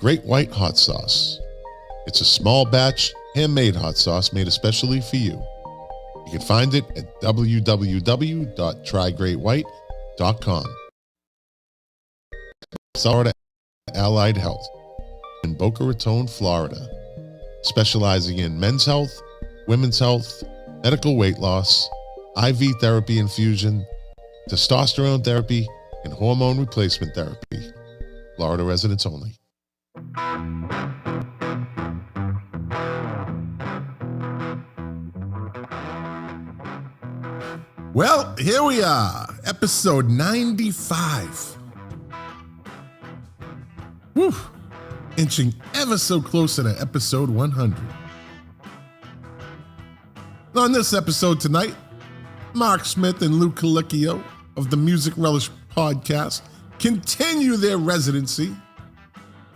Great White Hot Sauce. It's a small batch, handmade hot sauce made especially for you. You can find it at www.trygreatwhite.com. Florida Allied Health in Boca Raton, Florida, specializing in men's health, women's health, medical weight loss, IV therapy infusion, testosterone therapy, and hormone replacement therapy. Florida residents only. Well, here we are, episode 95. Whew. Inching ever so closer to episode 100. On this episode tonight, Mark Smith and Lou Calicchio of the Relish Podcast continue their residency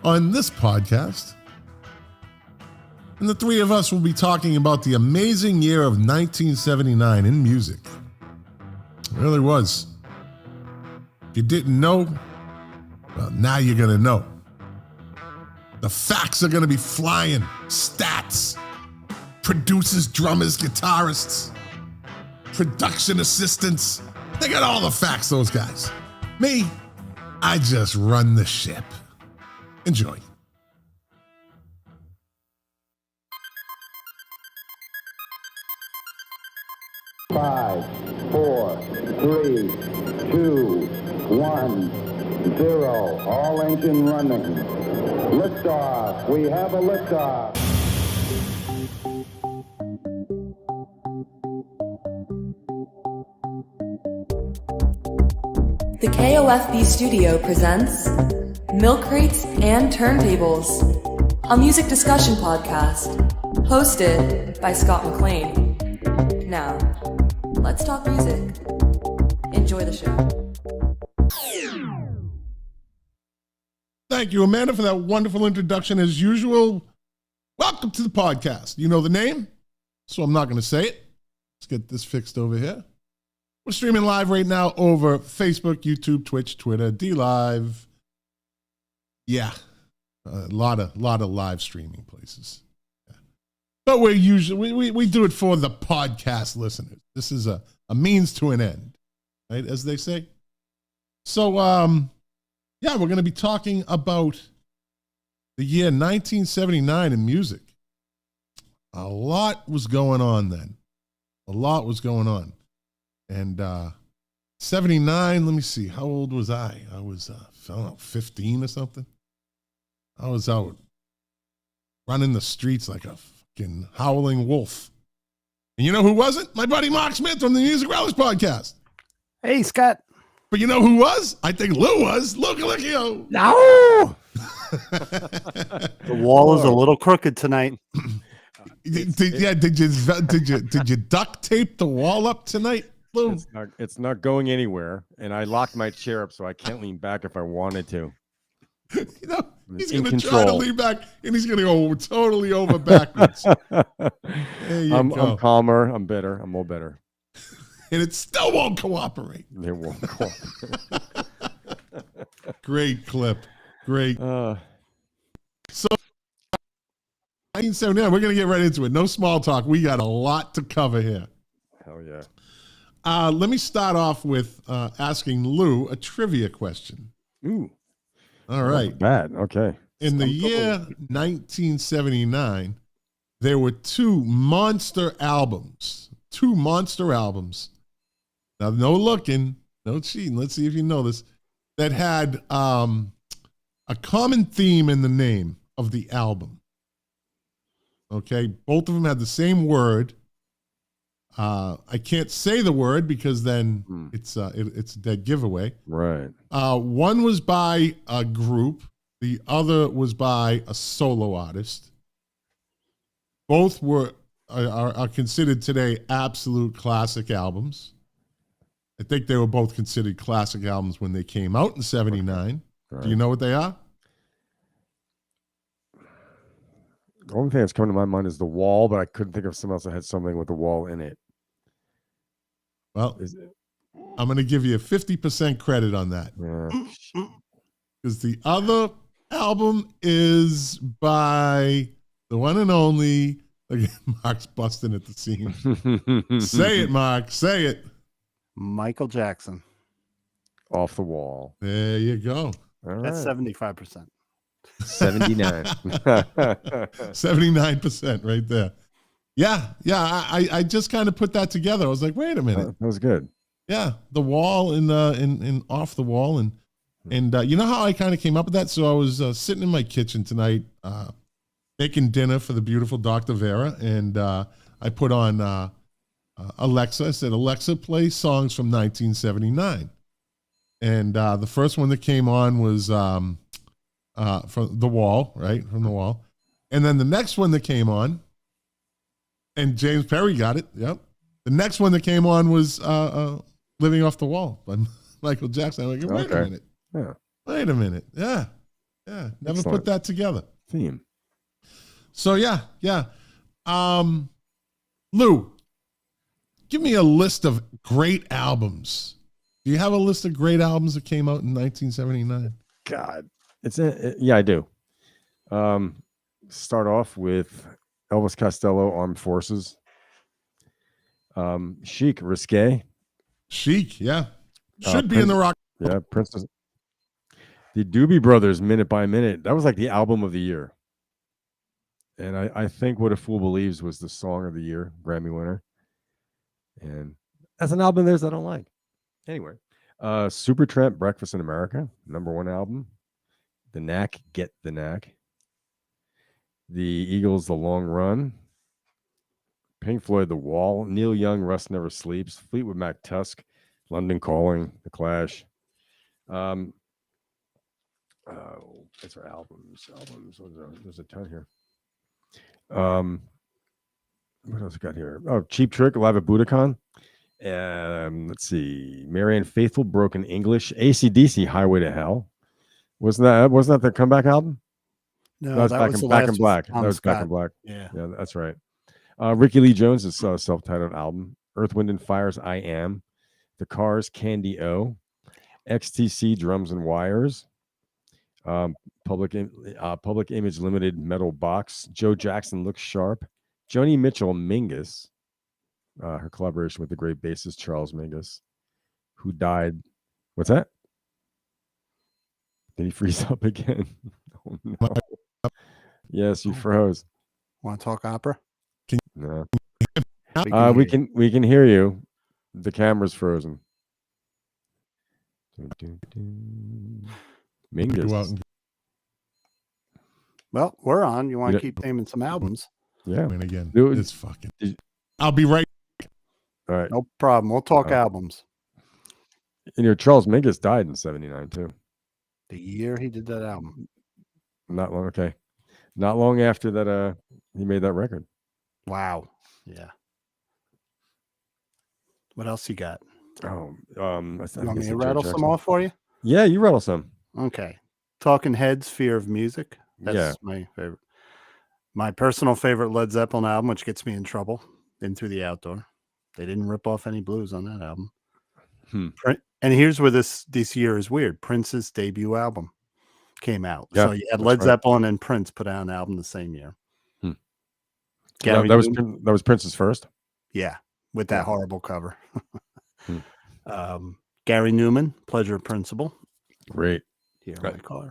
on this podcast. And the three of us will be talking about the amazing year of 1979 in music. It really was. If you didn't know, well, now you're going to know. The facts are going to be flying. Stats. Producers, drummers, guitarists, production assistants. They got all the facts, those guys. Me, I just run the ship. Enjoy. Five, 4, 3, 2, 1, 0. All engine running. Liftoff. We have a liftoff. The KOFB studio presents Milk Crates and Turntables, a music discussion podcast hosted by Scott McLean. Now, let's talk music. Enjoy the show. Thank you, Amanda, for that wonderful introduction. As usual, welcome to the podcast. You know the name, so I'm not going to say it. Let's get this fixed over here. We're streaming live right now over Facebook, YouTube, Twitch, Twitter, DLive. Yeah, a lot of live streaming places. Yeah. But we're usually we do it for the podcast listeners. This is a means to an end, right? As they say. So, yeah, we're going to be talking about the year 1979 in music. A lot was going on then. A lot was going on. And 79, let me see, how old was I? I was, I don't know, 15 or something. I was out running the streets like a fucking howling wolf. And you know who wasn't? My buddy Mark Smith from the Relish Podcast. Hey, Scott. But you know who was? I think Lou was. Lou Calicchio. No! The wall is a little crooked tonight. Did you duct tape the wall up tonight? It's not going anywhere, and I locked my chair up so I can't lean back if I wanted to. You know, he's going to try to lean back, and he's going to go totally over backwards. I'm calmer. I'm better. I'm more better. And it still won't cooperate. It won't cooperate. Great clip. Great. So, 1979, we're going to get right into it. No small talk. We got a lot to cover here. Hell yeah. Let me start off with asking Lou a trivia question. Ooh. All right. Bad. Okay. In the year 1979, there were two monster albums. Now, no looking, no cheating. Let's see if you know this. That had a common theme in the name of the album. Okay. Both of them had the same word. I can't say the word because then it's a dead giveaway. Right. One was by a group. The other was by a solo artist. Both are considered today absolute classic albums. I think they were both considered classic albums when they came out in 79. Right. Do you know what they are? The only thing that's coming to my mind is The Wall, but I couldn't think of something else that had something with The Wall in it. Well, I'm going to give you 50% credit on that. Because the other album is by the one and only. Again, Mark's busting at the seams. Say it, Mark. Say it. Michael Jackson. Off the Wall. There you go. All That's right. 75%. 79. 79% right there. Yeah. I just kind of put that together. I was like, wait a minute. That was good. Yeah, The Wall and Off the Wall, and you know how I kind of came up with that? So I was sitting in my kitchen tonight, making dinner for the beautiful Dr. Vera, and I put on Alexa. I said, Alexa, play songs from 1979, and the first one that came on was from The Wall, right, from The Wall, and then the next one that came on, and James Perry got it. Yep. The next one that came on was Living Off the Wall by Michael Jackson. I'm like, wait a minute. Yeah. Wait a minute. Yeah. Never Excellent. put that together. Theme. So yeah. Lou, give me a list of great albums. Do you have a list of great albums that came out in 1979? God. Yeah, I do. Start off with Elvis Costello, Armed Forces. Chic, Risque. Chic, yeah. Should be in the rock. Yeah, Princess. The Doobie Brothers, Minute by Minute. That was like the album of the year. And I think What a Fool Believes was the song of the year, Grammy winner. And that's an album there's I don't like. Anyway, Supertramp, Breakfast in America, #1 album. The Knack, Get the Knack. The Eagles, The Long Run. Pink Floyd, The Wall. Neil Young, Rust Never Sleeps. Fleetwood Mac, Tusk. London Calling, The Clash. What's our albums? There's a ton here. What else we got here? Oh, Cheap Trick, Live at Budokan. Let's see. Marianne Faithfull, Broken English. ACDC, Highway to Hell. Wasn't that the comeback album? No, that was Back in Black. That was Back in Black. Yeah, that's right. Ricky Lee Jones' self-titled album. Earth, Wind, and Fire's I Am. The Cars, Candy O. XTC, Drums and Wires. Public Image Limited, Metal Box. Joe Jackson, Looks Sharp. Joni Mitchell, Mingus. Her collaboration with the great bassist Charles Mingus, who died. What's that? Did he freeze up again? Oh, no. Yes, you froze. Want to talk opera? No. We can We can hear you. The camera's frozen. Mingus. Well, we're on. You want to keep naming some albums? Yeah. And again, Dude, it's fucking. I'll be right. All right. No problem. We'll talk albums. And your Charles Mingus died in 79 too. The year he did that album. Not long. Okay. Not long after that, he made that record. Wow. Yeah. What else you got? Oh, You want me to rattle some off for you? Yeah, you rattle some. Okay. Talking Heads, Fear of Music. That's my favorite. My personal favorite Led Zeppelin album, which gets me in trouble, In Through the Outdoor. They didn't rip off any blues on that album. And here's where this year is weird. Prince's debut album came out. Yeah, so you had Led Zeppelin and Prince put out an album the same year. That was Prince's first? Yeah, with that horrible cover. Gary Newman, Pleasure Principle. Great. Here in my car.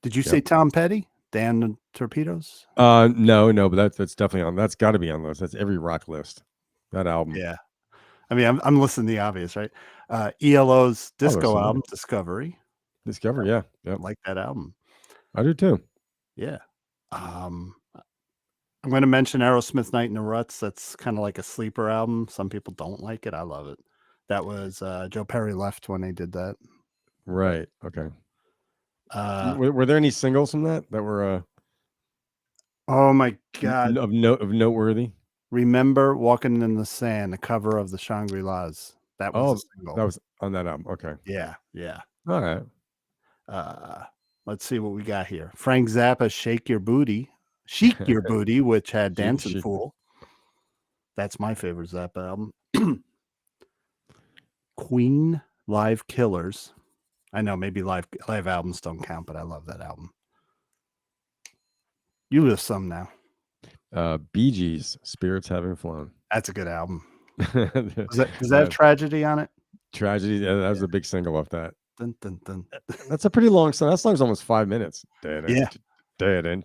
Did you say Tom Petty? Dan the Torpedoes? No, but that's definitely on. That's got to be on the list. That's every rock list. That album. Yeah. I mean, I'm listening to the obvious, right? ELO's disco album, Discovery. Discovery, yeah. I like that album. I do too. Yeah. I'm going to mention Aerosmith, Night in the Ruts. That's kind of like a sleeper album. Some people don't like it. I love it. That was Joe Perry left when they did that. Right. Okay. Were there any singles from that were? Oh my God! Of noteworthy. Remember Walking in the Sand, the cover of the Shangri-Las. That was a single. That was on that album. Okay. Yeah. Yeah. All right. Let's see what we got here. Frank Zappa, Shake Your Booty, Chic Your Booty, which had Dancing Fool. That's my favorite Zappa album. Queen, Live Killers. I know maybe live albums don't count, but I love that album. You list some now. Bee Gees, Spirits Having Flown. That's a good album. Does that have Tragedy on it? Tragedy. Yeah, that was a big single off that. Dun, dun, dun. That's a pretty long song. That song's almost 5 minutes. Yeah. Can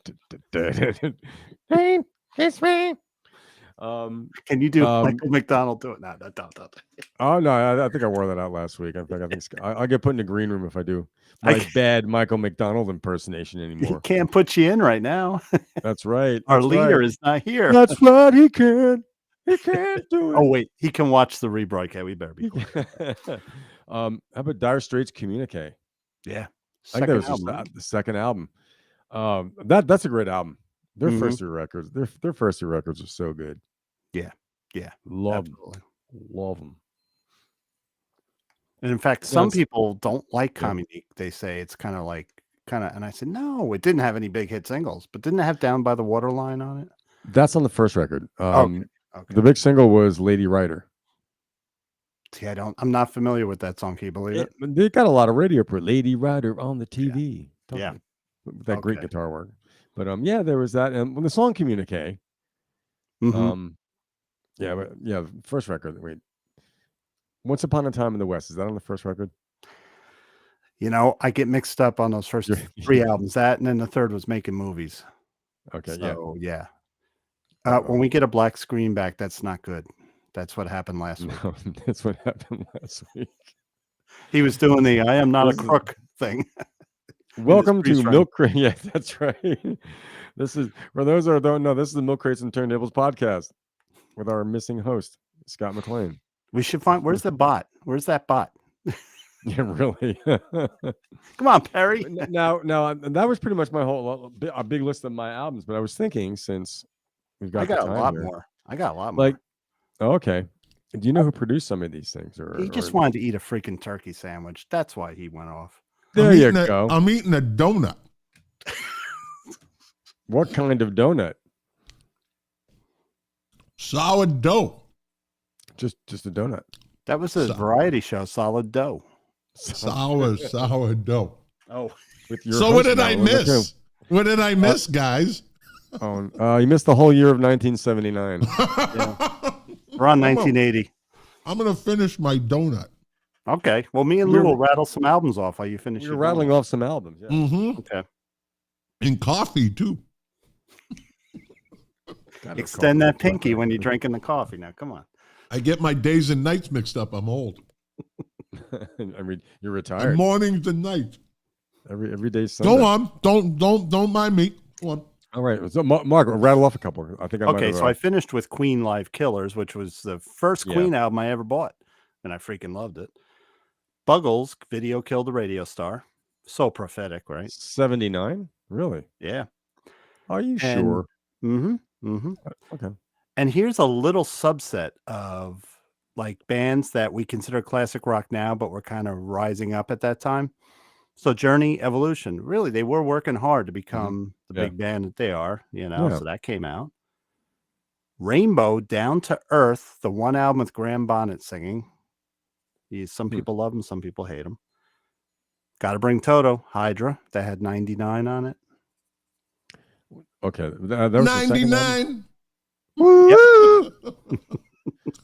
you do Michael McDonald do it? No, don't. Oh no, I think I wore that out last week. I think I'll get put in the green room if I do my bad Michael McDonald impersonation anymore. He can't put you in right now. That's right. Our leader is not here. That's right. He can't do it. Oh wait, he can watch the rebroadcast. We better be quick. How about Dire Straits' Communique? Yeah, I think that was just the second album. That's a great album. Their first three records, their first three records are so good. Yeah, love them. And in fact, some people don't like Communique. They say it's kind of, and I said, no, it didn't have any big hit singles, but didn't it have Down by the Waterline on it? That's on the first record. Okay. The big single was Lady Writer. See, I'm not familiar with that song. Can you believe it? They got a lot of radio for Lady Writer on the TV. Yeah. With that great guitar work. But there was that. And when the song Communique, first record. Wait, Once Upon a Time in the West, is that on the first record? I get mixed up on those first three albums. That, and then the third was Making Movies. Okay, yeah. When we get a black screen back, that's not good. That's what happened last week. No, that's what happened last week. He was doing the "I am not a crook" thing. Welcome to Milk Crate. Yeah, that's right. This is, for those who don't know, this is the Milk Crates and Turntables podcast with our missing host, Scott McLean. We should find, where's the bot? Where's that bot? Yeah, really. Come on, Perry. Now, that was pretty much my a big list of my albums. But I was thinking, since we've got, I got a lot more. Okay. Do you know who produced some of these things? He just wanted to eat a freaking turkey sandwich. That's why he went off. There you go. I'm eating a donut. What kind of donut? Sourdough. Just a donut. That was a variety show, Solid Dough. Sourdough. Oh. So what did I miss? What did I miss, guys? You missed the whole year of 1979. We're on 1980. I'm going to finish my donut. Okay. Well, me and Lou will rattle some albums off while you finish. You're rattling off some albums. Yeah. Mm-hmm. Okay. And coffee, too. Extend that pinky when you're drinking the coffee. Now, come on. I get my days and nights mixed up. I'm old. I mean, you're retired. And mornings and nights. Every day. Sunday. Go on. Don't mind me. Go on. All right. So, Mark, rattle off a couple. I think. So I finished with Queen Live Killers, which was the first Queen album I ever bought, and I freaking loved it. Buggles, Video Killed the Radio Star. So prophetic, right? 79? Really? Yeah. Are you sure? Okay. And here's a little subset of bands that we consider classic rock now, but were kind of rising up at that time. So Journey, Evolution, really, they were working hard to become the big band that they are, so that came out. Rainbow, Down to Earth, the one album with Graham Bonnet singing. Some people love him, some people hate him. Gotta Bring Toto, Hydra, that had 99 on it. Okay. That was 99. Woo!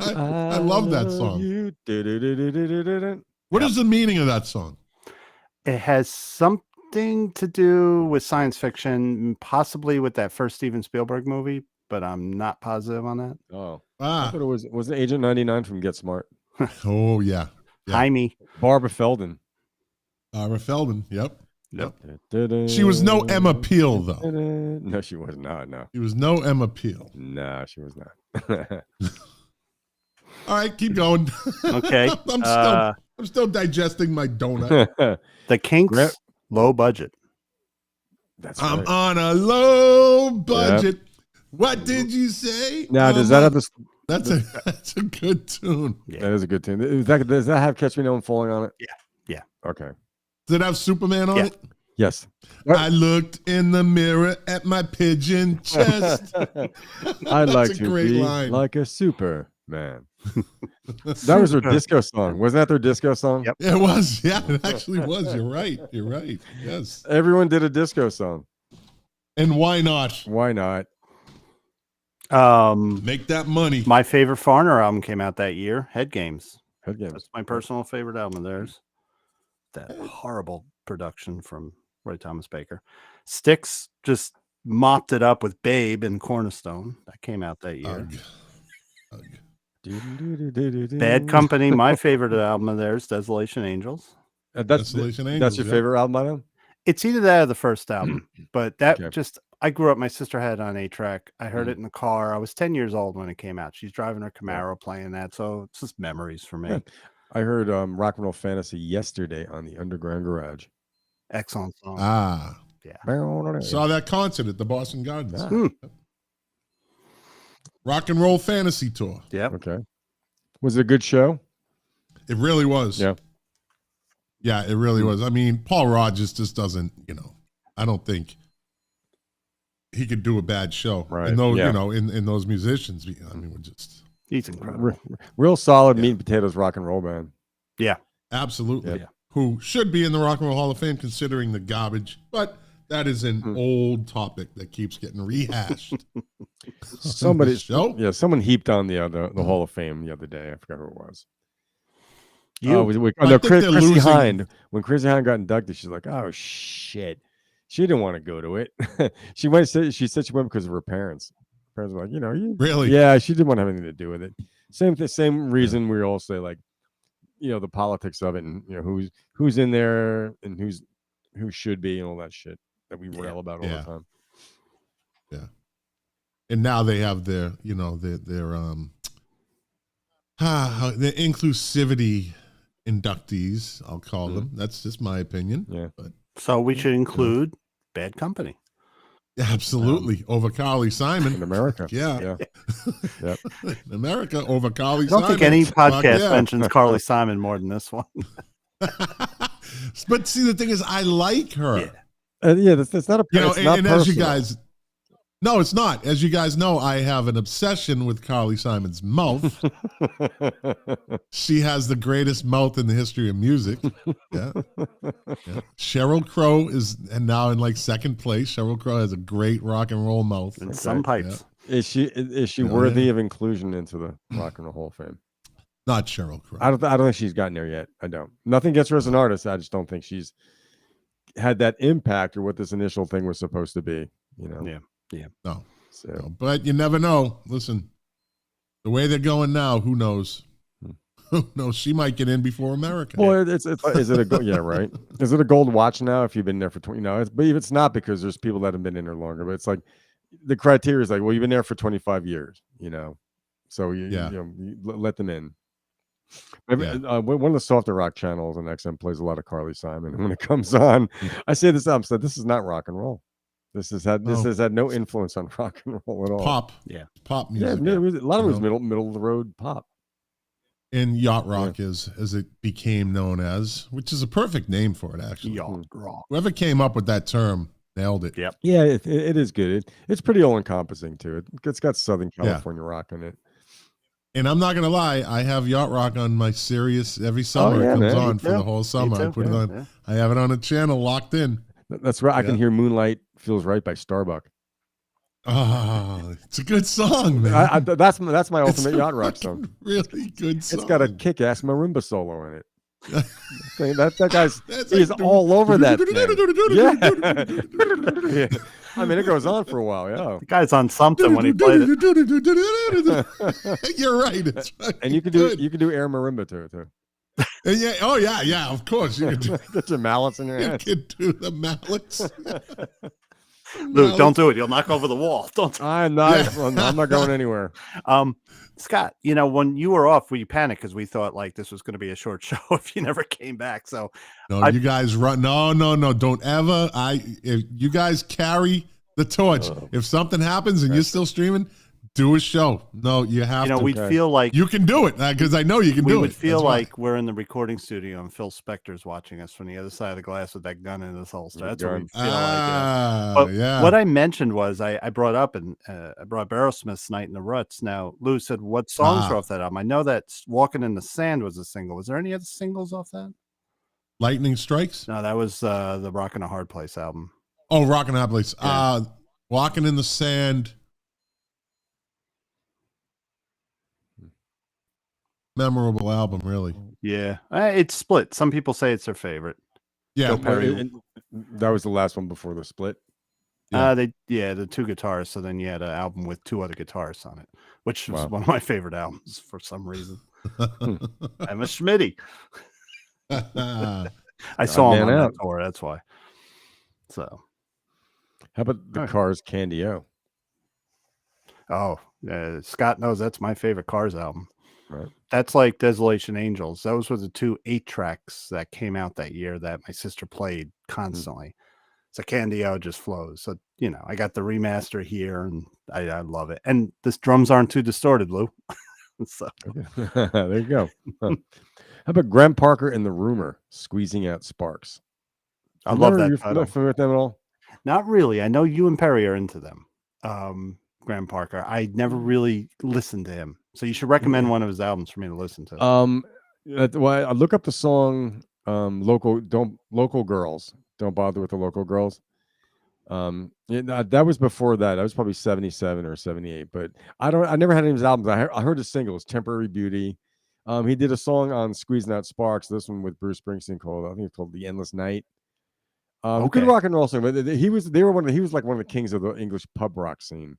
I love that song. What is the meaning of that song? It has something to do with science fiction, possibly with that first Steven Spielberg movie, but I'm not positive on that. Oh, I thought it was Agent 99 from Get Smart. Oh yeah. Jaime. Barbara Feldon. Yep. She was no Emma Peel though. No, she was not. No, she was no Emma Peel. No, she was not. All right, keep going. Okay. I'm still digesting my donut. The Kinks, Low Budget. That's I'm right. on a low budget. Yep. What did you say? Now, does that have this? That's a good tune. Yeah. That is a good tune. Does that have Catch Me Now and Falling on it? Yeah. Okay. Does it have Superman on it? Yes. I looked in the mirror at my pigeon chest. I'd like to be like a Superman. That was their disco song. Wasn't that their disco song? Yep. It was. Yeah, it actually was. You're right. You're right. Yes. Everyone did a disco song. And why not? Why not? Make that money. My favorite Foreigner album came out that year, Head Games. Head Games. That's my personal favorite album of theirs. That horrible production from Roy Thomas Baker. Styx just mopped it up with Babe and Cornerstone. That came out that year. Ugh. Bad Company, my favorite album of theirs, Desolation Angels. Desolation Angels, That's your yeah. favorite album by them? It's either that or the first album, but that Okay. just, I grew up, my sister had it on 8-track. I heard it in the car. I was 10 years old when it came out. She's driving her Camaro playing that. So it's just memories for me. Yeah. I heard Rock and Roll Fantasy yesterday on the Underground Garage. Excellent song. Saw that concert at the Boston Gardens. Ah. Rock and Roll Fantasy Tour. Yep. Okay. Was it a good show? It really was. Yeah. Yeah, it really was. I mean, Paul Rodgers just doesn't, I don't think he could do a bad show. Right, And those, yeah. in those musicians, I mean, we're just He's incredible. Real solid meat and potatoes rock and roll band. Yeah. absolutely Yeah. who should be in the Rock and Roll Hall of Fame considering the garbage, but that is an old topic that keeps getting rehashed. Somebody, show? yeah, someone heaped on the Hall of Fame the other day. I forgot who it was. You. Oh, I no, think they're Chrissy losing- Hind. When Chrissy Hind got inducted, she's like, "Oh shit," she didn't want to go to it. She said she went because of her parents. Her parents were like, you Really? yeah, she didn't want to have anything to do with it. Same reason we all say like, the politics of it, and who's in there and who should be and all that shit that we rail about all the time. Yeah. And now they have their inclusivity inductees, I'll call them. That's just my opinion. Yeah. But So we should include Bad Company. absolutely over Carly Simon In America. Yeah. Yep. In America over Carly I don't Simon. think any Fuck podcast yeah. mentions Carly Simon more than this one. But see, the thing is, I like her. Yeah. That's not a it's and, not and as you personal. guys, no, it's not. As you guys know, I have an obsession with Carly Simon's mouth. She has the greatest mouth in the history of music. Yeah. Sheryl Crow is now in like second place. Sheryl Crow has a great rock and roll mouth. And some pipes. Is she worthy of inclusion into the Rock and Roll Hall of Fame? Not Sheryl Crow. I don't think she's gotten there yet. I don't. Nothing against her as an artist. I just don't think she's had that impact or what this initial thing was supposed to be. Yeah. No. So No, but you never know. Listen, the way they're going now, who knows? Who knows? She might get in before America. well, is it a yeah, right? Is it a gold watch now if you've been there for 20? But if it's not, because there's people that have been in there longer. But it's like the criteria is like, well, you've been there for 25 years. So you let them in. One of the softer rock channels on XM plays a lot of Carly Simon. And when it comes on, I say this up. So this is not rock and roll. This has had no influence on rock and roll at all. Pop. Yeah. Pop Yeah, music. a lot of it was middle of the road pop. And yacht rock as it became known as, which is a perfect name for it, actually. Yacht rock. Whoever came up with that term nailed it. Yep. Yeah, it is good. It's pretty all encompassing too. It's got Southern California rock in it. And I'm not gonna lie, I have yacht rock on my Sirius every summer. yeah, It comes man. on for the whole summer. I put it on. Yeah. I have it on a channel locked in. That's right. I can Yeah. hear "Moonlight Feels Right" by Starbuck. Oh, it's a good song, man. That's my It's ultimate a yacht rock fucking song. Really good song. It's got a kick-ass marimba solo in it. that guy's That's he's like- all over that thing. Yeah. I mean, it goes on for a while. Yeah. The guy's on something when he played it. You're right. It's And you can good. do air marimba too. And yeah, oh yeah, of course. You can do, Get your mallets in your you hand. can do the mallets. Luke, don't do it. You'll knock over the wall. Don't. I'm not. I'm not going anywhere. Scott, when you were off, we panicked because we thought like this was going to be a short show if you never came back. So No, you guys run. No. Don't ever. If you guys carry the torch. If something happens and you're still streaming, do a show. No, you have to. we'd feel like You can do it because I know you can we do it. would feel That's why. like we're in the recording studio and Phil Spector's watching us from the other side of the glass with that gun in his holster. That's what we feel like. But Yeah. what I mentioned was I brought up I brought Aerosmith's Night in the Ruts. Now Lou said, what songs are off that album? I know that Walking in the Sand was a single. Was there any other singles off that? Lightning Strikes? No, that was the Rockin' a Hard Place album. Oh, Rockin' a Hard Place. Yeah. Walking in the Sand. Memorable album, really. Yeah, it's split. Some people say it's their favorite. Yeah. Joe Perry. And that was the last one before the split. The two guitarists. So then you had an album with two other guitarists on it, which was one of my favorite albums for some reason. I'm a Schmitty. I saw him on that tour. That's why. So, how about the Cars Candy-O? Oh, Scott knows that's my favorite Cars album. Right. That's like Desolation Angels. Those were the 2 8-tracks that came out that year that my sister played constantly. So Candy-O just flows. So, I got the remaster here and I love it. And the drums aren't too distorted, Lou. So there you go. How about Graham Parker and the Rumor, Squeezing Out Sparks? I love that. You're familiar with them at all? Not really. I know you and Perry are into them. Graham Parker. I never really listened to him. So you should recommend one of his albums for me to listen to. Well, I look up the song Local Girls. Don't bother with the local girls. That was before that. I was probably 77 or 78, but I never had any of his albums. I heard his singles, Temporary Beauty. He did a song on Squeezing Out Sparks, this one with Bruce Springsteen I think it's called The Endless Night. Good rock and roll song, but he was like one of the kings of the English pub rock scene.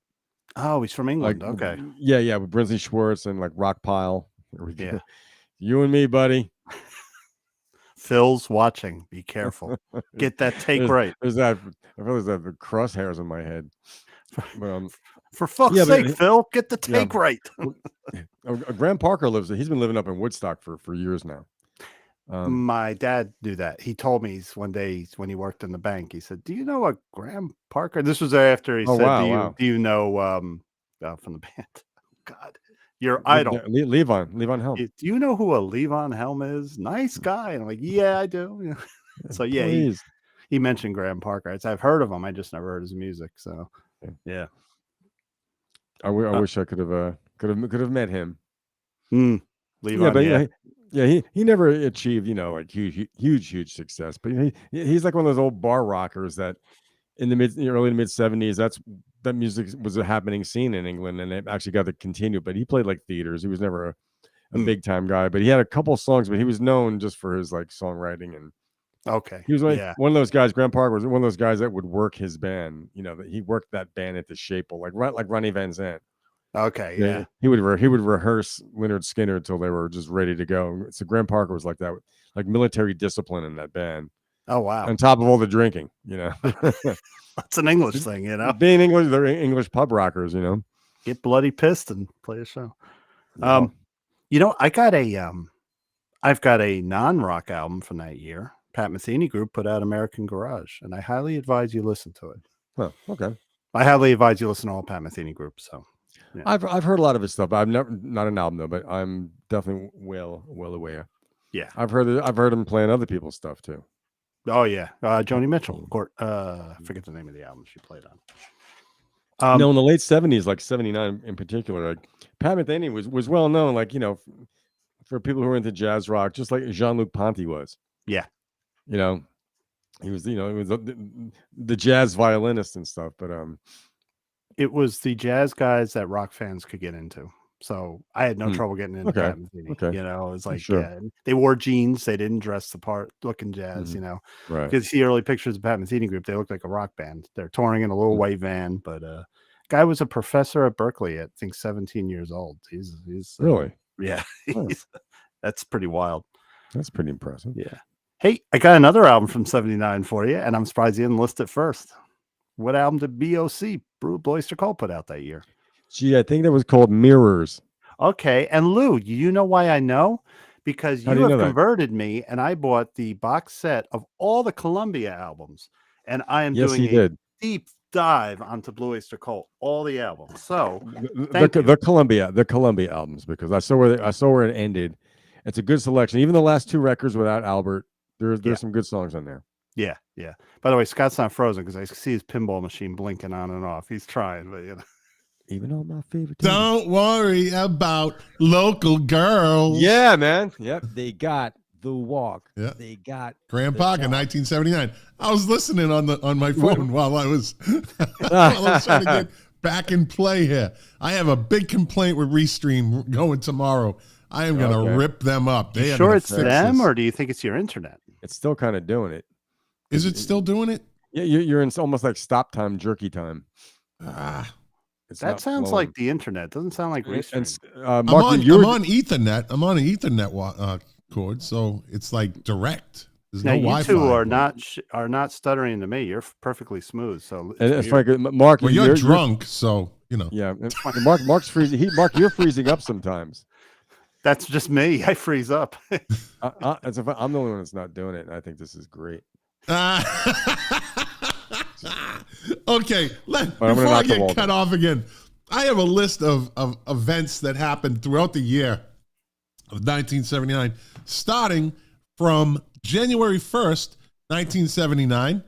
Oh, he's from England. Okay. Yeah, with Brinsley Schwartz and like Rock Pile. Yeah. You and me, buddy. Phil's watching. Be careful. Get that take right. I feel there's the crosshairs in my head. But, for fuck's sake, Phil, get the take right. Graham Parker he's been living up in Woodstock for years now. My dad knew that. He told me one day when he worked in the bank, he said, "Do you know a Graham Parker?" This was after he said, "Do you know from the band?" God, your idol, Levon Helm. Do you know who a Levon Helm is? Nice guy. And I'm like, yeah, I do. So yeah, he mentioned Graham Parker. I've heard of him. I just never heard his music. So yeah, I wish I could have met him. Levon, he never achieved like huge success, but he's like one of those old bar rockers that in the early to mid 70s, that music was a happening scene in England, and it actually got to continue. But he played like theaters. He was never a big time guy, but he had a couple songs, but he was known just for his like songwriting. And he was one of those guys. Graham Parker was one of those guys that would work his band. That he worked that band into shape, like Ronnie Van Zant. Okay, yeah. He would rehearse Lynyrd Skynyrd until they were just ready to go. So Graham Parker was like that, like military discipline in that band. Oh wow! On top of all the drinking, that's an English thing, Being English, they're English pub rockers, Get bloody pissed and play a show. I've got a non-rock album from that year. Pat Metheny Group put out American Garage, and I highly advise you listen to it. Oh, okay. I highly advise you listen to all Pat Metheny Group. So. Yeah. I've heard a lot of his stuff. I've never not an album though, but I'm definitely well aware. Yeah, I've heard him playing other people's stuff too. Oh yeah, Joni Mitchell. I forget the name of the album she played on. In the late 70s, like 79 in particular, like Pat Metheny was well known, like for people who are into jazz rock, just like Jean-Luc Ponty was. Yeah, he was he was the jazz violinist and stuff, but it was the jazz guys that rock fans could get into. So I had no trouble getting into Pat Metheny. Okay. It was like, they wore jeans. They didn't dress the part looking jazz, right. Because you see early pictures of Pat Metheny Group, they look like a rock band. They're touring in a little white van, but guy was a professor at Berkeley at, I think, 17 years old. He's really? Yeah. That's pretty wild. That's pretty impressive. Yeah. Hey, I got another album from 79 for you, and I'm surprised you didn't list it first. What album did BOC, Blue Oyster Cult, put out that year? Gee, I think that was called Mirrors. Okay. And Lou, you know why I know? Because you have converted me, and I bought the box set of all the Columbia albums, and I am doing a deep dive onto Blue Oyster Cult, all the albums. So the Columbia albums, because I saw where it ended. It's a good selection. Even the last two records without Albert, there's some good songs on there. Yeah, yeah. By the way, Scott's not frozen because I see his pinball machine blinking on and off. He's trying, but Even on my favorite. Don't worry about local girls. Yeah, man. Yep. They got the walk. Yeah. They got Grand Park in 1979. I was listening on my phone while I was trying to get back in play here. I have a big complaint with Restream going tomorrow. I am going to rip them up. You sure it's them, or do you think it's your internet? It's still kind of doing it. Is it still doing it? Yeah, you're in almost like stop time, jerky time. That sounds like the internet. Doesn't sound like Restream. I'm on Ethernet. I'm on an Ethernet cord, so it's like direct. There's no Wi-Fi. You two are not stuttering to me. You're perfectly smooth. So it's like Mark. Well, you're drunk, so you know. Yeah, Mark's freezing. Mark, you're freezing up sometimes. That's just me. I freeze up. As if I'm the only one that's not doing it. And I think this is great. Okay, before I get cut off again, I have a list of events that happened throughout the year of 1979, starting from January 1st, 1979.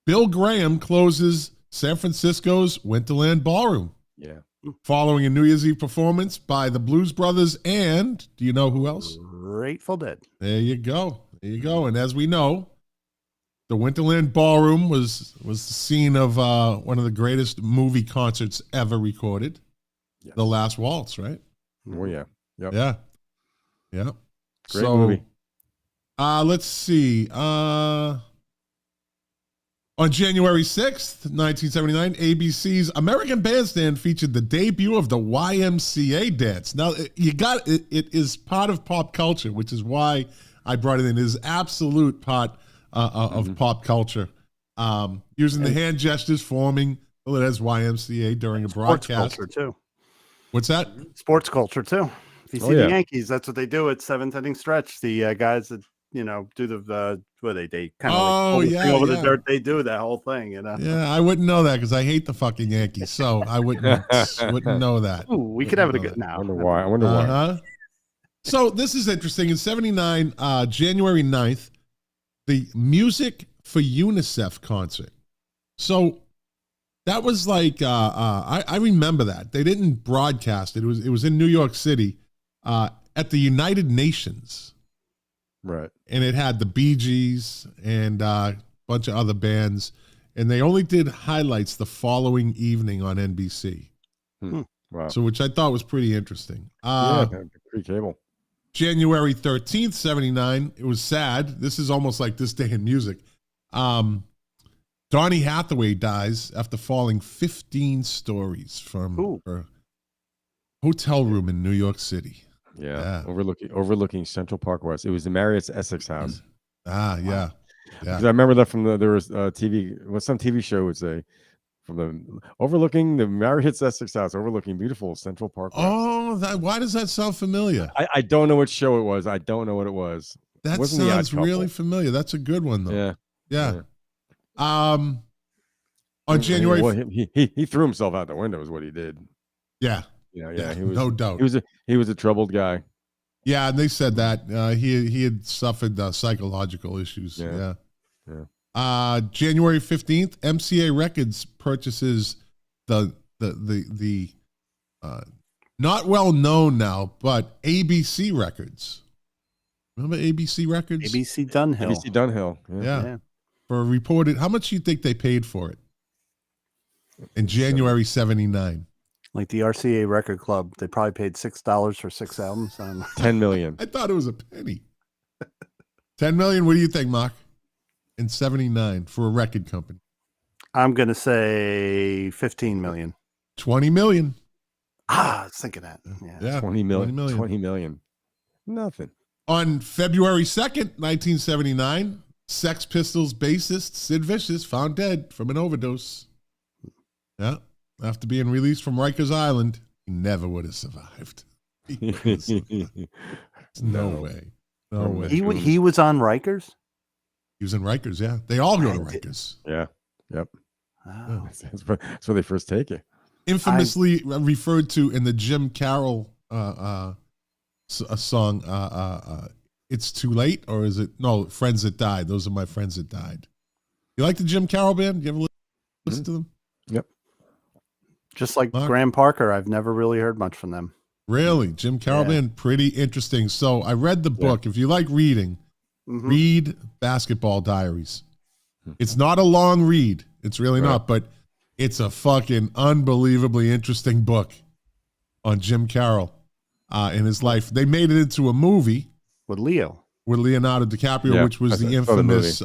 Bill Graham closes San Francisco's Winterland Ballroom. Yeah. Following a New Year's Eve performance by the Blues Brothers and, do you know who else? Grateful Dead. There you go. There you go. And as we know, the Winterland Ballroom was the scene of one of the greatest movie concerts ever recorded. Yes. The Last Waltz, right? Oh, yeah. Yep. Yeah. Yeah. Great movie. Let's see. On January 6th, 1979, ABC's American Bandstand featured the debut of the YMCA dance. Now, it is part of pop culture, which is why I brought it in. It is absolute part of pop culture. Using the hand gestures, forming it as YMCA during a broadcast. Sports culture, too. What's that? Sports culture, too. If you see the Yankees, that's what they do at seventh inning stretch. The guys that, do the they kind of over the dirt. They do that whole thing, Yeah, I wouldn't know that because I hate the fucking Yankees, so I wouldn't know that. Ooh, we could have it a good now. I wonder why. So this is interesting. In 79, January 9th, the Music for UNICEF concert. So that was like I remember that. They didn't broadcast it. It was in New York City at the United Nations. Right. And it had the Bee Gees and a bunch of other bands. And they only did highlights the following evening on NBC. Wow. So, which I thought was pretty interesting. Pre-cable. January 13th, 79. It was sad. This is almost like This Day in Music. Donny Hathaway dies after falling 15 stories from her hotel room in New York City. Yeah. Overlooking Central Park West. It was the Marriott's Essex House. Yeah. Because I remember that from there was TV. Some TV show would say from the overlooking the Marriott's Essex House, overlooking beautiful Central Park West. Oh, why does that sound familiar? I don't know what show it was. I don't know what it was. That sounds really familiar. That's a good one though. Yeah. On January, he threw himself out the window. Is what he did. Yeah. Yeah, he was, no doubt. He was a troubled guy. Yeah, and they said that he had suffered psychological issues. Yeah. January 15th, MCA Records purchases the not well known now, but ABC Records. Remember ABC Records? ABC Dunhill. ABC Dunhill. Yeah. For reported, how much do you think they paid for it in January 79? Like the RCA Record Club, they probably paid $6 for 6 albums. $10 million. I thought it was a penny. $10 million. What do you think, Mark? In 79 for a record company. I'm gonna say 15 million. 20 million. I was thinking that. Yeah. 20 million. 20 million. Nothing. On February 2nd, 1979, Sex Pistols bassist Sid Vicious found dead from an overdose. Yeah. After being released from Rikers Island, he never would have survived. No way. No way. He was on Rikers? He was in Rikers, yeah. They all go to Rikers. Yeah. Yep. Oh. That's where they first take you. Infamously referred to in the Jim Carroll song, It's Too Late, or is it? No, Friends That Died. Those are my friends that died. You like the Jim Carroll band? You ever listen to them? Yep. Just like Mark? Graham Parker, I've never really heard much from them. Really? Jim Carroll band, pretty interesting. So I read the book. If you like reading, read Basketball Diaries. It's not a long read. It's really not, but it's a fucking unbelievably interesting book on Jim Carroll in his life. They made it into a movie With Leonardo DiCaprio, which was the infamous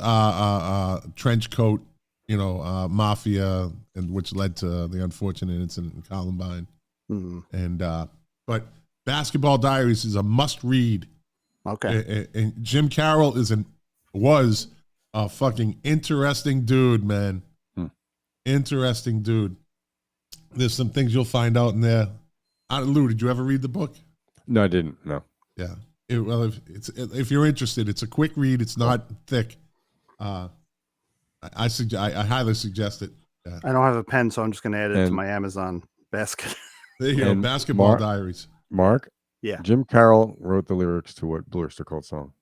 trench coat, mafia, and which led to the unfortunate incident in Columbine. And but Basketball Diaries is a must-read. Okay. And Jim Carroll was a fucking interesting dude, man. Interesting dude. There's some things you'll find out in there. Lou, did you ever read the book? No, I didn't. No. Yeah. If you're interested, it's a quick read. It's not thick. I highly suggest it. Yeah. I don't have a pen, so I'm just going to add it to my Amazon basket. There you go. Basketball Diaries. Mark? Yeah. Jim Carroll wrote the lyrics to what Blue Oyster Cult song?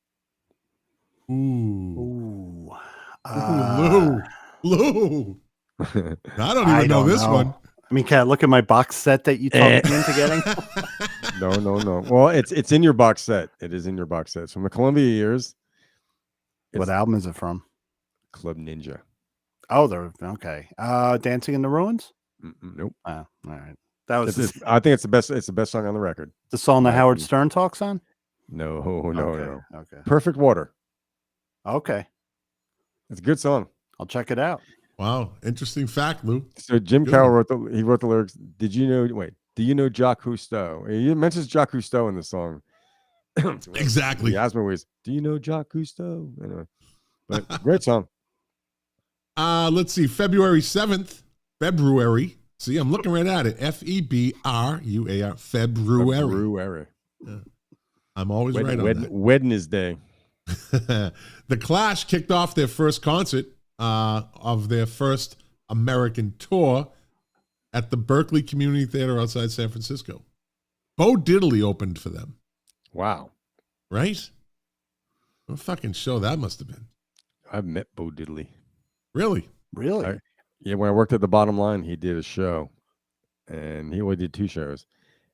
Ooh. Lou. I don't even know this one. I mean, can I look at my box set that you talked me into getting? No. Well, it's in your box set. It is in your box set. It's from the Columbia years. What album is it from? Club Ninja. Oh, they're okay. Dancing in the Ruins? Nope. All right. That was. I think it's the best. It's the best song on the record. The song that Howard Stern talks on? No. Okay. Perfect Water. Okay. It's a good song. I'll check it out. Wow, interesting fact, Lou. So Jim Carroll wrote the lyrics. Do you know Jacques Cousteau? He mentions Jacques Cousteau in the song. Exactly. He asked me always, do you know Jacques Cousteau? Anyway, but great song. Let's see, February 7th. February. See, I'm looking right at it. February. February. Yeah. I'm always right on that. Wednesday. The Clash kicked off their first concert of their first American tour at the Berkeley Community Theater outside San Francisco. Bo Diddley opened for them. Wow. Right? What a fucking show that must have been. I've met Bo Diddley. Really? When I worked at the Bottom Line, he did a show, and he only did 2 shows.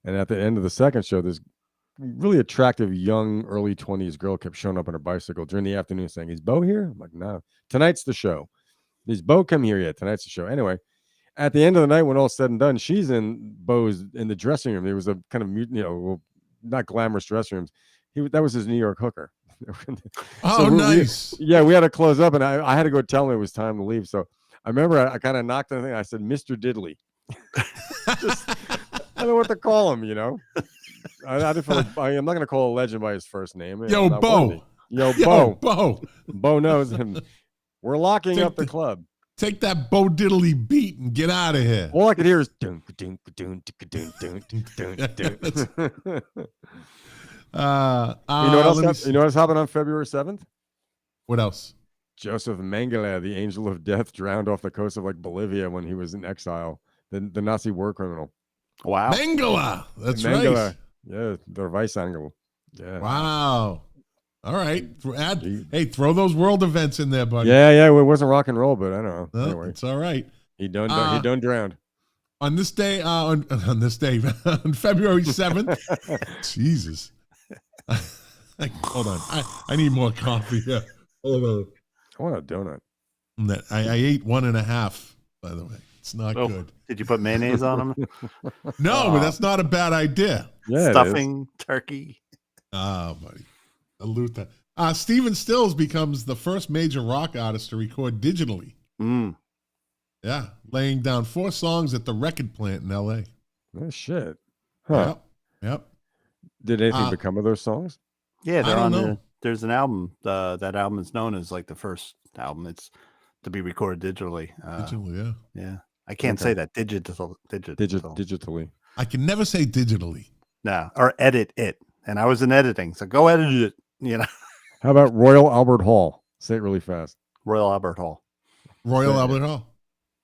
And at the end of the second show, this really attractive young early 20s girl kept showing up on her bicycle during the afternoon saying, "Is Bo here?" I'm like, "No, tonight's the show." "Is Bo come here yet?" "Tonight's the show." Anyway, at the end of the night, when all's said and done, she's in the dressing room. There was a kind of not glamorous dressing rooms. That was his New York hooker. Oh, nice. We had to close up, and I had to go tell him it was time to leave. So I remember I kind of knocked on the thing. I said, "Mr. Diddley." I don't know what to call him, I'm not going to call a legend by his first name. Yo, Bo. Bo knows him. We're locking up the club. Take that Bo Diddley beat and get out of here. All I could hear is dun, dun, dun, dun, dun, dun, dun. You know what's happened on February 7th? What else? Joseph Mengele, the angel of death, drowned off the coast of Bolivia when he was in exile. The Nazi war criminal. Wow. Mengele. That's Mengele. right. Yeah, the Weissangel. Yeah. Wow. All right. Throw those world events in there, buddy. Yeah. It wasn't rock and roll, but I don't know. Anyway, it's all right. He done drowned. On this day, on February 7th. Jesus. Hold on. I need more coffee here. Hold on. I want a donut. I ate 1.5, by the way. It's not good. Did you put mayonnaise on them? No, but that's not a bad idea. Yeah, stuffing, turkey. Buddy. Salute that. Stephen Stills becomes the first major rock artist to record digitally. Yeah, laying down 4 songs at the record plant in L.A. Oh, shit. Huh. Yep. Did anything become of those songs? Yeah, they're on there. There's an album. That album is known as the first album. It's to be recorded digitally. Digitally, yeah. Yeah. I can't say that. Digitally. I can never say digitally. No, or edit it. And I was in editing, so go edit it. How about Royal Albert Hall? Say it really fast. Royal Albert Hall. Royal Albert Hall.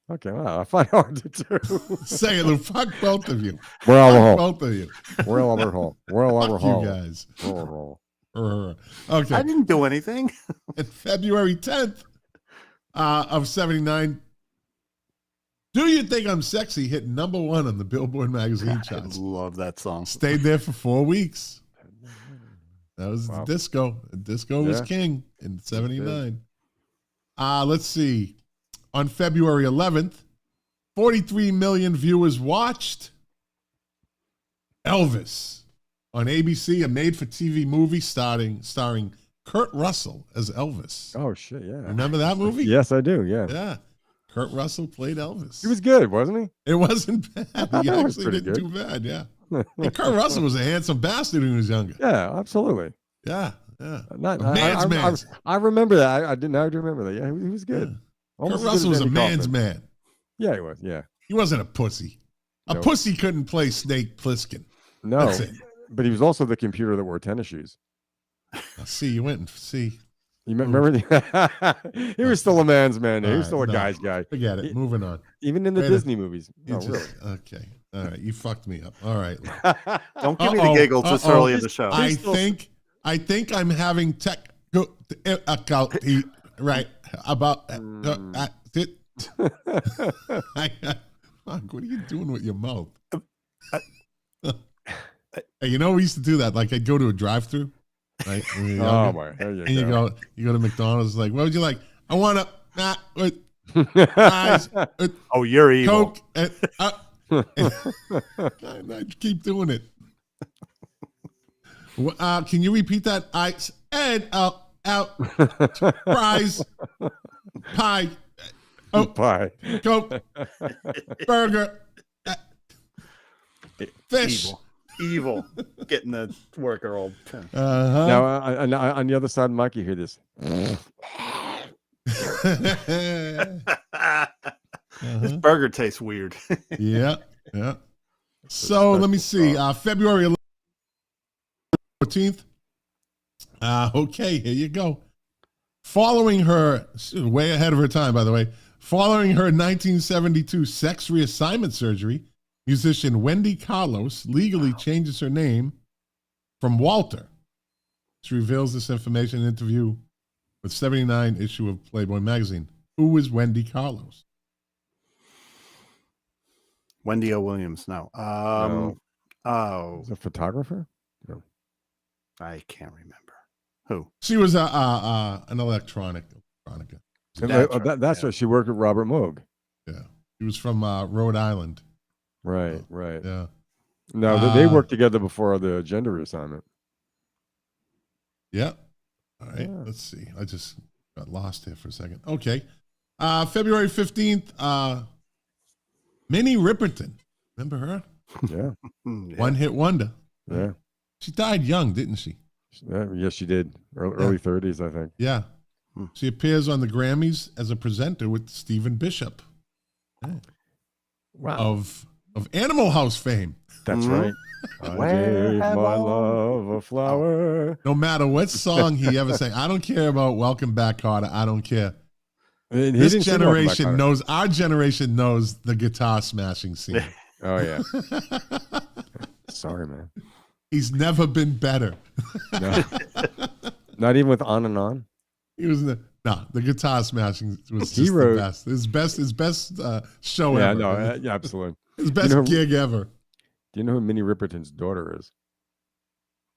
Okay, wow. I find it hard to do. Say it, Luke. Fuck both of you. Royal Albert Hall. Both of you. Royal Albert Hall. Royal Albert Hall. You guys. Royal. Okay. I didn't do anything. And February 10th, of 79. Do You Think I'm Sexy hit number 1 on the Billboard magazine I charts. love that song. Stayed there for 4 weeks. That was the disco. The disco was king in 79. Let's see. On February 11th, 43 million viewers watched Elvis on ABC, a made-for-TV movie starring Kurt Russell as Elvis. Oh, shit, yeah. Remember that movie? Yes, I do, yeah. Yeah. Kurt Russell played Elvis. He was good, wasn't he? It wasn't bad. He That was actually pretty didn't good. do bad, yeah. And Kurt Russell was a handsome bastard when he was younger. Yeah, absolutely. Yeah, yeah. I remember that. I didn't. I do remember that. Yeah, he was good. Yeah. Almost Kurt as good Russell was as a Andy man's Kaufman. man. Yeah, he was. Yeah. He wasn't a pussy. A No. pussy couldn't play Snake Plissken. No, That's it. but he was also the computer that wore tennis shoes. See, you went and see. You remember? He was still a man's man. He was still a No, guy's guy. Forget it. Moving on. Even in the Wait a- Disney movies. You No, just- Okay. All right. You fucked me up. All right. really. Don't give me the giggles this early in the show. I think I'm having difficulty. Right. About it. Fuck, what are you doing with your mouth? Hey, you know, we used to do that. Like, I'd go to a drive-through, right? when we were Oh younger, my! There and you go. you go to McDonald's. Like, what would you like? I want a fries, Oh, you're evil. Coke, and I'd keep doing it. Can you repeat that? Ice and out, fries, pie, Pie. Coke, burger, fish. Evil. Getting the worker old. Uh-huh. Now, on the other side, Mike, you hear this. This burger tastes weird. Yeah. So let me see. February 14th. Okay, here you go. Following her, way ahead of her time, by the way. Following her 1972 sex reassignment surgery, musician Wendy Carlos legally changes her name from Walter. She reveals this information in an interview with 79 issue of Playboy magazine. Who is Wendy Carlos? Wendy O. Williams. No. No. Oh, Is a photographer? No. I can't remember. Who? She was an electronica. That's right. She worked with Robert Moog. Yeah. She was from Rhode Island. Right. Yeah. No, they worked together before the gender reassignment. Yeah. All right. Yeah. Let's see. I just got lost here for a second. Okay. February 15th, Minnie Riperton. Remember her? Yeah. Yeah. One hit wonder. Yeah. She died young, didn't she? Yes, she did. Early 30s, I think. Yeah. She appears on the Grammys as a presenter with Stephen Bishop Wow. of Animal House fame. That's right. I gave my love a flower. No matter what song he ever sang, I don't care about Welcome Back, Carter. I don't care. He This didn't sing Welcome Back, generation Carter. knows, our generation knows the guitar smashing scene. Oh, yeah. Sorry, man. He's never been better. No. Not even with On and On? He was the guitar smashing was He just wrote- the best. His best show Yeah, ever. no, yeah, absolutely. His best You know- gig ever. Do you know who Minnie Riperton's daughter is?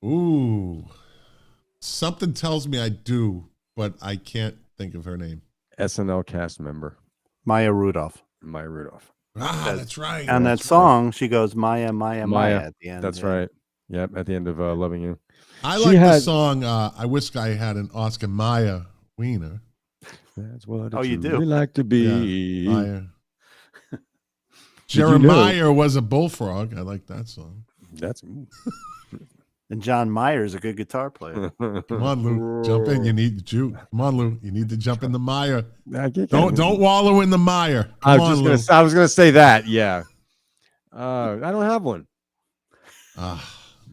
Ooh, something tells me I do, but I can't think of her name. SNL cast member, Maya Rudolph. Maya Rudolph. That's right. And that That's song, she goes Maya, Maya, Maya. Maya at the end. That's yeah. right. Yep, at the end of Loving You. I She like the had- song. I wish I had an Oscar Mayer wiener. That's what Oh, you do? truly like to be. Mayer. Did you know- Jeremiah was a bullfrog. I like that song. That's And John Mayer is a good guitar player. Come on, Lou, jump in. You need Come on, Lou. You need to jump in the mire. Don't wallow in the mire. Come on, Lou. I was gonna say that. Yeah. I don't have one.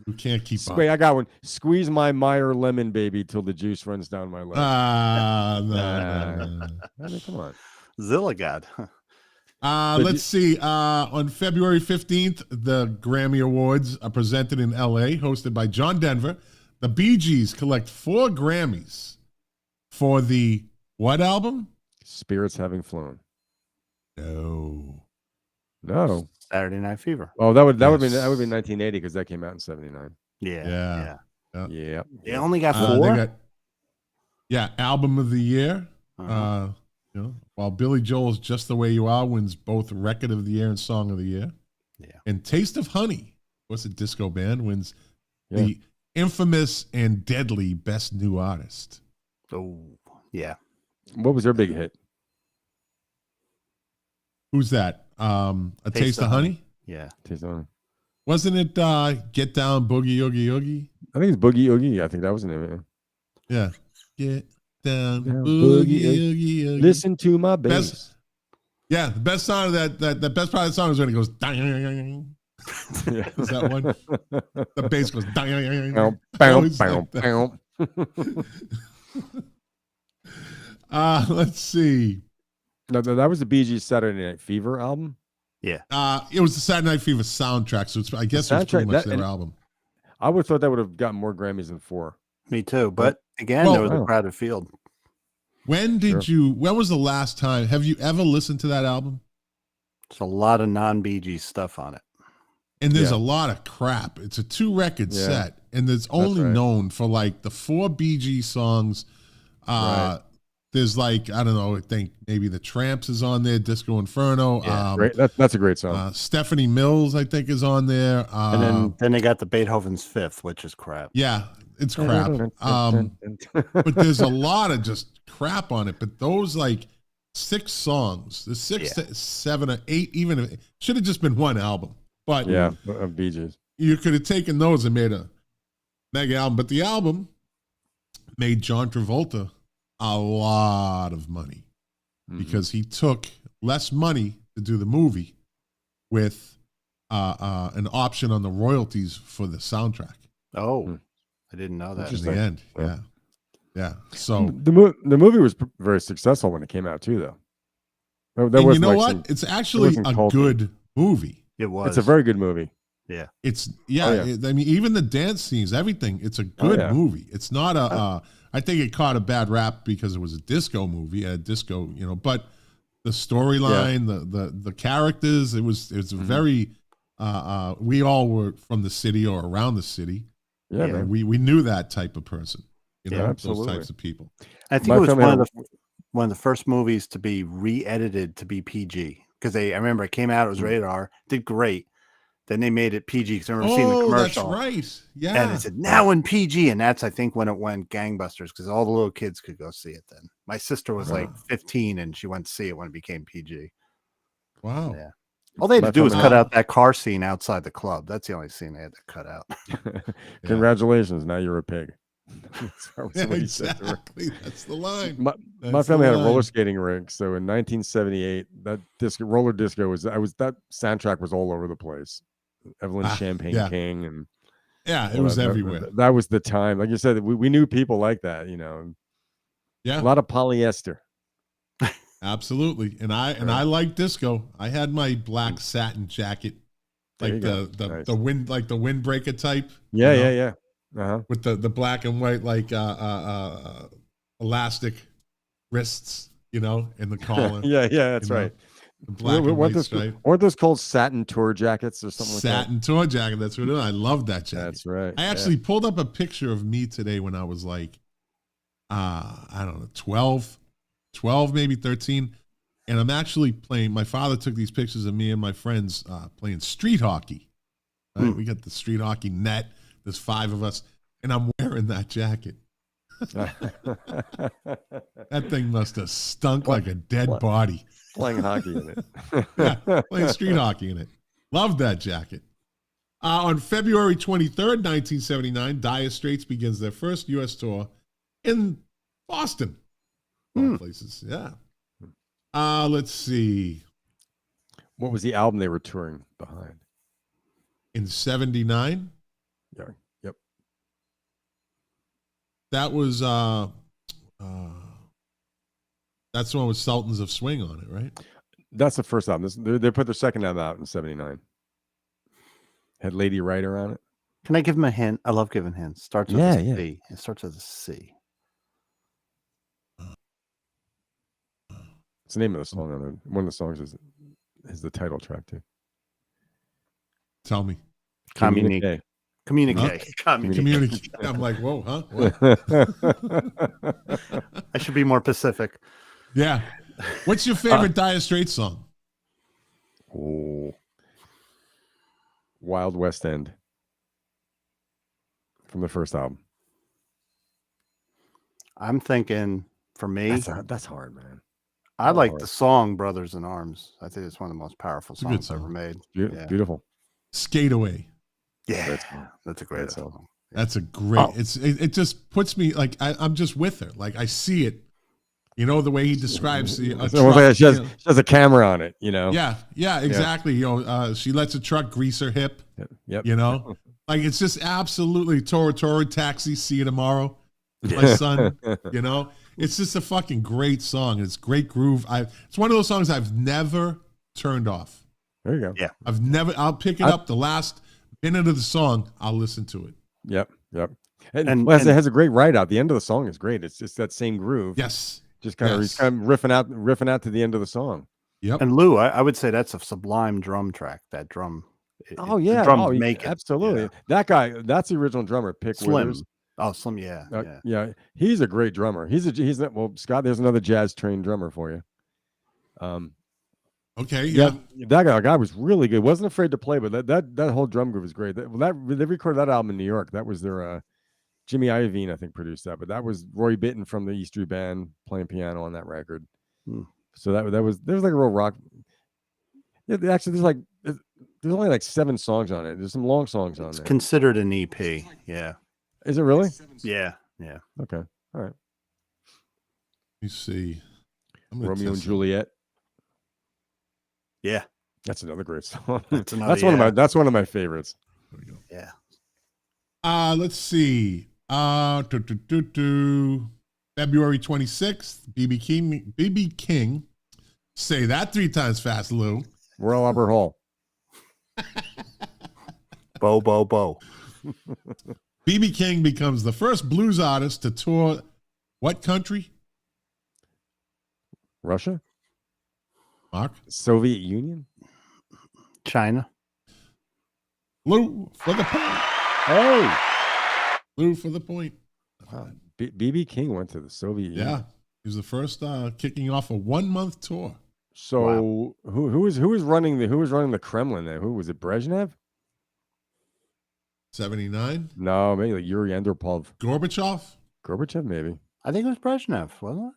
You can't keep up. Wait, I got one. Squeeze my Meyer lemon, baby, till the juice runs down my leg. No. I mean, come on. Zilligod. Let's see. On February 15th, the Grammy Awards are presented in LA, hosted by John Denver. The Bee Gees collect 4 Grammys for the what album? Spirits Having Flown. No. No. Saturday Night Fever. Oh, that would be Yes. 1980 because that came out in 79. Yeah. Yeah. They only got They 4. got album of the year. Uh-huh. While Billy Joel's "Just the Way You Are" wins both record of the year and song of the year. Yeah. And "Taste of Honey," what's a disco band, wins Yeah. the infamous and deadly best new artist. Oh, yeah. What was their big hit? Who's that? A Taste of Honey? Yeah. Taste of Honey. Wasn't it Get Down Boogie Oogie Oogie? I think it's Boogie Oogie. I think that was the name of it. Yeah. Get down Down, Boogie Boogie Oogie Oogie. Listen to my bass. Best, yeah, the best song of the best part of the song is when it goes dang. Yeah. Is that one? The bass goes dang. Bow, I bow, always bow, like that. bow. Let's see. No, that was the Bee Gees Saturday Night Fever album. Yeah. It was the Saturday Night Fever soundtrack, so I guess it was pretty soundtrack, much that- their and- album. I would have thought that would have gotten more Grammys than 4. Me too. But again, Well- there was a Wow. crowded field. When was the last time? Have you ever listened to that album? There's a lot of non-Bee Gees stuff on it. And there's Yeah. a lot of crap. It's a 2-record Yeah. set, and it's only right. known for like the 4 Bee Gees songs. Right. There's like, I don't know, I think maybe the Tramps is on there, Disco Inferno. Yeah, Great. That's a great song. Stephanie Mills, I think, is on there. And then they got the Beethoven's Fifth, which is crap. Yeah, it's crap. But there's a lot of just crap on it. But those like 6 songs, the 6 to 7 or 8, even if, should have just been one album. But Yeah, of Bee Gees. you could have taken those and made a mega album. But the album made John Travolta a lot of money because he took less money to do the movie with an option on the royalties for the soundtrack Oh, I didn't know that. in the end. Yeah. Yeah. So, The movie was very successful when it came out too, though. and you wasn't know like what? some- It's actually wasn't a culty. good movie. It was. It's a very good movie. It's Oh, yeah. I mean, even the dance scenes, everything. It's a good yeah. movie. It's not a. I think it caught a bad rap because it was a disco movie, a disco, but the storyline, the characters, it was very. We all were from the city or around the city. Yeah, And man. we knew that type of person. Yeah, absolutely. Those types of people. I think My it was family one of the first movies to be re-edited to be PG because I remember it came out, it was rated R, did great. Then they made it PG because I remember seeing the commercial. That's right. Yeah. And it said now in PG, and that's I think when it went gangbusters because all the little kids could go see it. Then my sister was like 15 and she went to see it when it became PG. Wow. Yeah. All they had My to do was family- cut out that car scene outside the club. That's the only scene they had to cut out. Congratulations, now you're a pig. That was Yeah, what he said to her. exactly. That's the line. My That's family the had a roller line. skating rink, so in 1978, that roller disco that soundtrack was all over the place. Evelyn Champagne yeah. King and Yeah, it all was that. everywhere. That was the time. Like you said, we knew people like that. Yeah. A lot of polyester. Absolutely. And I like disco. I had my black satin jacket, There like you the go. Nice. the wind like the windbreaker type. Yeah, you know, yeah. Uh-huh. With the black and white like elastic wrists, and the collar. Yeah, that's you know, right. The black and white stripe. Weren't those called satin tour jackets or something Satin tour jacket. That's what it is. I love that like that? jacket. That's right. I actually pulled up a picture of me today when I was like, I don't know, 12, maybe 13. And I'm actually playing, my father took these pictures of me and my friends playing street hockey. Right? We got the street hockey net. There's 5 of us. And I'm wearing that jacket. That thing must have stunk like a dead body. Playing hockey in it. Yeah, playing street hockey in it. Love that jacket. On February 23rd, 1979, Dire Straits begins their first U.S. tour in Boston. Of all places, yeah. Let's see. What was the album they were touring behind? In 79, Yeah. Yep. that was that's the one with Sultans of Swing on it, right? That's the first album. They put their second album out in 79. Had Lady Writer on it. Can I give him a hint? I love giving hints. Starts with Yeah, a yeah. C. It starts with a C. It's the name of the song. One of the songs is the title track too. Tell me. Communique. Communicate. I'm like, whoa, huh? What? I should be more Pacific. Yeah. What's your favorite Dire Straits song? Oh, Wild West End from the first album. I'm thinking for me, that's hard, man. I like the song "Brothers in Arms." I think it's one of the most powerful songs ever made. Beautiful. Skate Away. Yeah, that's a great song. That's a great. It just puts me like I'm just with her. Like I see it. You know the way he describes the truck, she has a camera on it. You know. Yeah, exactly. You know, she lets a truck grease her hip. Yep. You know, like it's just absolutely Tora Taxi. See you tomorrow, my son. You know, it's just a fucking great song. It's great groove. It's one of those songs I've never turned off. There you go. Yeah, I'll pick it up the last minute of the song. I'll listen to it. Yep. And it has a great ride out. The end of the song is great. It's just that same groove. Yes. Just kind of riffing out to the end of the song. Yep. And Lou, I would say that's a sublime drum track. That drum. The drums make it. Absolutely. Yeah. That guy, that's the original drummer, Pick Slim. Withers. Oh, Slim, yeah. He's a great drummer. Scott, there's another jazz trained drummer for you. Okay, yeah. That guy was really good. Wasn't afraid to play, but that whole drum group was great. They recorded that album in New York. That was their Jimmy Iovine, I think, produced that. But that was Roy Bittan from the E Street Band playing piano on that record. So there was like a real rock. Yeah, actually, there's only like 7 songs on it. There's some long songs on it. It's considered an EP. Yeah. Is it really? Yeah. Okay. All right. Let me see. Romeo and Juliet. Yeah, that's another great song. That's one of my favorites. There we go. Yeah. Let's see. February 26th, BB King. Say that 3 times fast, Lou. Royal Albert Hall. Bo. BB King becomes the first blues artist to tour what country? Russia? Mark? Soviet Union? China? Lou for the point. Hey! Lou for the point. BB King went to the Soviet Union. Yeah. He was the first kicking off a 1-month tour. So who was running the Kremlin then? Who was it? Brezhnev? 79? No, maybe like Yuri Andropov. Gorbachev, maybe. I think it was Brezhnev, wasn't it?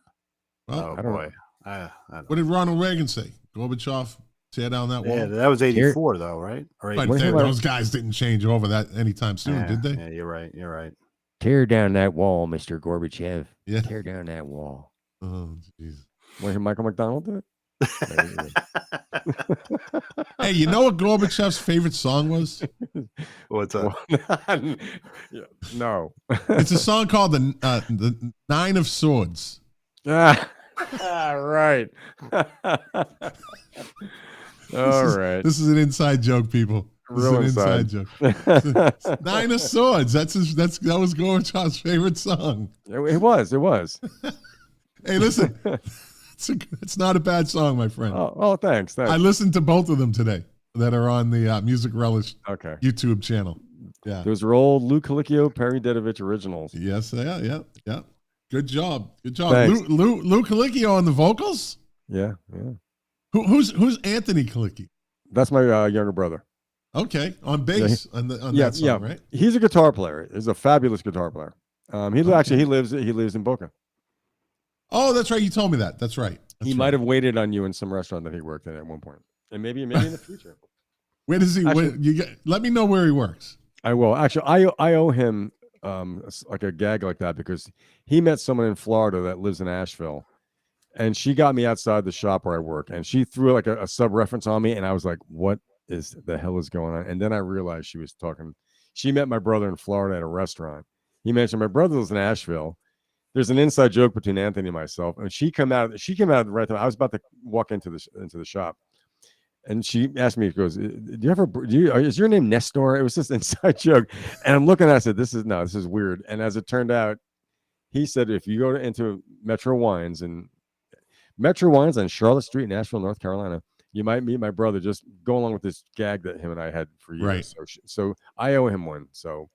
Well, I don't know. I don't what did Ronald Reagan say? Gorbachev tear down that wall? Yeah, that was 84 though, right? Or but those guys didn't change over that anytime soon, did they? Yeah, you're right. Tear down that wall, Mr. Gorbachev. Yeah. Tear down that wall. Oh, jeez. Want to hear Michael McDonald do it? Hey, you know what Gorbachev's favorite song was? What's that? No. It's a song called the 9 of Swords. Right. This is an inside joke, people. This is an inside joke. 9 of Swords. That was Gorbachev's favorite song. It was. Hey, listen. It's not a bad song, my friend. Oh, thanks. I listened to both of them today that are on the Music Relish YouTube channel. Yeah. Those are old Lou Calicchio, Perry Dedovich originals. Yes, yeah. Good job. Thanks. Lou Calicchio on the vocals? Yeah. Who's Anthony Calicchio? That's my younger brother. Okay, on bass on that song, right? He's a guitar player. He's a fabulous guitar player. He lives in Boca. Oh, that's right. You told me that. That's right. He might have waited on you in some restaurant that he worked at one point, and maybe in the future. Where does he? Let me know where he works. I will. Actually, I owe him like a gag like that because he met someone in Florida that lives in Asheville, and she got me outside the shop where I work, and she threw like a sub reference on me, and I was like, "What is the hell is going on?" And then I realized she was talking. She met my brother in Florida at a restaurant. He mentioned my brother was in Asheville. There's an inside joke between Anthony and myself, and she came out at the right time. I was about to walk into the shop, and she asked me, she goes, is your name Nestor? It was just an inside joke. And I'm looking at it, I said, this is weird. And as it turned out, he said, if you go into Metro Wines, and Metro Wines on Charlotte Street, Nashville, North Carolina. You might meet my brother. Just go along with this gag that him and I had for years. Right. So I owe him one. So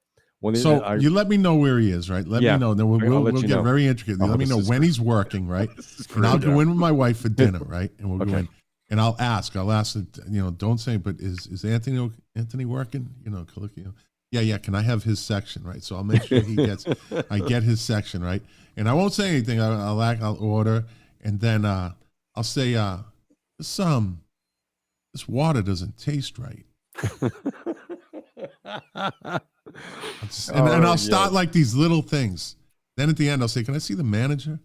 you let me know where he is, right? Let me know. Then we'll get very intricate. Let me know when he's working, right? And I'll go in with my wife for dinner, right? And we'll go in. And I'll ask, don't say, but is Anthony working? Calicchio. Yeah. Can I have his section, right? So I'll make sure I get his section, right? And I won't say anything. I'll order, and then I'll say, this water doesn't taste right. And I'll start like these little things. Then at the end, I'll say, "Can I see the manager?"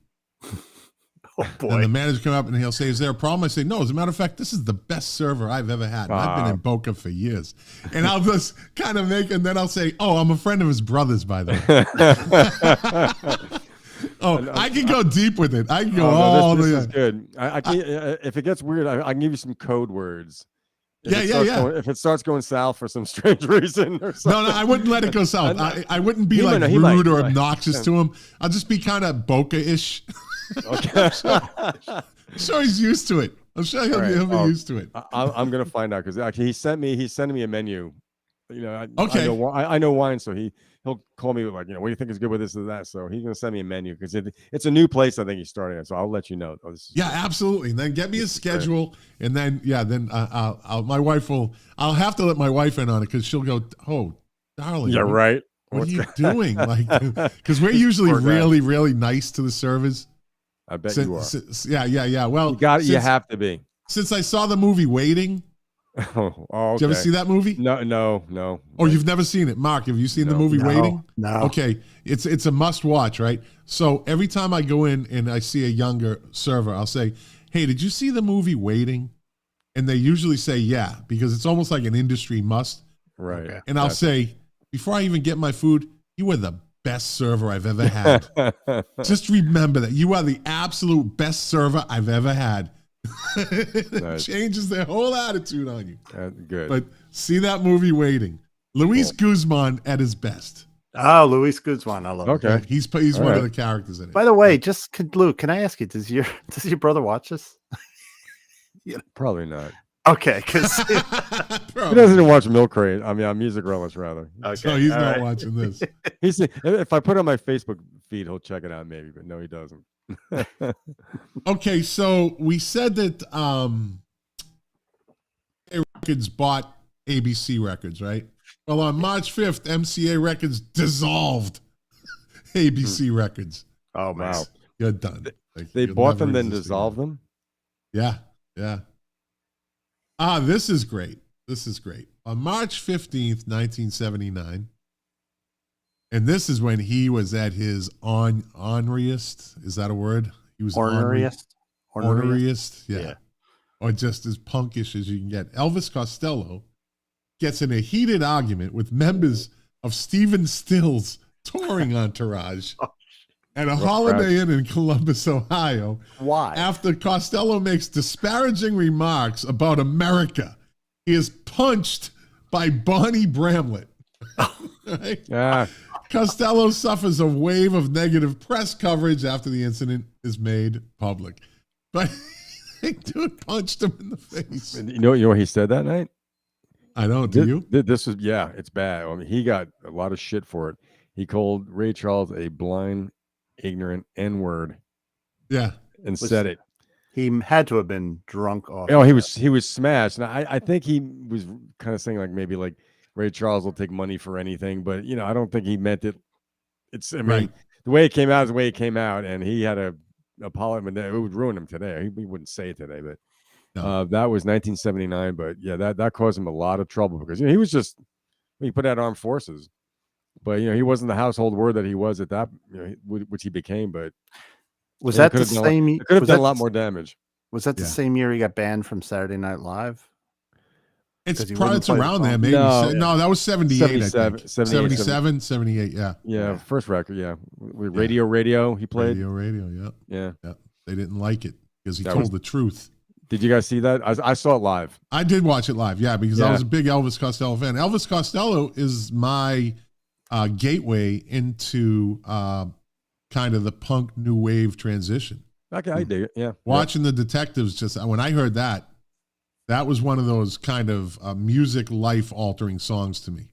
Oh boy! And the manager come up and he'll say, "Is there a problem?" I say, "No. As a matter of fact, this is the best server I've ever had. I've been in Boca for years." And I'll just kind of and then I'll say, "Oh, I'm a friend of his brother's, by the way." I can go deep with it. I can go this is good. I can, if it gets weird, I can give you some code words. If it starts going south for some strange reason or something. No, I wouldn't let it go south. I wouldn't be rude or obnoxious to him. I'll just be kind of Boca-ish. Okay. I'm sure he's used to it. I'm sure he'll be used to it. I'm gonna find out because he's sending me a menu. I know wine, so he'll call me like, what do you think is good with this or that? So he's gonna send me a menu because it's a new place I think he's starting at. So I'll let you know. Absolutely. And then get me a schedule, and then I'll have to let my wife in on it because she'll go, "Oh, darling, yeah, right. What are you doing?" Like, because we're usually really, really nice to the servers. I bet you are. Yeah. Well, you have to be. Since I saw the movie Waiting. Okay. Did you ever see that movie? No. Oh, you've never seen it, Mark? Have you seen the movie Waiting? No. Okay, it's a must watch, right? So every time I go in and I see a younger server, I'll say, "Hey, did you see the movie Waiting?" And they usually say, "Yeah," because it's almost like an industry must. Right. Okay. And I'll say, before I even get my food, "You were the best server I've ever had." Just remember that you are the absolute best server I've ever had. It changes their whole attitude on you. Good. But see that movie Waiting. Luis Guzman at his best. Oh, Luis Guzman. I love him. He's one of the characters in it. By the way, Luke, can I ask you, does your brother watch this? Probably not. Okay, because he doesn't watch Milk Crate. I mean, Music Relish rather. Okay, so he's not watching this. If I put it on my Facebook feed, he'll check it out maybe, but no, he doesn't. Okay, so we said that Records bought ABC Records, right? Well, on March 5th, MCA Records dissolved ABC Records. Oh, man. Wow. You're done. They bought them, then dissolved them? Yeah. This is great. On March 15th, 1979, and this is when he was at his orneriest. Is that a word? He was orneriest. Yeah. Or just as punkish as you can get. Elvis Costello gets in a heated argument with members of Stephen Still's touring entourage at a Holiday Inn in Columbus, Ohio. Why? After Costello makes disparaging remarks about America, he is punched by Bonnie Bramlett. Right? Yeah. Costello suffers a wave of negative press coverage after the incident is made public. But dude punched him in the face. You know what he said that night? I don't. Do you? This is, it's bad. I mean, he got a lot of shit for it. He called Ray Charles a blind, ignorant N-word. Yeah. And said it. He had to have been drunk off. Oh, he was smashed. And I think he was kind of saying like maybe like Ray Charles will take money for anything, but I don't think he meant it. The way it came out is the way it came out, and he had a apology. It would ruin him today. He wouldn't say it today, but that was 1979. But yeah, that caused him a lot of trouble because he was just he put out armed forces, but he wasn't the household word that he was at that, which he became. But was that the same? It could have done a lot more damage. Was that the same year he got banned from Saturday Night Live? It's around there, maybe. No, that was 78, 77, 78, yeah. First record, with Radio, he played. Radio, yeah. They didn't like it because he told the truth. Did you guys see that? I saw it live. I did watch it live, because I was a big Elvis Costello fan. Elvis Costello is my gateway into kind of the punk new wave transition. Okay, I dig it. Yeah. Watching the Detectives, just when I heard that was one of those kind of music life altering songs to me.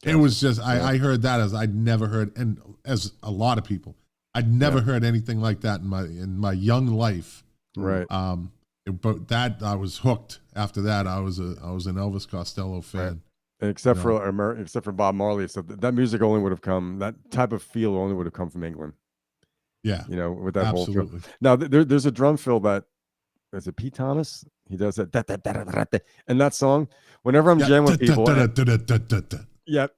It was just I heard that as I'd never heard, and as a lot of people, I'd never heard anything like that in my young life. Right. But that I was hooked. After that, I was an Elvis Costello fan. Right. Except for Bob Marley, so that music only would have come. That type of feel only would have come from England. Yeah, with that whole absolutely. fill. Now there's a drum fill that is it Pete Thomas? He does that and that song. Whenever I'm jamming with people,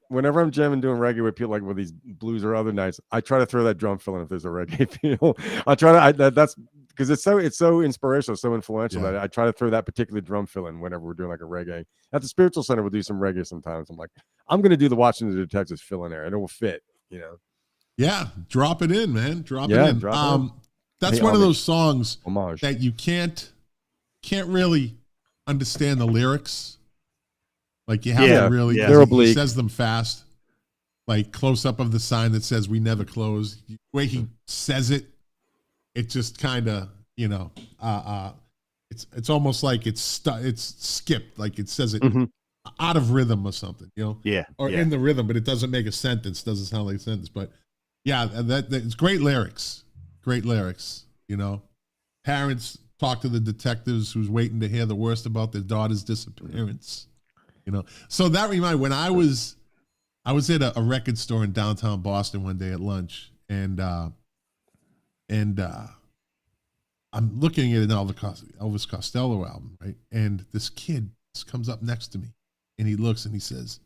whenever I'm jamming doing reggae with people, like with these blues or other nights, I try to throw that drum fill in if there's a reggae feel. I try to. That's because it's so inspirational, so influential that I try to throw that particular drum fill in whenever we're doing like a reggae. At the Spiritual Center, we'll do some reggae sometimes. I'm like, I'm going to do the Watching the Detectives fill in there, and it will fit. Yeah, drop it in, man. Drop it in. That's one of those songs that you can't really understand the lyrics. Like you have to really, he says them fast. Like close up of the sign that says "We never close." The way he says it, it just kind of, it's almost like it's skipped. Like it says it out of rhythm or something, in the rhythm, but it doesn't make a sentence. Doesn't sound like a sentence, but yeah, that it's great lyrics. Great lyrics. Parents talk to the detectives who's waiting to hear the worst about their daughter's disappearance. So that reminded when I was at a record store in downtown Boston one day at lunch, and I'm looking at an Elvis Costello album, right? And this kid comes up next to me, and he looks and he says,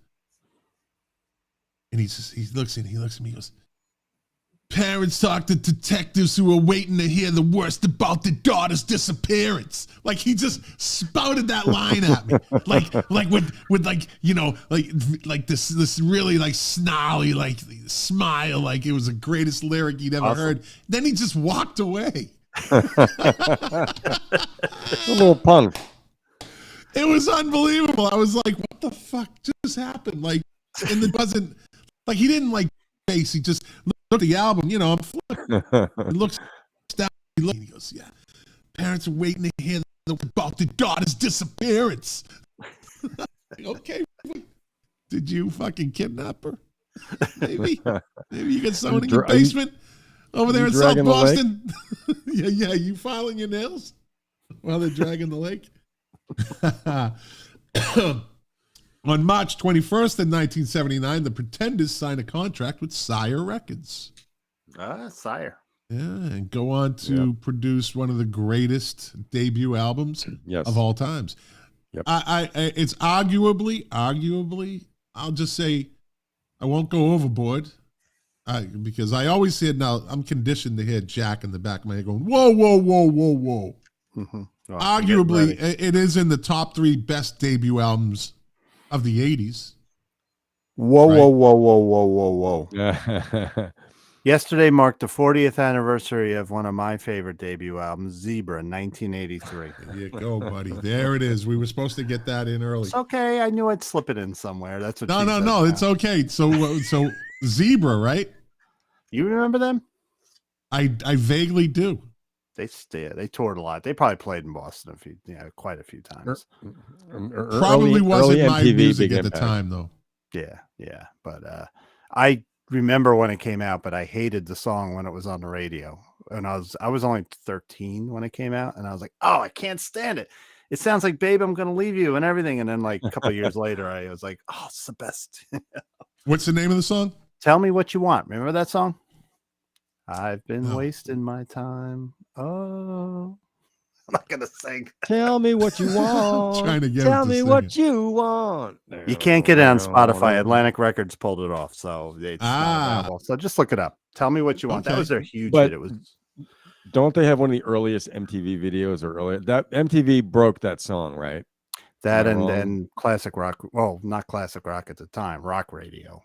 and he looks at me, he goes, "Parents talk to detectives who are waiting to hear the worst about their daughter's disappearance." Like he just spouted that line at me, like with like this really like snarly like smile, like it was the greatest lyric he'd ever heard. Then he just walked away. A little punk. It was unbelievable. I was like, "What the fuck just happened?" Like, and it wasn't like he didn't like face. He just looked at the album, I'm flipping. He looks down, and he goes, "Yeah, parents are waiting to hear about their daughter's disappearance." Okay, did you fucking kidnap her? Maybe you got someone in your basement over there in South Boston. yeah, you filing your nails while they're dragging the lake. On March 21st in 1979, the Pretenders signed a contract with Sire Records. Sire. Yeah, and go on to produce one of the greatest debut albums of all times. Yep. It's arguably, I'll just say, I won't go overboard, because I always hear, now I'm conditioned to hear Jack in the back of my head going, "Whoa, whoa, whoa, whoa, whoa." Mm-hmm. Oh, arguably, it is in the top 3 best debut albums of the 80s. Whoa, right? Whoa. Yesterday marked the 40th anniversary of one of my favorite debut albums, Zebra, in 1983. There you go, buddy. There it is. We were supposed to get that in early. It's okay. I knew I'd slip it in somewhere. That's what. No. Now. It's okay. So Zebra, right? You remember them? I vaguely do. They toured a lot. They probably played in Boston quite a few times. Probably wasn't my music at the time, though. Yeah. But I remember when it came out, but I hated the song when it was on the radio. And I was only 13 when it came out, and I was like, "Oh, I can't stand it. It sounds like Babe, I'm Gonna Leave You," and everything. And then like a couple of years later, I was like, "Oh, it's the best." What's the name of the song? Tell Me What You Want. Remember that song? I've been wasting my time. Oh, I'm not gonna sing. Tell me what you want. Trying to get Tell me what you want. You can't get it on Spotify. Atlantic Records pulled it off, so it's not available. So just look it up. Tell Me What You Want. That was their huge hit. It was. Don't they have one of the earliest MTV videos or earlier? That MTV broke that song, right? That and then classic rock. Well, not classic rock at the time. Rock radio.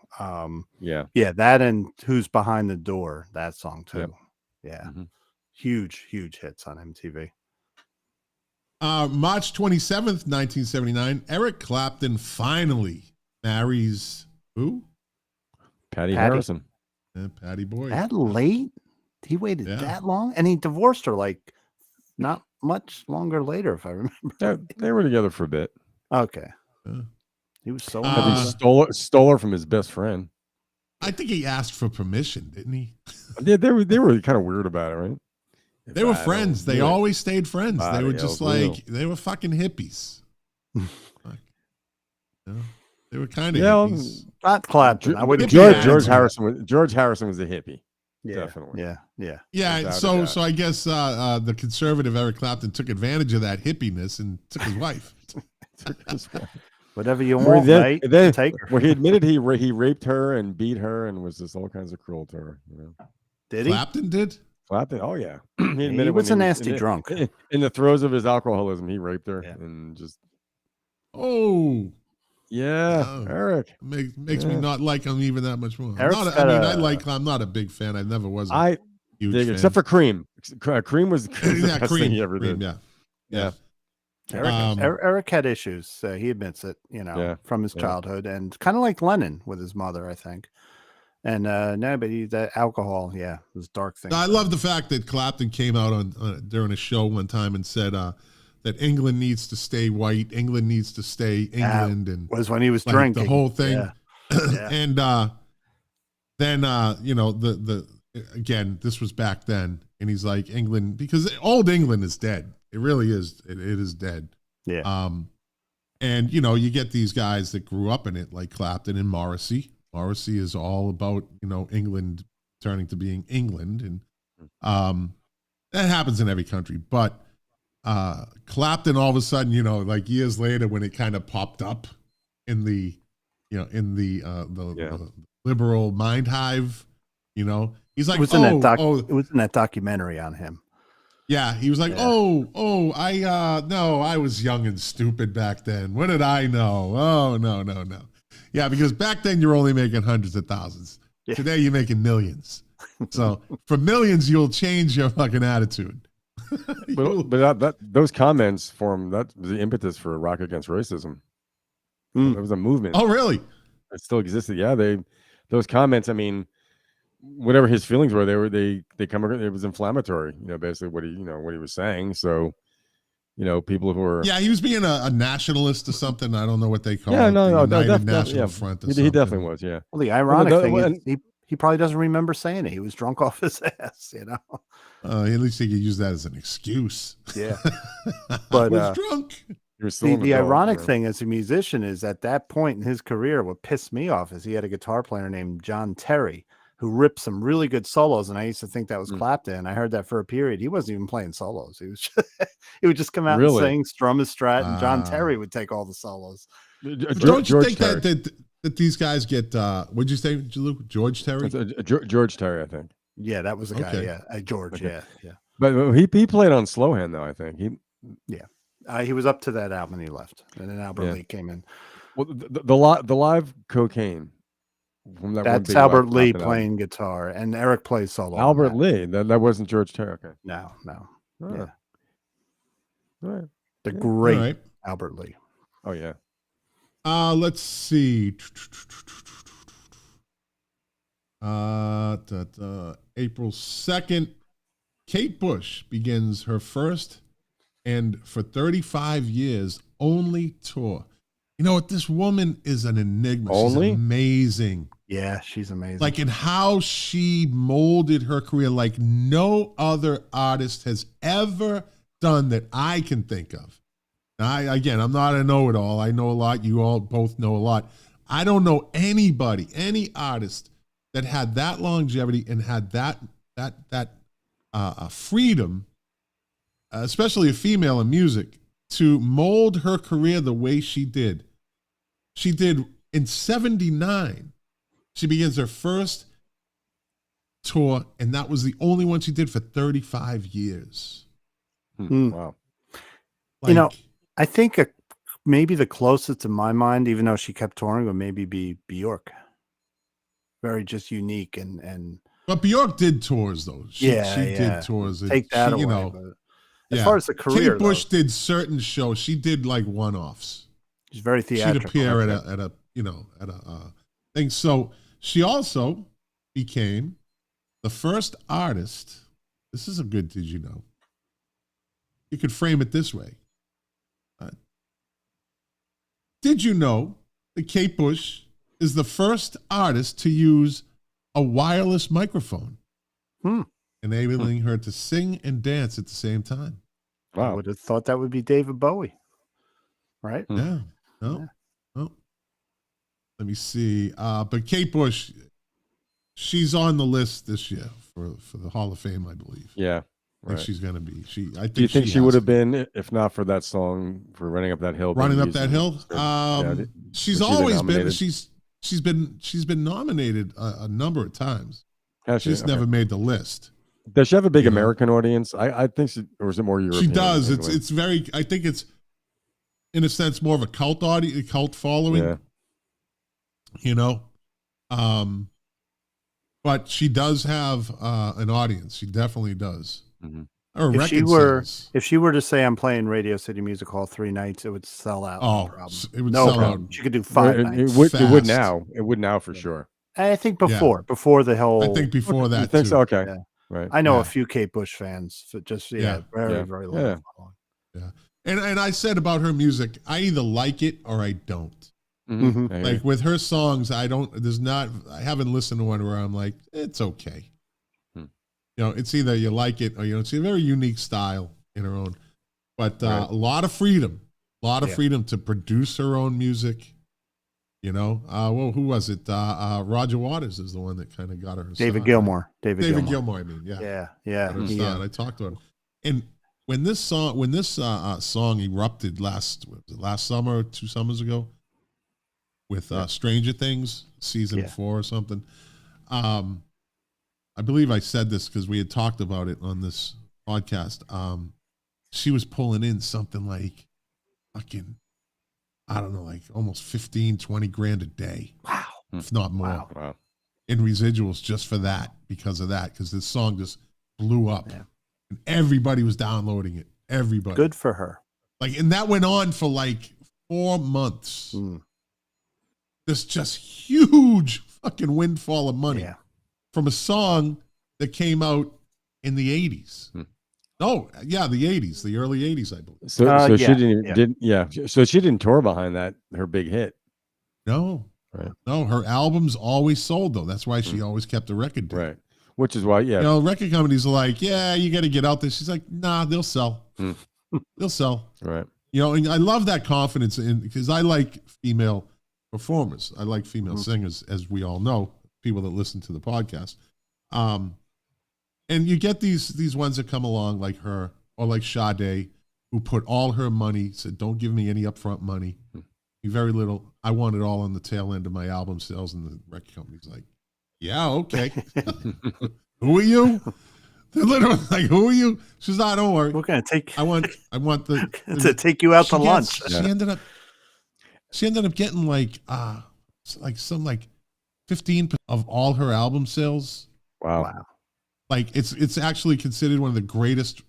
Yeah. That and Who's Behind the Door. That song too. Yep. Yeah. Mm-hmm. Huge hits on MTV. March 27th, 1979. Eric Clapton finally marries who? Patty Harrison. Patty Boy. That late? He waited Yeah. that long, and he divorced her like not much longer later, if I remember. They were together for a bit. Okay. Yeah. He was so. I think he stole her from his best friend. I think he asked for permission, didn't he? Yeah, they were kind of weird about it, right? They were friends. They always stayed friends. They were just like, they were fucking hippies. They were kind of hippies. Not Clapton. I wouldn't. George Harrison was a hippie. Yeah, definitely. Yeah. So I guess the conservative Eric Clapton took advantage of that hippiness and took his wife. Whatever you want, mate. Take her. Well, he admitted he raped her and beat her and was just all kinds of cruel to her. You know? Did he? Clapton did? Clapton, oh yeah. He was a nasty drunk. In the throes of his alcoholism, he raped her and just. Oh. Yeah, Eric makes me not like him even that much more. I'm not a big fan. I never was. Huge fan. Except for Cream. Cream was the best thing he ever did. Yeah. Eric had issues. He admits it. From his childhood, and kind of like Lennon with his mother, I think. And that alcohol, was a dark thing. I love the fact that Clapton came out on during a show one time and said that England needs to stay white. England needs to stay England, and was when he was drinking the whole thing. Yeah. And then the again, this was back then, and he's like, England, because old England is dead. It really is. It is dead. Yeah. And you get these guys that grew up in it, like Clapton and Morrissey. Morrissey is all about England turning to being England, and that happens in every country. But Clapton, all of a sudden, like years later, when it kind of popped up in the the liberal mind hive, he's like, it was in that documentary on him. Yeah, he was like, I was young and stupid back then. What did I know? Oh, no. Yeah, because back then you're only making hundreds of thousands. Yeah. Today you're making millions. So for millions, you'll change your fucking attitude. but those comments formed that was the impetus for Rock Against Racism. It was a movement. Oh, really? It still existed. Yeah, those comments. I mean, whatever his feelings were, they come. It was inflammatory. Basically what he was saying. So, people who were he was being a nationalist or something. I don't know what they call it. United National Front. He definitely was. Yeah. Well, the ironic thing is he probably doesn't remember saying it. He was drunk off his ass. At least he could use that as an excuse. Yeah. But I was drunk. The ironic thing as a musician is at that point in his career, what pissed me off is he had a guitar player named John Terry who ripped some really good solos, and I used to think that was Clapton. I heard that for a period. He wasn't even playing solos. He was he would just come out and sing, strum his Strat, and John Terry would take all the solos. Don't you think that these guys get what'd you say, Luke? George Terry? George Terry, I think. Yeah, that was the guy. Yeah, George. Okay. Yeah. But he played on Slowhand though. I think he was up to that album and he left, and then Albert Lee came in. Well, the live Cocaine. That's Albert Lee playing guitar, and Eric plays solo. Albert Lee. That wasn't George Terry. Okay. No. Oh. Yeah. All right. The great Albert Lee. Oh yeah. Let's see. April 2nd, Kate Bush begins her first and for 35 years only tour. You know what? This woman is an enigma. She's amazing. Yeah, she's amazing. Like in how she molded her career like no other artist has ever done that I can think of. Now, I'm not a know-it-all. I know a lot. You all both know a lot. I don't know anybody, any artist that had that longevity and had that freedom, especially a female in music, to mold her career the way she did. She did in 79. She begins her first tour, and that was the only one she did for 35 years. Wow. I think maybe the closest in my mind, even though she kept touring, would maybe be Bjork. Very just unique and. But Bjork did tours though. She did tours. Take that away. As far as the career, Kate Bush did certain shows. She did like one-offs. She's very theatrical. She'd appear at a thing. So she also became the first artist, this is a good did you know? You could frame it this way. Did you know that Kate Bush is the first artist to use a wireless microphone, enabling her to sing and dance at the same time? I Wow. would have thought that would be David Bowie, right? Yeah. No. No. Let me see. But Kate Bush, she's on the list this year for the Hall of Fame, I believe. Yeah. I think Right. she's going to be. I think Do you think she has would to have been if not for that song for Running Up That Hill? being running up used that in- hill? She's was she always been. nominated? She's been nominated a number of times. Has she? She's never made the list. Does she have a big You know? American audience? I think she, or is it more European? She does. England? It's very. I think it's in a sense more of a cult audience, cult following. Yeah. You know, but she does have an audience. She definitely does. Mhm. Or If she record were, sales. if she were to say I'm playing Radio City Music Hall 3 nights, it would sell out. Oh, no problem. it would No sell problem. out. She could do 5 It nights. would. It would Fast. now. It would now for sure. I think before the whole. I think before that You think too. so? Okay. Yeah. Right. I know Yeah. a few Kate Bush fans. So just Yeah. very Yeah. very Yeah. long. Yeah, and I said about her music, I either like it or I don't. Mhm. I hear Like with her songs, I haven't listened to one where I'm like, it's okay. Hmm. You know, it's either you like it or it's a very unique style in her own, but Right. a lot of freedom, Yeah. freedom to produce her own music. You know, well, who was it? Roger Waters is the one that kind of got her. David start. Gilmour. David David Gilmour. Gilmour. I mean, yeah. Yeah. Got her He, start. I talked to him, and when this song erupted last summer, 2 summers ago, with Stranger Things season 4 or something. I believe I said this because we had talked about it on this podcast. She was pulling in something like fucking, I don't know, like almost 15, 20 grand a day. Wow. If not more. Wow. In residuals just for that, because of that, because this song just blew up. Yeah. And everybody was downloading it. Everybody. Good for her. Like, and that went on for like 4 months. This just huge fucking windfall of money from a song that came out in the 80s. Oh, yeah, the 80s, the early 80s, I believe. So she yeah. didn't. So she didn't tour behind that. Her big hit. No. Right. No, her albums always sold, though. That's why she always kept a record deal. Right. Which is why, You know, record companies are like, yeah, you got to get out there. She's like, nah, they'll sell. They'll sell. Right. You know, and I love that confidence because I like female performers. I like female singers, as we all know, people that listen to the podcast. And you get these ones that come along like her or like Sade, who put all her money, said, don't give me any upfront money. Very little. I want it all on the tail end of my album sales. And the record company's like, yeah, okay. Who are you? They're literally like, who are you? She's not, don't worry. We're gonna take. I want the to take you out to lunch. She ended up getting like 15% of all her album sales. Wow. Like it's actually considered one of the greatest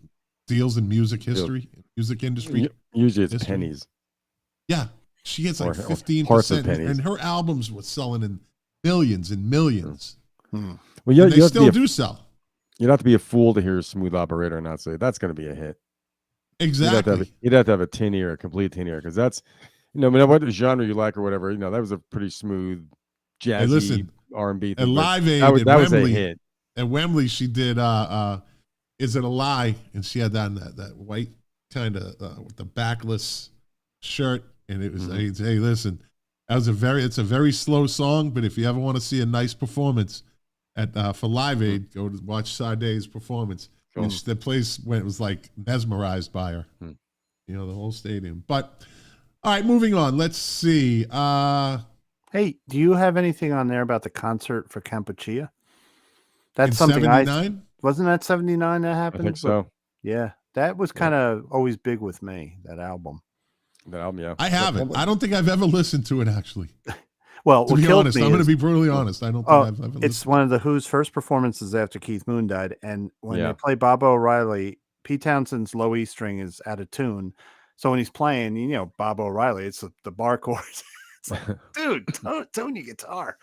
deals in music history, music industry. Usually it's history. pennies. Yeah, she gets like Or 15%, pennies. and her albums were selling in millions and millions. Well, And they still do sell. You'd have to be a fool to hear a Smooth Operator and not say that's going to be a hit. Exactly. You'd have to have a tin ear, a complete tin ear, because that's, no matter what genre you like or whatever, that was a pretty smooth, jazzy R&B thing. At Live Aid that at was a Wembley, hit. At Wembley, she did "Is It a Lie?" and she had that white kind of with the backless shirt, and it was hey, listen, it's a very slow song, but if you ever want to see a nice performance for Live Aid, go to watch Sade's performance. Cool. And the place was like mesmerized by her, the whole stadium. But all right, moving on. Let's see. Hey, do you have anything on there about the concert for Kampuchea? That's in something 79? wasn't that 79 that I happened? think so. Yeah, that was kind of always big with me, that album. That album, yeah. I haven't. I don't think I've ever listened to it, actually. Well, To what be killed honest, me I'm going to is- be brutally honest. I don't think I've ever listened. It's one of the Who's first performances after Keith Moon died, and when Yeah. they play Bob O'Reilly, Pete Townshend's low E string is out of tune. So when he's playing, Bob O'Reilly, it's the bar chords. It's like, dude, tone your guitar.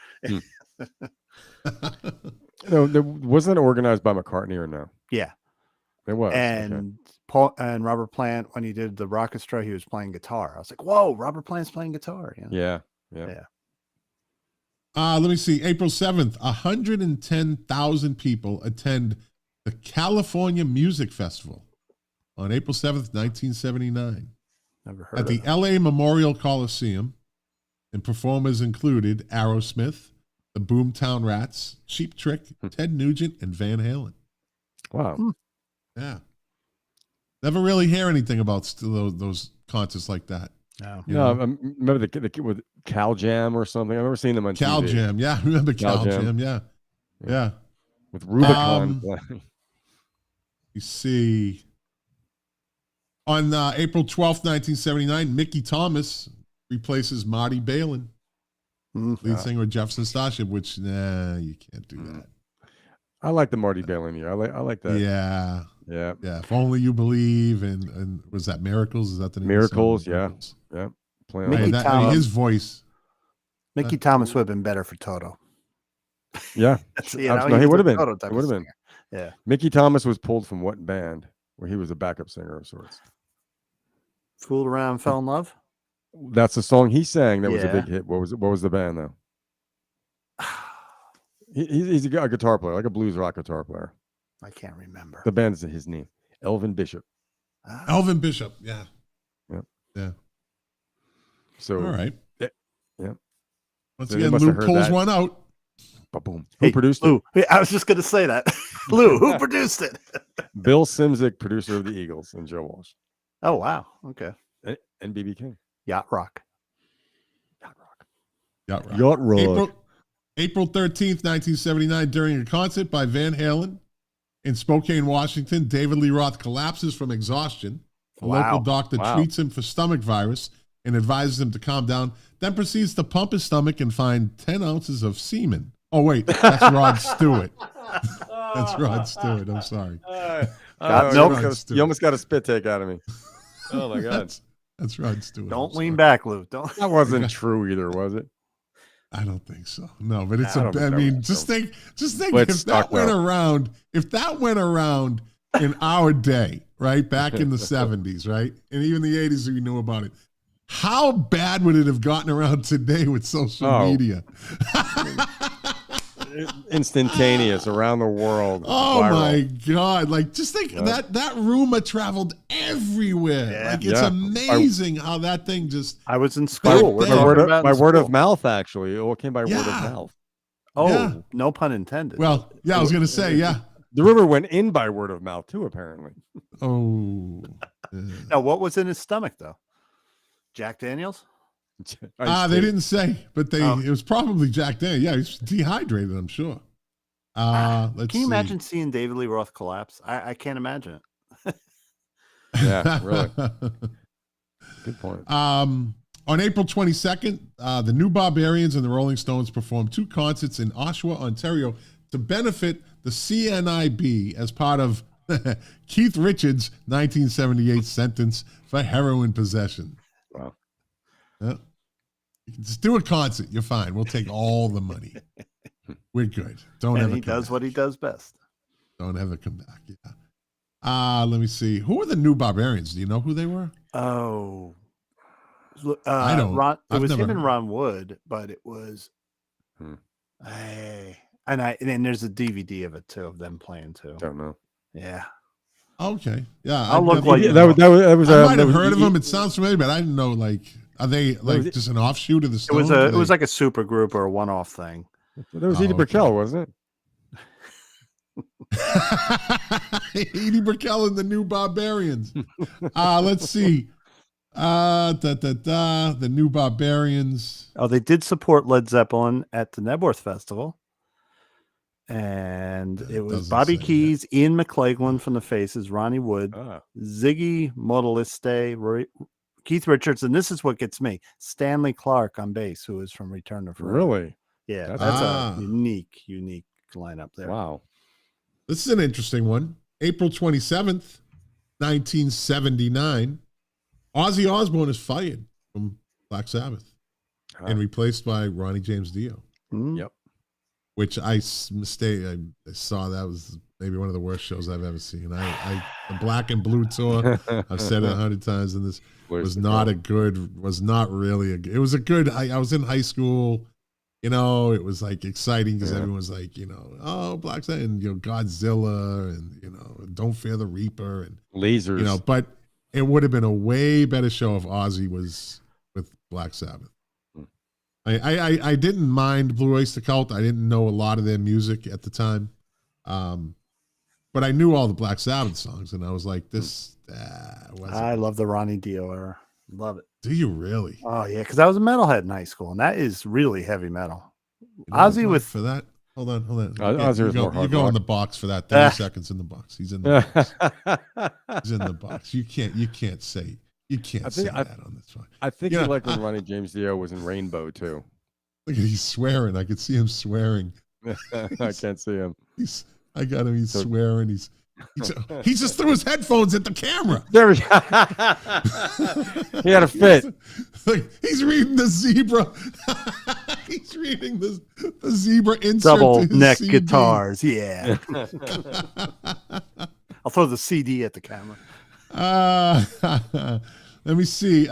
No, wasn't it organized by McCartney or no? Yeah. It was. And okay. Paul and Robert Plant, when he did the Rockestra, he was playing guitar. I was like, whoa, Robert Plant's playing guitar. You know? Yeah. Let me see. April 7th, 110,000 people attend the California Music Festival on April 7th, 1979. Never heard At of the that. LA Memorial Coliseum. And performers included Aerosmith, the Boomtown Rats, Cheap Trick, Ted Nugent, and Van Halen. Wow. Yeah. Never really hear anything about those concerts like that. No. You No, know? I remember the kid with Cal Jam or something. I remember seeing them on Cal TV. Jam. Yeah, I remember Cal Jam. Yeah. With Rubicon playing. You see, on April 12th, 1979, Mickey Thomas replaces Marty Balin, lead singer of Jefferson Starship, which, you can't do that. I like the Marty Balin year. I like that. Yeah. Yeah. If Only You Believe, and was that Miracles? Is that the name Miracles? of the song? Yeah. Playing Mickey Thomas. his voice. Mickey Thomas would have been better for Toto. Yeah. You know, No, he was would a have been. Toto type He would of have been. singer. Yeah. Mickey Thomas was pulled from what band? Where he was a backup singer of sorts. Fooled Around, Fell in Love. That's the song he sang that was a Yeah. big hit. What was the band though? He's a guitar player, like a blues rock guitar player. I can't remember. The band is his name, Elvin Bishop. Elvin Bishop. Yeah. Yep. Yeah. So All right. Yeah. Once So they again, must Lou have heard pulls that. one out. Boom. Hey, Who produced Lou. I was just going to say that. Lou, who produced it? it? Bill Simzik, producer of the Eagles, and Joe Walsh Oh, wow. Okay. and BB King. Yacht Rock. Yacht Rock. April 13th, 1979, during a concert by Van Halen in Spokane, Washington, David Lee Roth collapses from exhaustion. A local doctor treats him for stomach virus and advises him to calm down, then proceeds to pump his stomach and find 10 ounces of semen. Oh, wait, that's Rod Stewart. That's Rod Stewart. I'm sorry. You almost got a spit take out of me. Oh, my God. That's Rod Stewart. Don't lean back, Lou. Don't. That wasn't true either, was it? I don't think so. No, but it's just think Let's if that went around, in our day, right? Back in the 70s, right? And even the 80s, we knew about it. How bad would it have gotten around today with social media? Instantaneous around the world. Oh viral. my God. Like, just think that rumor traveled everywhere. Yeah. Like, it's amazing how that thing just. I was in school. By word of mouth, actually. It all came by word of mouth. Oh, no pun intended. Well, I was going to say, The rumor went in by word of mouth, too, apparently. Oh. Now, what was in his stomach, though? Jack Daniels? They didn't say, but it was probably Jack Daniels. Yeah, he's dehydrated, I'm sure. Let's Can you imagine seeing David Lee Roth collapse? I can't imagine it. Yeah, really. Good point. On April 22nd, the New Barbarians and the Rolling Stones performed 2 concerts in Oshawa, Ontario to benefit the CNIB as part of Keith Richards' 1978 sentence for heroin possession. Wow. Yeah. You can just do a concert. You're fine. We'll take all the money. We're good. And he does what he does best. Don't ever come back. Yeah. Let me see. Who were the New Barbarians? Do you know who they were? Oh. I don't. It was him and Ron Wood, but it was. Hey. And there's a DVD of it too, of them playing too. Don't know. Yeah. Okay. Yeah. I'll look like that was I might have heard of them. It sounds familiar, but I didn't know. Like, are they like just an offshoot of the Stones? It was like a super group or a one-off thing. That was Edie Brickell, wasn't it? Edie Brickell and the New Barbarians. Let's see. The New Barbarians. Oh, they did support Led Zeppelin at the Nebworth Festival. And it was Bobby Keys, Ian McLaughlin from the Faces, Ronnie Wood, Ziggy Modaliste, Keith Richards, and this is what gets me: Stanley Clark on bass, who is from Return to Forever. Really? Yeah, that's a unique lineup there. Wow. This is an interesting one. April 27th, 1979, Ozzy Osbourne is fired from Black Sabbath and replaced by Ronnie James Dio. Yep. which I saw that was maybe one of the worst shows I've ever seen. The Black and Blue tour, I've said it 100 times in this, was not really a good. It was a good. I was in high school. It was like exciting because everyone was like, oh, Black Sabbath and Godzilla and Don't Fear the Reaper and lasers. But it would have been a way better show if Ozzy was with Black Sabbath. I didn't mind Blue Oyster Cult. I didn't know a lot of their music at the time, but I knew all the Black Sabbath songs, and I was like, I love the Ronnie Dio era. Love it. Do you really? Oh yeah, because I was a metalhead in high school, and that is really heavy metal. Ozzy with for that. Hold on. Ozzy you go in the box for that. 30 seconds in the box. He's in the box. He's in the box. You can't say that on this one. I think you like when Ronnie James Dio was in Rainbow too. Look at he's swearing. I could see him swearing. I can't see him. I got him. He's swearing. He just threw his headphones at the camera. There we go. He had a fit. He's reading the zebra. He's reading the zebra insert. Double neck CD. Guitars. Yeah. I'll throw the CD at the camera. Let me see.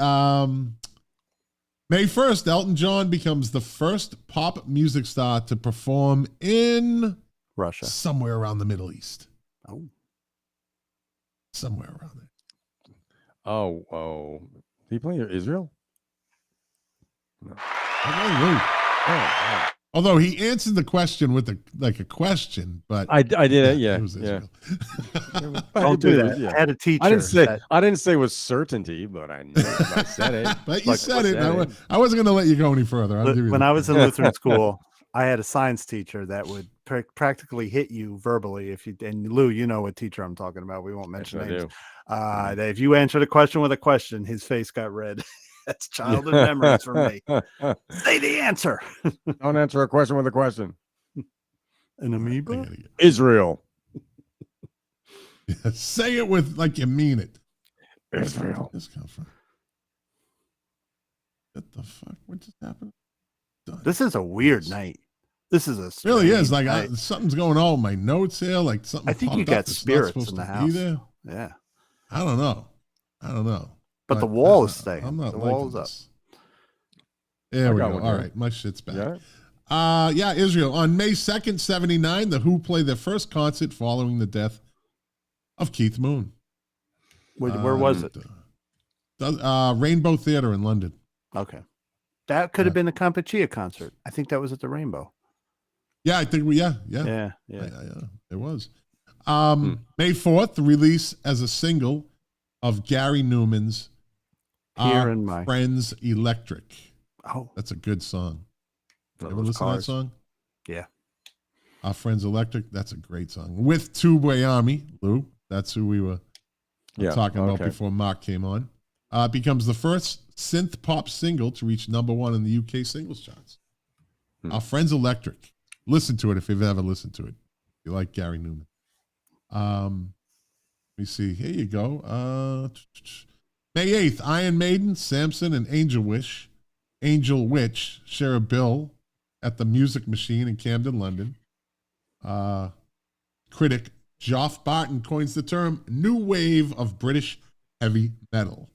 May 1st, Elton John becomes the first pop music star to perform in Russia, somewhere around the Middle East. Oh, somewhere around there. Oh. Did he play in Israel? No. Oh. Although he answered the question with a question, but I did it. Yeah, it was Israel. Don't do that. Yeah. I had a teacher. I didn't say with certainty, but I knew I said it. But you said it. I wasn't going to let you go any further. When I was in Lutheran school, I had a science teacher that would practically hit you verbally if you. And Lou, you know what teacher I'm talking about. We won't mention names. That if you answered a question with a question, his face got red. That's childhood memories for me. Say the answer. Don't answer a question with a question. An amoeba? Israel. Yeah, say it with like you mean it. Israel. Where did this come from? What the fuck? What just happened? This is a weird night. This is really is like something's going on with my notes here. Like something. I think you got spirits in the house. Yeah. I don't know. But the wall is staying. I'm not the liking wall is up. this. There we go. All right, my shit's back. Yeah? Israel. On May 2nd, 79, The Who played their first concert following the death of Keith Moon. Where was it? Rainbow Theatre in London. Okay. That could have been a Kampuchea concert. I think that was at the Rainbow. Yeah, I think Yeah. It was. May 4th, the release as a single of Gary Newman's Friends Electric. Oh, that's a good song. You ever listen to that song? Yeah. Our Friends Electric, that's a great song. With Two-Way Army, Lou, that's who we were talking about before Mark came on. Becomes the first synth pop single to reach #1 in the UK singles charts. Our Friends Electric. Listen to it if you've ever listened to it. You like Gary Newman. Let me see. Here you go. May 8th, Iron Maiden, Samson, and Angel Witch share a bill at the Music Machine in Camden, London. Critic Geoff Barton coins the term new wave of British heavy metal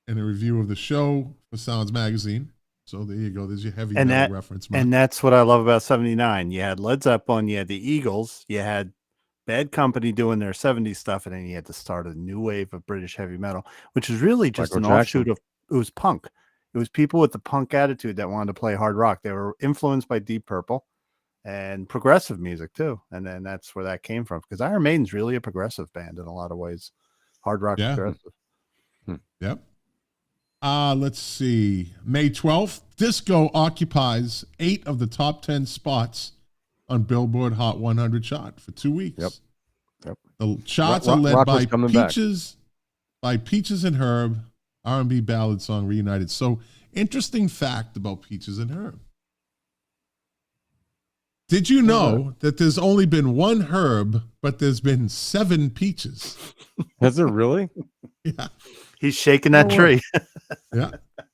in a review of the show for Sounds Magazine. So there you go. There's your heavy metal reference. Mark. And that's what I love about 79. You had Led Zeppelin, you had the Eagles, you had Bad Company doing their 70s stuff, and then you had to start a new wave of British heavy metal, which is really just an offshoot of, it was punk. It was people with the punk attitude that wanted to play hard rock. They were influenced by Deep Purple and progressive music too. And then that's where that came from, because Iron Maiden's really a progressive band in a lot of ways. Hard rock progressive. Yep. Let's see. May 12th, disco occupies 8 of the top 10 spots on Billboard Hot 100 chart for 2 weeks. Yep. The charts are led by Peaches and Herb, R&B ballad song Reunited. So, interesting fact about Peaches and Herb. Did you know that there's only been one Herb, but there's been 7 Peaches? Has there really? Yeah. He's shaking that tree. Yeah.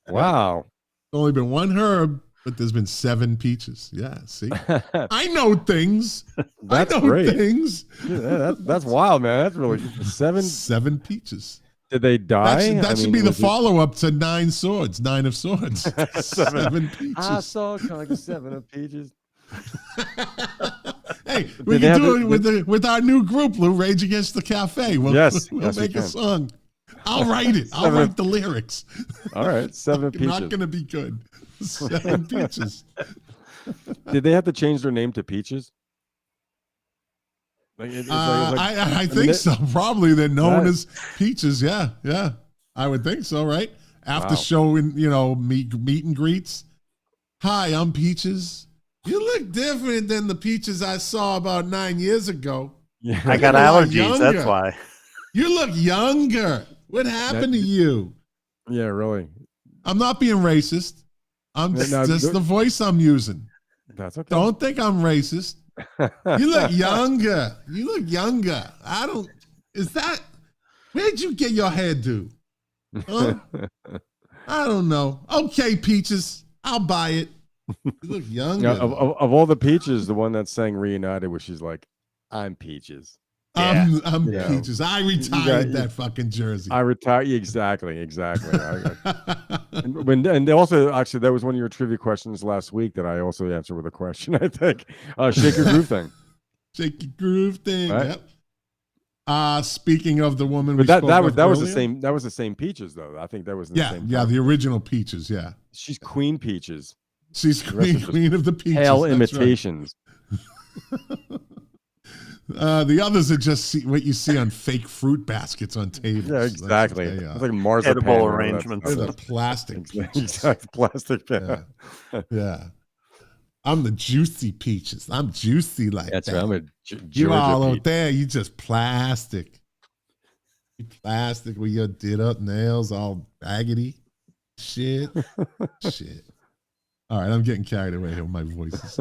Wow. There's only been one Herb, But there's been 7 peaches. Yeah, see? I know things. That's I know great. things. Yeah, that's wild, man. That's really 7 peaches. Did they die? That should be the follow-up to 9 swords, 9 of swords. 7 peaches. I saw kind of like a 7 of peaches. Hey, we can do it with our new group, Lou, Rage Against the Cafe. We'll make a song. I'll write it. I'll write the lyrics. All right, 7 of peaches. Not going to be good. 7 peaches. Did they have to change their name to Peaches? I think so. Probably they're known as Peaches. Yeah. I would think so, right? After showing, meet and greets. Hi, I'm Peaches. You look different than the Peaches I saw about 9 years ago. Yeah. I got allergies. That's why. You look younger. What happened to you? Yeah, really. I'm not being racist. I'm just the voice I'm using. That's okay. Don't think I'm racist. You look younger. Where'd you get your hairdo? Huh? I don't know. Okay, Peaches. I'll buy it. You look younger. Of all the Peaches, the one that sang Reunited, where she's like, I'm Peaches. I'm Peaches. I retired that fucking jersey. I retired. Exactly. and also, actually, that was one of your trivia questions last week that I also answered with a question, I think. Shake your groove thing. Shake your groove thing. Right? Yep. Speaking of the woman, but that was the same. That was the same Peaches, though. I think that was the same. Yeah, the original Peaches. Yeah, she's Queen Peaches. She's queen of the Peaches. Pale imitations. Right. The others are just what you see on fake fruit baskets on tables. Yeah, exactly. It's like marzipan. Edible arrangements. They're the plastic. Exactly. Plastic. Yeah. I'm the juicy Peaches. I'm juicy like that's that. Right. I'm a you all out there, you just plastic. You plastic with your did up nails all raggedy. Shit. All right, I'm getting carried away here with my voices.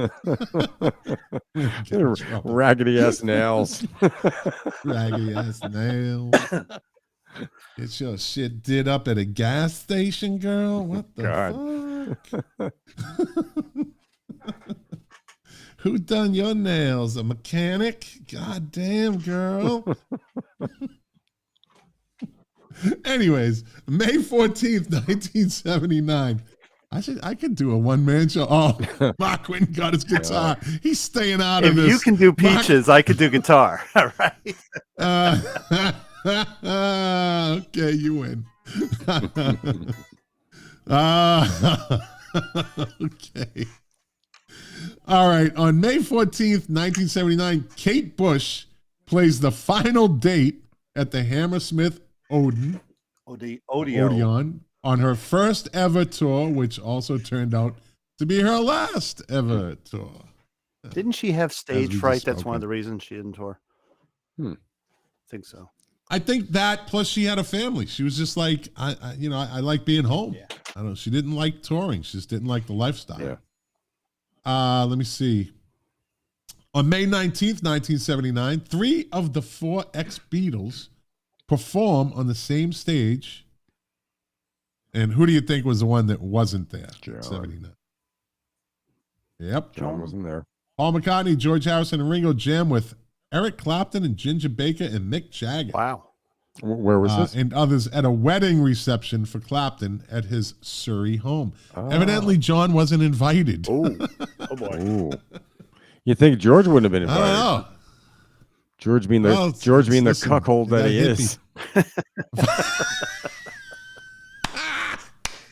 Raggedy ass nails. Raggedy ass nails. Get your shit did up at a gas station, girl. What the fuck? Who done your nails? A mechanic? God damn, girl. Anyways, May 14th, 1979. I could do a one-man show. Oh, Mark Quinn got his guitar. He's staying out of this. If you can do Peaches, I could do guitar. All right. Okay, you win. Okay. All right. On May 14th, 1979, Kate Bush plays the final date at the Hammersmith Odeon on her first ever tour, which also turned out to be her last ever tour. Didn't she have stage fright? That's one of the reasons she didn't tour. I think so. I think that, plus she had a family. She was just like, I like being home. Yeah. I don't know. She didn't like touring. She just didn't like the lifestyle. Yeah. Let me see. On May 19th, 1979, 3 of the 4 ex-Beatles perform on the same stage. And who do you think was the one that wasn't there? John. 79. Yep. John wasn't there. Paul McCartney, George Harrison, and Ringo jam with Eric Clapton and Ginger Baker and Mick Jagger. Wow. Where was this? And others at a wedding reception for Clapton at his Surrey home. Evidently, John wasn't invited. Oh boy. Ooh. You think George wouldn't have been invited? I don't know. George being the cuckold that he is.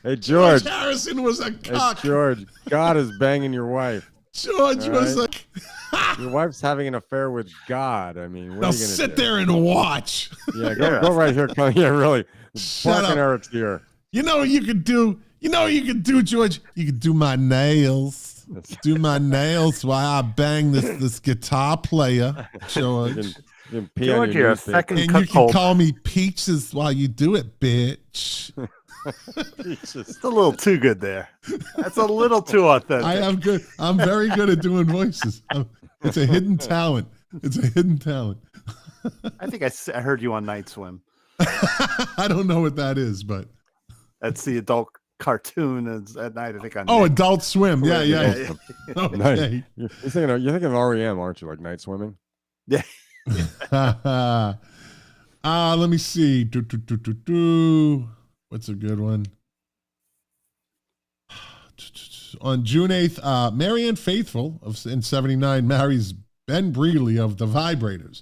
Hey, George Harrison was a cuck. Hey, George, God is banging your wife. George was like, your wife's having an affair with God. I mean, what are you going to do? Sit there and watch. Yeah, go right here. Yeah, really. Shut up. Eric's here. You know what you could do? George? You could do my nails. Do my nails while I bang this guitar player, George. George, you're a second and you can call me Peaches while you do it, bitch. It's a little too good there. That's a little too authentic. I'm very good at doing voices. It's a hidden talent. I think I heard you on Night Swim. I don't know what that is, but that's the adult cartoon at night. I think on Oh, Nick. Adult Swim. Yeah. Yeah. Okay. Nice. You're thinking of REM, aren't you? Like Night Swimming. Yeah. Let me see. What's a good one? On June 8th, Marianne Faithfull in 79 marries Ben Breedley of the Vibrators.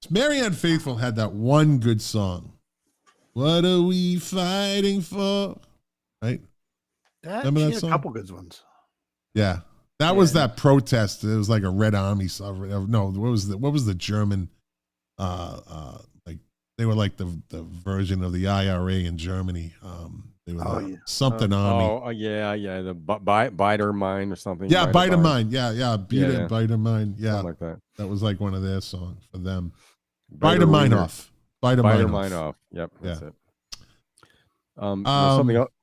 Marianne Faithfull had that one good song. What are we fighting for? Right? Remember She that had song? a couple good ones. Yeah. That was that protest. It was like a Red Army song. No, what was the German like they were like the version of the IRA in Germany. They were something army. Oh, yeah. The Biter Mine or something. Yeah, Biter Mine. Mine. Yeah. Biter Mine. Yeah. Something like that. That was like one of their songs for them. Biter Biter Mine Wiener. off. Biter Mine off. Yep, that's Yeah. it.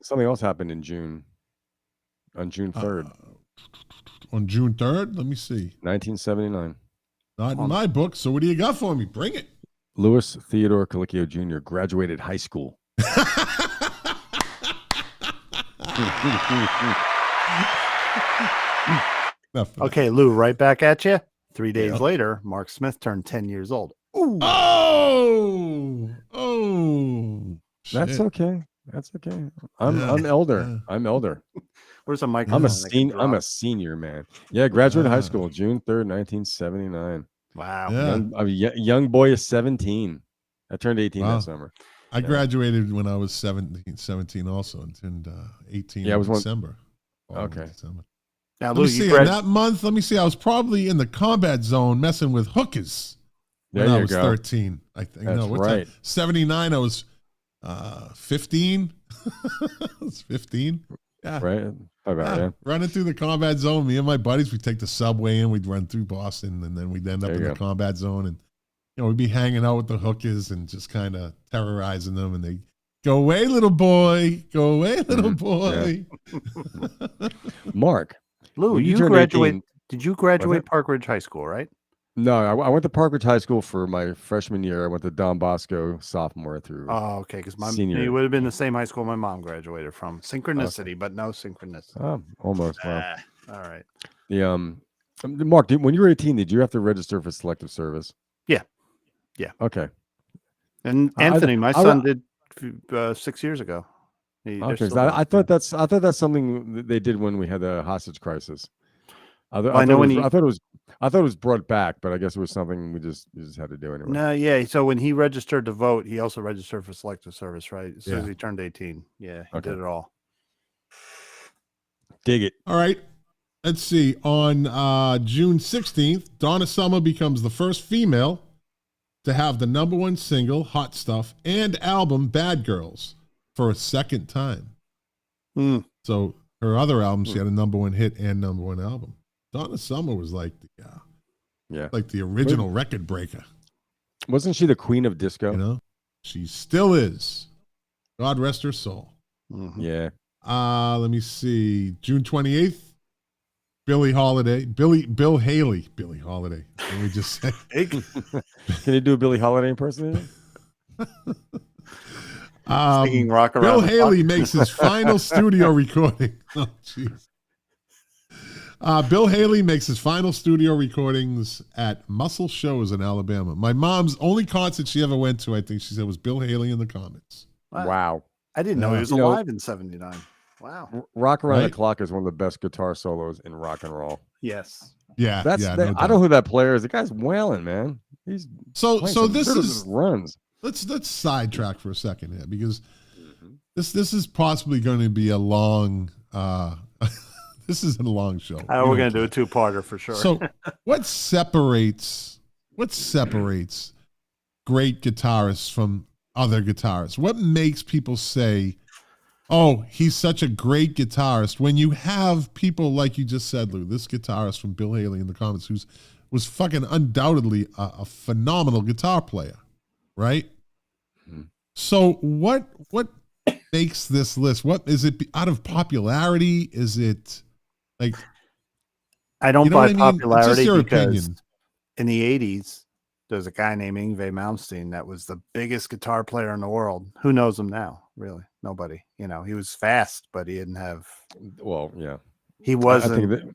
Something else happened in June. On June 3rd. On June 3rd? Let me see. 1979. Not in my book. So what do you got for me? Bring it. Louis Theodore Calicchio Jr. graduated high school. Okay, Lou, right back at you. 3 days later, Mark Smith turned 10 years old. Ooh. Oh. That's Shit. okay. I'm elder. Yeah. I'm elder. Where's a mic? I'm a senior, man. Yeah, graduated high school June 3rd, 1979. Wow. Yeah. Young boy is 17. I turned 18 that summer. I graduated when I was 17 also, and turned 18 Yeah, I was in one- December. Okay. December. Now, Let Lou, me see. In that month, let me see. I was probably in the combat zone messing with hookers when There I you was go. 13. I think. That's What right. time? 79. I was 15. I was 15. Yeah. Right? Yeah. Running through the combat zone. Me and my buddies, we'd take the subway in. We'd run through Boston, and then we'd end up There in you the go. combat zone. And we'd be hanging out with the hookers and just kind of terrorizing them. And they go away, little boy. Go away, little boy. Mark. Lou, when you turned graduate. 18 Did you graduate Park Ridge High School, right? No, I went to Park Ridge High School for my freshman year. I went to Don Bosco sophomore through. Oh, okay. Because Senior. it would have been the same high school my mom graduated from. Synchronicity, but no synchronicity. Oh, almost. Wow. All right. The Mark, when you were 18, did you have to register for selective service? Yeah. Okay. And Anthony, my son did 6 years ago. Okay. 'Cause I thought that's something that they did when we had the hostage crisis. I thought it was brought back, but I guess it was something we just had to do anyway. No, yeah. So when he registered to vote, he also registered for selective service, right? As soon as Yeah. he turned 18. Yeah, he Okay. did it all. Dig it. All right. Let's see. On June 16th, Donna Summer becomes the first female to have the #1 single, Hot Stuff, and album, Bad Girls, for a second time. So her other album, she had a #1 hit and #1 album. Donna Summer was like the original record breaker. Wasn't she the queen of disco? You know, she still is. God rest her soul. Mm-hmm. Yeah. Let me see. June 28th, Bill Haley. Let me just say. Can you do a Billie Holiday impersonation? Singing Rock Around Bill the Haley Clock. makes his final studio recording. Oh, jeez. Bill Haley makes his final studio recordings at Muscle Shows in Alabama. My mom's only concert she ever went to, I think she said, was Bill Haley in the Comets. Wow. I didn't know he was You know- alive in 79. Wow. Rock Around the Right? Clock is one of the best guitar solos in rock and roll. Yes. Yeah, That's yeah. that- no I doubt. know who that player is. The guy's wailing, man. He's So playing some this good is runs. let's sidetrack for a second here because this is possibly going to be a long. This is a long show. We're going to do a two-parter for sure. So, what separates great guitarists from other guitarists? What makes people say, "Oh, he's such a great guitarist"? When you have people like you just said, Lou, this guitarist from Bill Haley in the comments, who was fucking undoubtedly a phenomenal guitar player, right? Mm-hmm. So, what makes this list? What is it? Out of popularity? Is it like? I don't You know buy what I mean? It's just popularity your because opinion. in the 80s, there's a guy named Yngwie Malmsteen that was the biggest guitar player in the world. Who knows him now, really? Nobody. He was fast, but he didn't have. Well, yeah. He I wasn't. think that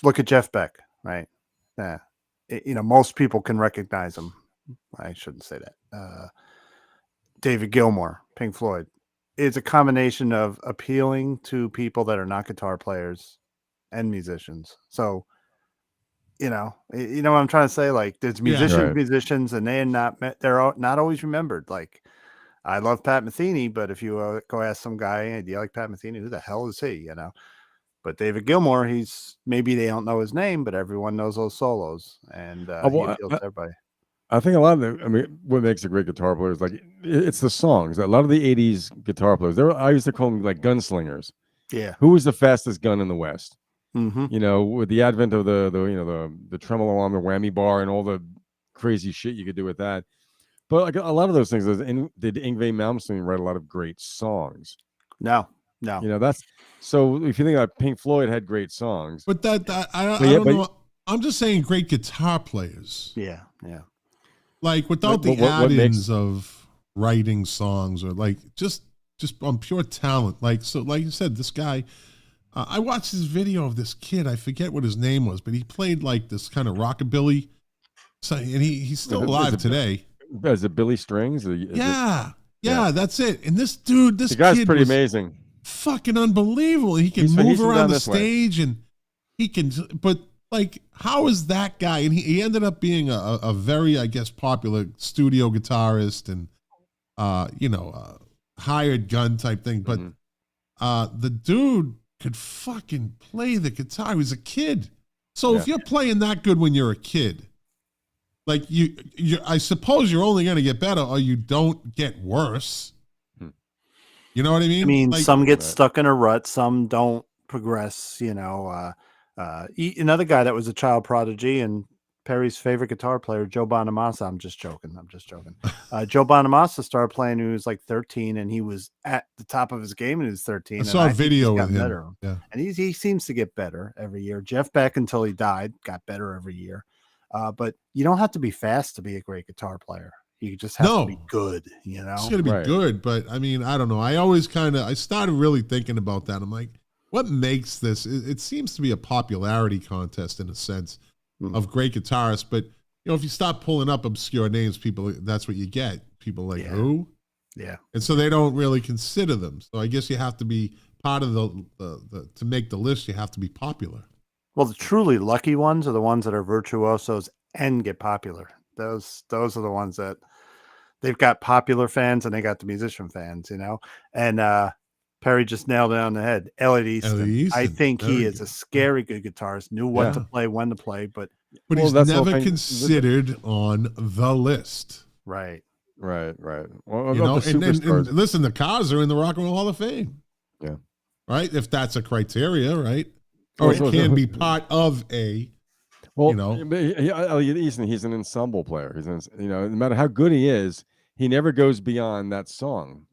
Look at Jeff Beck, right? Yeah. Most people can recognize him. I shouldn't say that. David Gilmour, Pink Floyd. It's a combination of appealing to people that are not guitar players and musicians. So, you know what I'm trying to say? Like, there's musicians, and they're not always remembered. Like, I love Pat Metheny, but if you go ask some guy, hey, do you like Pat Metheny? Who the hell is he? But David Gilmour, maybe they don't know his name, but everyone knows those solos, and he appeals to everybody. I think a lot of what makes a great guitar player is like it's the songs. A lot of the '80s guitar players, I used to call them like gunslingers. Yeah. Who was the fastest gun in the West? Mm-hmm. With the advent of the tremolo on the whammy bar and all the crazy shit you could do with that. But like a lot of those things, did Yngwie Malmsteen write a lot of great songs? No. That's so. If you think about Pink Floyd had great songs, but I don't know. I'm just saying great guitar players. Yeah. Like without the add-ins of writing songs or like just on pure talent. Like you said, this guy. I watched this video of this kid. I forget what his name was, but he played like this kind of rockabilly. So, and he's still alive today. Is it Billy Strings? Yeah, that's it. And this the guy's pretty amazing. Fucking unbelievable. He can move around the stage and he can, but like, how is that guy? And he ended up being a very, I guess, popular studio guitarist and, hired gun type thing. But the dude could fucking play the guitar. He was a kid. So if you're playing that good when you're a kid, like I suppose you're only going to get better or you don't get worse. You know what I mean? I mean, like, some get stuck in a rut, some don't progress. Another guy that was a child prodigy and Perry's favorite guitar player, Joe Bonamassa. I'm just joking. Joe Bonamassa started playing when he was like 13, and he was at the top of his game when he was 13. I saw a video with him. Better. Yeah. And he seems to get better every year. Jeff Beck, until he died, got better every year. But you don't have to be fast to be a great guitar player. You just have to be good, It's going to be good, but I mean, I don't know. I started really thinking about that. I'm like, what makes this? It seems to be a popularity contest in a sense of great guitarists, but if you stop pulling up obscure names, that's what you get. People like, who? Yeah. And so they don't really consider them. So I guess you have to be part of the to make the list, you have to be popular. Well, the truly lucky ones are the ones that are virtuosos and get popular. Those are the ones that they've got popular fans and they got the musician fans, And Perry just nailed it on the head. Elliot Easton. I think he is a scary good guitarist. Knew what to play, when to play, but he's never considered on the list. Right. Well, and listen, the Cars are in the Rock and Roll Hall of Fame. Yeah. Right? If that's a criteria, right? Or it can be part of a. Well, Elliot Easton, he's an ensemble player. No matter how good he is, he never goes beyond that song.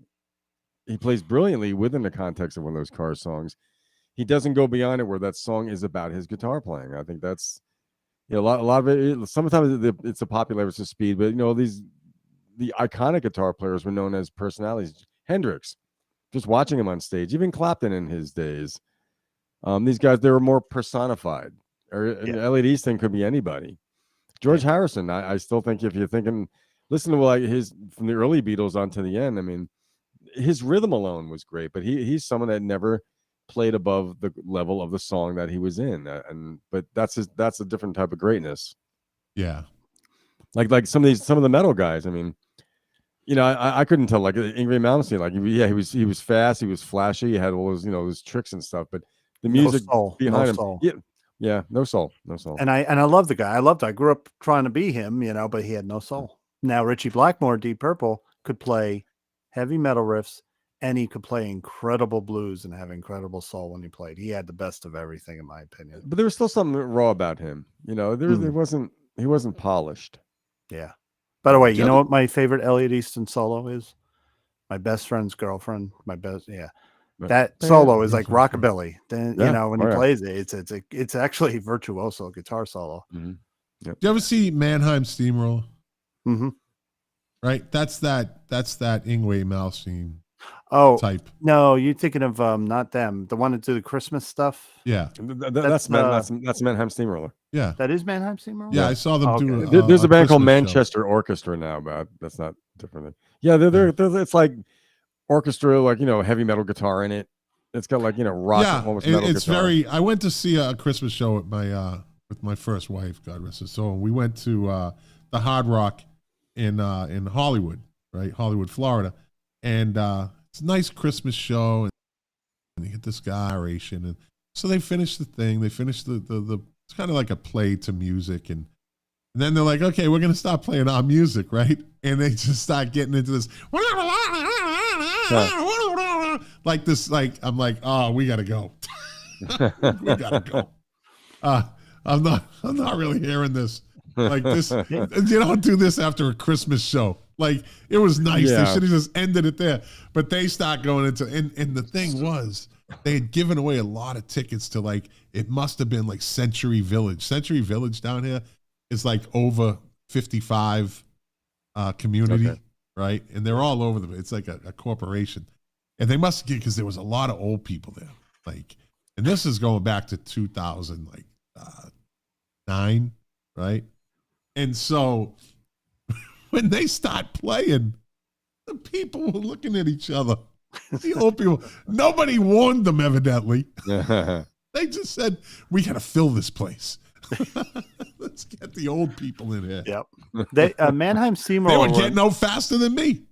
He plays brilliantly within the context of one of those Cars songs. He doesn't go beyond it where that song is about his guitar playing. I think that's a lot of it. Sometimes it's a popularity versus speed, but the iconic guitar players were known as personalities. Hendrix, just watching him on stage, even Clapton in his days. These guys, they were more personified. Elliot Easton could be anybody. George Harrison, I still think if you're thinking, listen to his from the early Beatles on to the end. I mean, his rhythm alone was great, but he's someone that never played above the level of the song that he was in, but that's a different type of greatness. Yeah, like some of the metal guys. I mean, I couldn't tell, like Yngwie Malmsteen. He was fast, he was flashy, he had all those those tricks and stuff, but the music behind him, no soul. And I love the guy. I grew up trying to be him, but he had no soul. Now Richie Blackmore, Deep Purple, could play heavy metal riffs, and he could play incredible blues and have incredible soul when he played. He had the best of everything, in my opinion. But there was still something raw about him. He wasn't polished. Yeah. By the way, you know what my favorite Elliot Easton solo is? My best friend's girlfriend. That solo is like rockabilly. Then when he plays it, it's actually a virtuoso guitar solo. Mm-hmm. Yep. Do you ever see Mannheim Steamroller? Mm-hmm. Right, that's that Yngwie Malmsteen. type. No, you're thinking of not them. The one that do the Christmas stuff. Yeah, That's Mannheim Steamroller. yeah, That is Mannheim Steamroller. yeah. I saw them Okay. do. There's a band called Christmas show. Manchester Orchestra now, but that's not different. Yeah, they're it's like orchestra, like heavy metal guitar in it. It's got like rock. Yeah, almost metal it's guitar. very. I went to see a Christmas show at with my first wife, God rest her soul. We went to the Hard Rock in Hollywood, right, Hollywood, Florida, and it's a nice Christmas show, and you get this guy oration, and so they finished the thing. They finished the it's kind of like a play to music, and then they're like, okay, we're gonna stop playing our music, right? And they just start getting into this. Like this, like I'm like, oh, we gotta go. We gotta go. I'm not really hearing this. Like this, you don't do this after a Christmas show. Like it was nice. Yeah. They should have just ended it there. But they start going into and the thing was they had given away a lot of tickets to like it must have been like Century Village. Century Village down here is like over 55 community, Okay. right? And they're all over it's like a corporation. And they must get because there was a lot of old people there. Like, and this is going back to 2009, right? And so when they start playing, the people were looking at each other. The old people, nobody warned them, evidently. They just said, we got to fill this place. Let's get the old people in here. Yep. They Mannheim Steamroller. They would get no faster than me.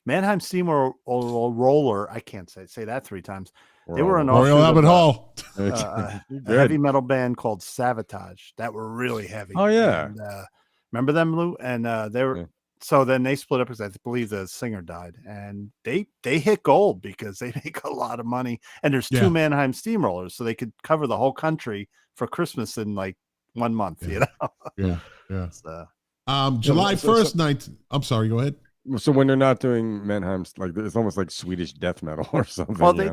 Mannheim Steamroller. I can't say that 3 times. They were an Royal Albert Hall. a heavy metal band called Savatage that were really heavy. Oh, yeah. And, remember them, Lou? And they were. Yeah. So then they split up because I believe the singer died, and they hit gold because they make a lot of money. And there's 2 Mannheim Steamrollers, so they could cover the whole country for Christmas in like 1 month. You know? Yeah. So, July 1st, I'm sorry, go ahead. So when they're not doing Mannheim's, like it's almost like Swedish death metal or something. well, they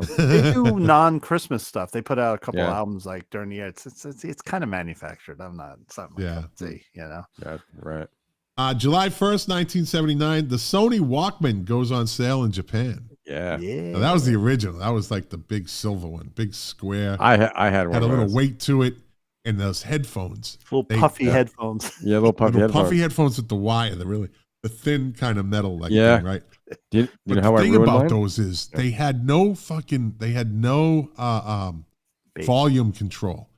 do non-Christmas stuff. They put out a couple Yeah. albums like during the year. It's kind of manufactured. I'm not something. Yeah. See, you know. Yeah, right. July 1st, 1979, the Sony Walkman goes on sale in Japan. Yeah. Now, that was the original. That was like the big silver one, big square. I had one. Had a of little those. weight to it, and those headphones. Little puffy headphones. Yeah, little puffy headphones. With the wire, the thin kind of metal, like Yeah. thing, right? Do you But know how the I thing ruined about mine? those is they had no volume control.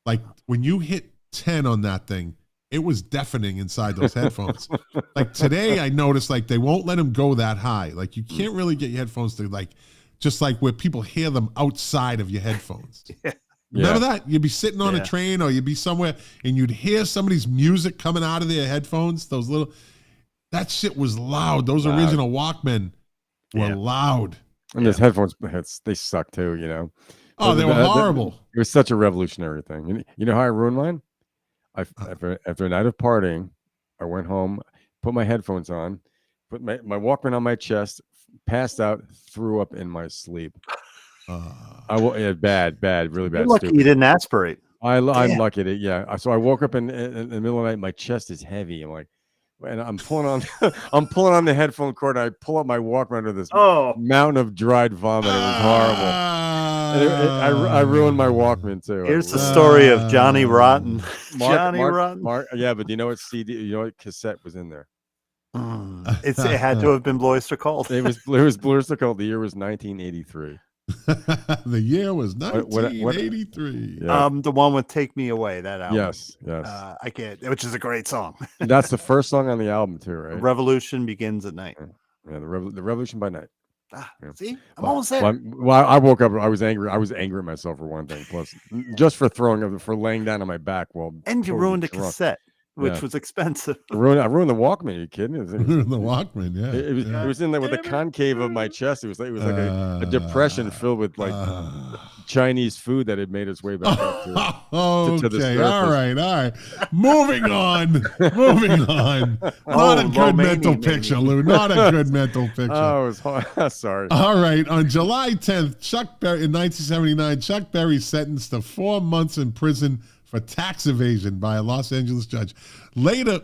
Like when you hit 10 on that thing, it was deafening inside those headphones. Like today, I noticed like they won't let them go that high. Like you can't really get your headphones to like, just like where people hear them outside of your headphones. Remember that? You'd be sitting on a train or you'd be somewhere and you'd hear somebody's music coming out of their headphones. That shit was loud. Those original Walkmen were loud. And those headphones, they suck too, you know. Oh, they were horrible. It was such a revolutionary thing. You know how I ruined mine? After a night of partying, I went home, put my headphones on, put my Walkman on my chest, passed out, threw up in my sleep. Really bad. You're lucky stupid. you didn't aspirate. I'm lucky that So I woke up in the middle of the night. My chest is heavy. I'm like, and I'm pulling on the headphone cord. And I pull up my Walkman under this mountain of dried vomit. It was horrible. I ruined my Walkman too. Here's the story of Johnny Rotten. Rotten. Yeah, but you know what CD? You know what cassette was in there? It had to have been Blue Oyster Cult. It was Blue Oyster Cult. The year was 1983. The year was 1983. Yeah. The one with "Take Me Away." That album. Yes. I can't. Which is a great song. That's the first song on the album too, right? Revolution Begins at Night. Yeah, the Revolution by Night. See, I'm almost there. Well, I woke up. I was angry. I was angry at myself for one thing. Plus, just for laying down on my back while. And you totally ruined a drunk. cassette, which was expensive. I ruined the Walkman. Are you kidding? The Walkman, yeah. It was in there with the concave of my chest. It was like a depression filled with like Chinese food that had made its way back up to the surface. All right. Moving on. Not a good mental picture, Lou. Not a good mental picture. Oh, it was hard. Sorry. All right. On July 10th, in 1979, Chuck Berry sentenced to 4 months in prison for tax evasion by a Los Angeles judge. Later,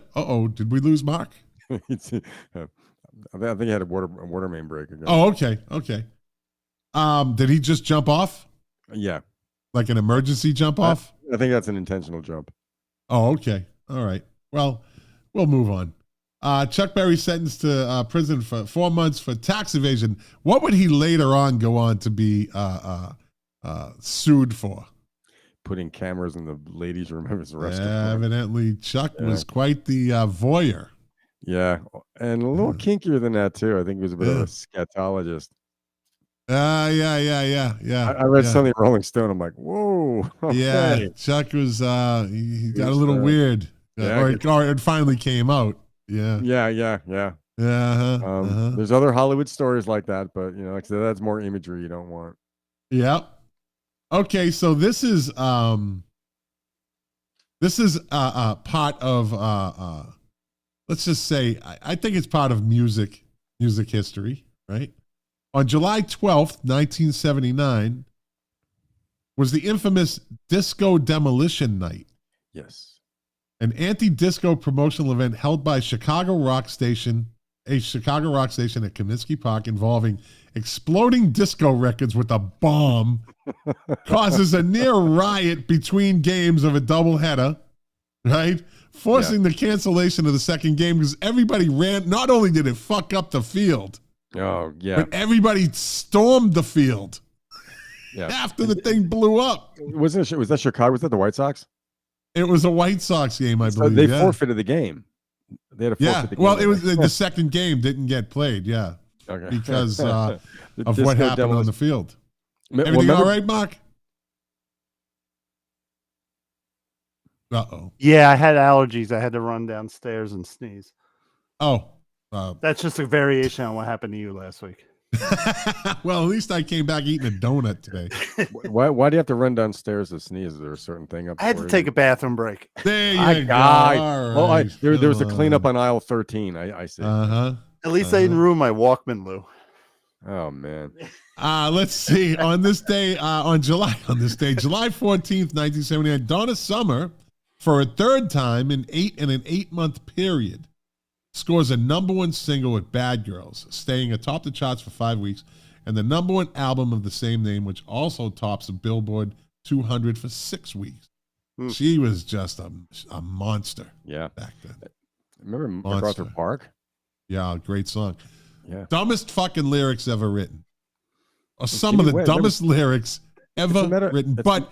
did we lose Mark? I think he had a water main break again. Oh, okay. Did he just jump off? Yeah. Like an emergency jump off? I think that's an intentional jump. Oh, okay. All right. Well, we'll move on. Chuck Berry sentenced to prison for 4 months for tax evasion. What would he later on go on to be sued for? Putting cameras in the ladies' room of his restaurant. Evidently, Chuck was quite the voyeur. Yeah, and a little kinkier than that too. I think he was a bit of a scatologist. Yeah. I read something in Rolling Stone. I'm like, whoa. Okay. Yeah, Chuck was he got a little weird. Or it finally came out. Yeah. Yeah. There's other Hollywood stories like that, but like I said, that's more imagery you don't want. Yeah. Okay, so this is part of let's just say I think it's part of music history, right? On July 12th, 1979 was the infamous Disco Demolition Night. Yes. An anti-disco promotional event held by a Chicago rock station at Comiskey Park involving exploding disco records with a bomb causes a near riot between games of a doubleheader, right? Forcing the cancellation of the second game because everybody ran. Not only did it fuck up the field, but everybody stormed the field after the thing blew up. Was that Chicago? Was that the White Sox? It was a White Sox game, I believe. They forfeited the game. They had to forfeit the game. Well, it was the second game didn't get played, because of what happened on the field. Everything all right, Mark? Uh-oh. Yeah, I had allergies. I had to run downstairs and sneeze. Oh. That's just a variation on what happened to you last week. Well, at least I came back eating a donut today. Why do you have to run downstairs to sneeze? Is there a certain thing up? I had to take a bathroom break. There you go. All right. Well, there was a cleanup on aisle 13. I see. Uh-huh. At least I didn't ruin my Walkman, Lou. Oh man. Let's see. July 14th, 1979, Donna Summer, for a third time in an 8-month period, scores a #1 single with Bad Girls, staying atop the charts for 5 weeks, and the #1 album of the same name, which also tops the Billboard 200 for 6 weeks. She was just a monster. Yeah. Back then. Remember MacArthur Park? Yeah, great song. Yeah. Dumbest fucking lyrics ever written. Or some of the dumbest lyrics ever written. But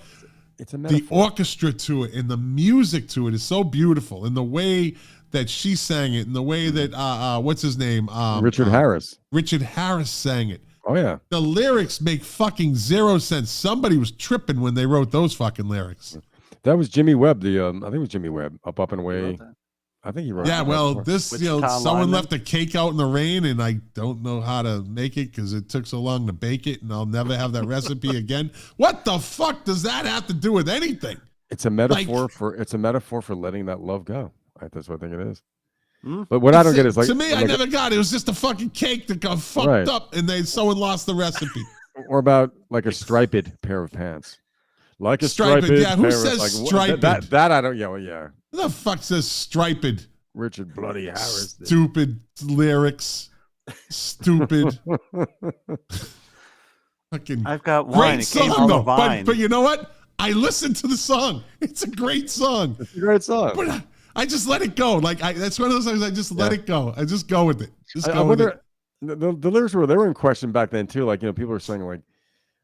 it's a the orchestra to it and the music to it is so beautiful. And the way that she sang it and the way that, what's his name? Richard Harris. Richard Harris sang it. Oh, yeah. The lyrics make fucking 0 sense. Somebody was tripping when they wrote those fucking lyrics. That was Jimmy Webb. I think it was Jimmy Webb. Up and Away. I think he wrote. Yeah, well, someone left a cake out in the rain, and I don't know how to make it because it took so long to bake it, and I'll never have that recipe again. What the fuck does that have to do with anything? It's a metaphor for letting that love go. That's what I think it is. But what I don't get is to me, I never got it. It was just a fucking cake that got fucked up, and someone lost the recipe. Or about like a striped pair of pants. Like a striped. Yeah, who says striped? That I don't. Yeah. Who the fuck says striped? Richard Bloody Harris. Stupid lyrics. Stupid. Fucking. I've got wine. Great song though. But you know what? I listened to the song. It's a great song. It's a great song. But I just let it go. That's one of those things I just let it go. I just go with it. I wonder, the lyrics they were in question back then too. Like, people were saying like,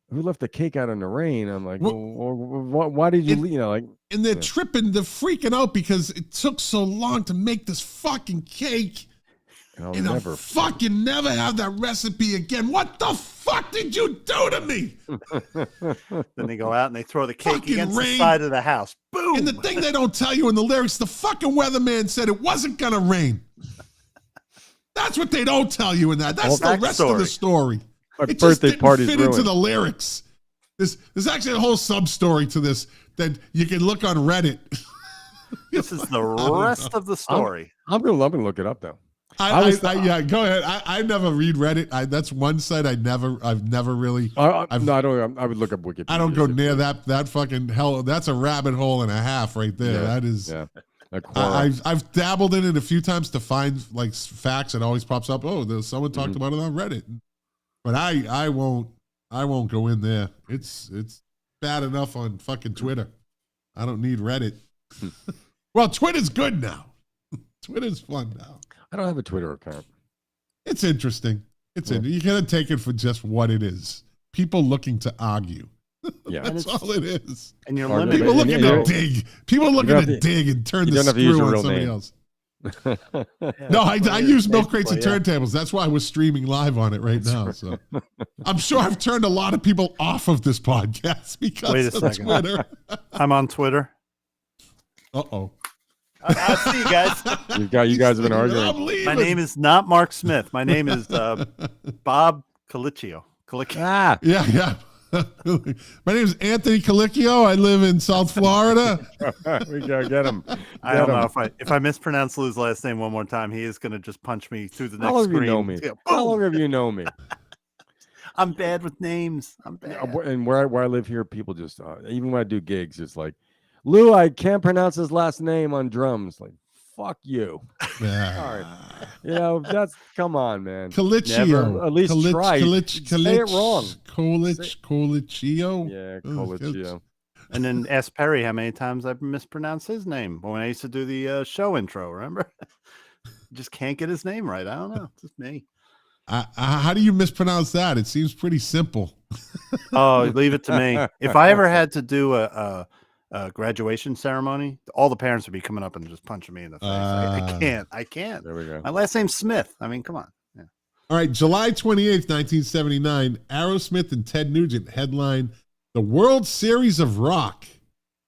who left the cake out in the rain? I'm like, why did you, and they're tripping, they're freaking out because it took so long to make this fucking cake. And I'll fucking never have that recipe again. What the fuck did you do to me? Then they go out and they throw the cake against the side of the house. Boom. And the thing they don't tell you in the lyrics, the fucking weatherman said it wasn't going to rain. That's what they don't tell you in that. That's the rest of the story. It just didn't fit into the lyrics. There's actually a whole sub-story to this that you can look on Reddit. This is the rest of the story. I'm gonna look it up though. Yeah, go ahead. I never read Reddit. That's one site I've never really. I would look up Wikipedia. I don't go near that fucking hell. That's a rabbit hole and a half right there. Yeah, that is. Yeah. Like horror. I've dabbled in it a few times to find like facts. It always pops up. Oh, there's someone talked about it on Reddit, but I won't go in there. It's bad enough on fucking Twitter. I don't need Reddit. Well, Twitter's good now. Twitter's fun now. I don't have a Twitter account. It's interesting. You gotta take it for just what it is. People looking to argue. Yeah, That's all it is. And you're Hard to limited. People looking you to know, dig. People looking to dig and turn you the don't have to use screw your on real somebody name. else. Yeah, No, I use Milk Crates and basically, Turntables. That's why we're streaming live on it right now. So I'm sure I've turned a lot of people off of this podcast because Wait a of second. Twitter. I'm on Twitter. Uh-oh. I'll see you guys. You guys have been I'm arguing. leaving. My name is not Mark Smith. My name is Bob Calicchio. Ah, Yeah. My name is Anthony Calicchio. I live in South Florida. we gotta get him. I don't know if I mispronounce Lou's last name one more time, he is going to just punch me through the next How long have screen. you know me? Yeah, How boom. long have you known me? I'm bad with names. I'm bad. And where I live here, people just even when I do gigs, it's like, Lou, I can't pronounce his last name on drums. Like, fuck you. Yeah. You know, come on, man. Calicchio. Never, at least try. Say it wrong. Colicchio. Yeah, Oh, Calicchio. And then ask Perry how many times I've mispronounced his name when I used to do the show intro. Remember? Just can't get his name right. I don't know. It's just me. How do you mispronounce that? It seems pretty simple. Oh, leave it to me. If I ever had to do a graduation ceremony, all the parents would be coming up and just punching me in the face. I can't. There we go. My last name's Smith. I mean, come on. Yeah. All right, July 28th, 1979, Aerosmith and Ted Nugent headline the World Series of Rock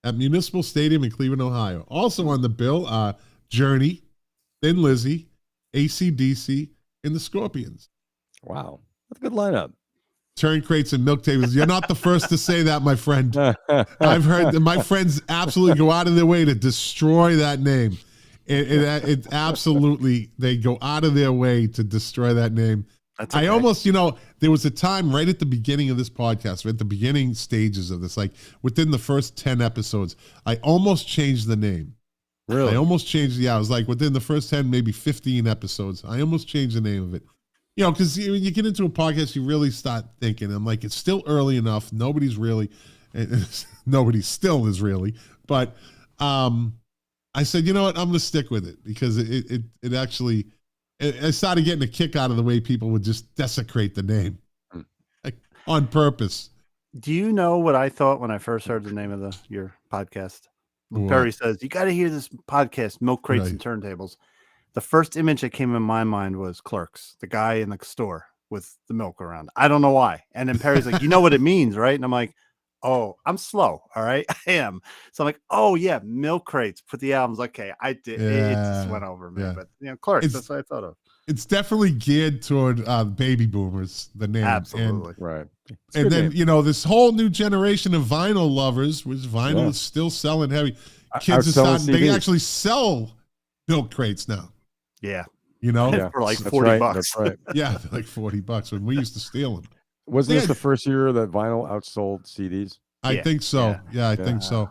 at Municipal Stadium in Cleveland, Ohio. Also on the bill are Journey, Thin Lizzy, ACDC, and the Scorpions. Wow, that's a good lineup. Turn crates and milk tables. You're not the first to say that, my friend. I've heard that my friends absolutely go out of their way to destroy that name. It absolutely, they go out of their way to destroy that name. That's okay. I almost, there was a time right at the beginning of this podcast, right at the beginning stages of this, like within the first 10 episodes, I almost changed the name. Really? I almost changed, I was like within the first 10, maybe 15 episodes, I almost changed the name of it. Because when you get into a podcast, you really start thinking, I'm like, it's still early enough. Nobody's nobody still is really. But I said, you know what? I'm going to stick with it because it actually, I started getting a kick out of the way people would just desecrate the name like, on purpose. Do you know what I thought when I first heard the name of your podcast? What? Perry says, you got to hear this podcast, Milk Crates and Turntables. The first image that came in my mind was Clerks, the guy in the store with the milk around. I don't know why. And then Perry's like, you know what it means, right? And I'm like, oh, I'm slow. All right. I am. So I'm like, oh, yeah, Milk Crates. Put the albums. Okay. I did. It just went over me. Yeah. But, Clerks, that's what I thought of. It's definitely geared toward baby boomers, the name. Absolutely. Right. And then, this whole new generation of vinyl lovers, which vinyl is still selling heavy. Kids are starting, they actually sell Milk Crates now. Yeah. For like That's $40. right, that's right. Yeah, like $40 when we used to steal them. Wasn't this the first year that vinyl outsold CDs? I think so. Yeah, I think so.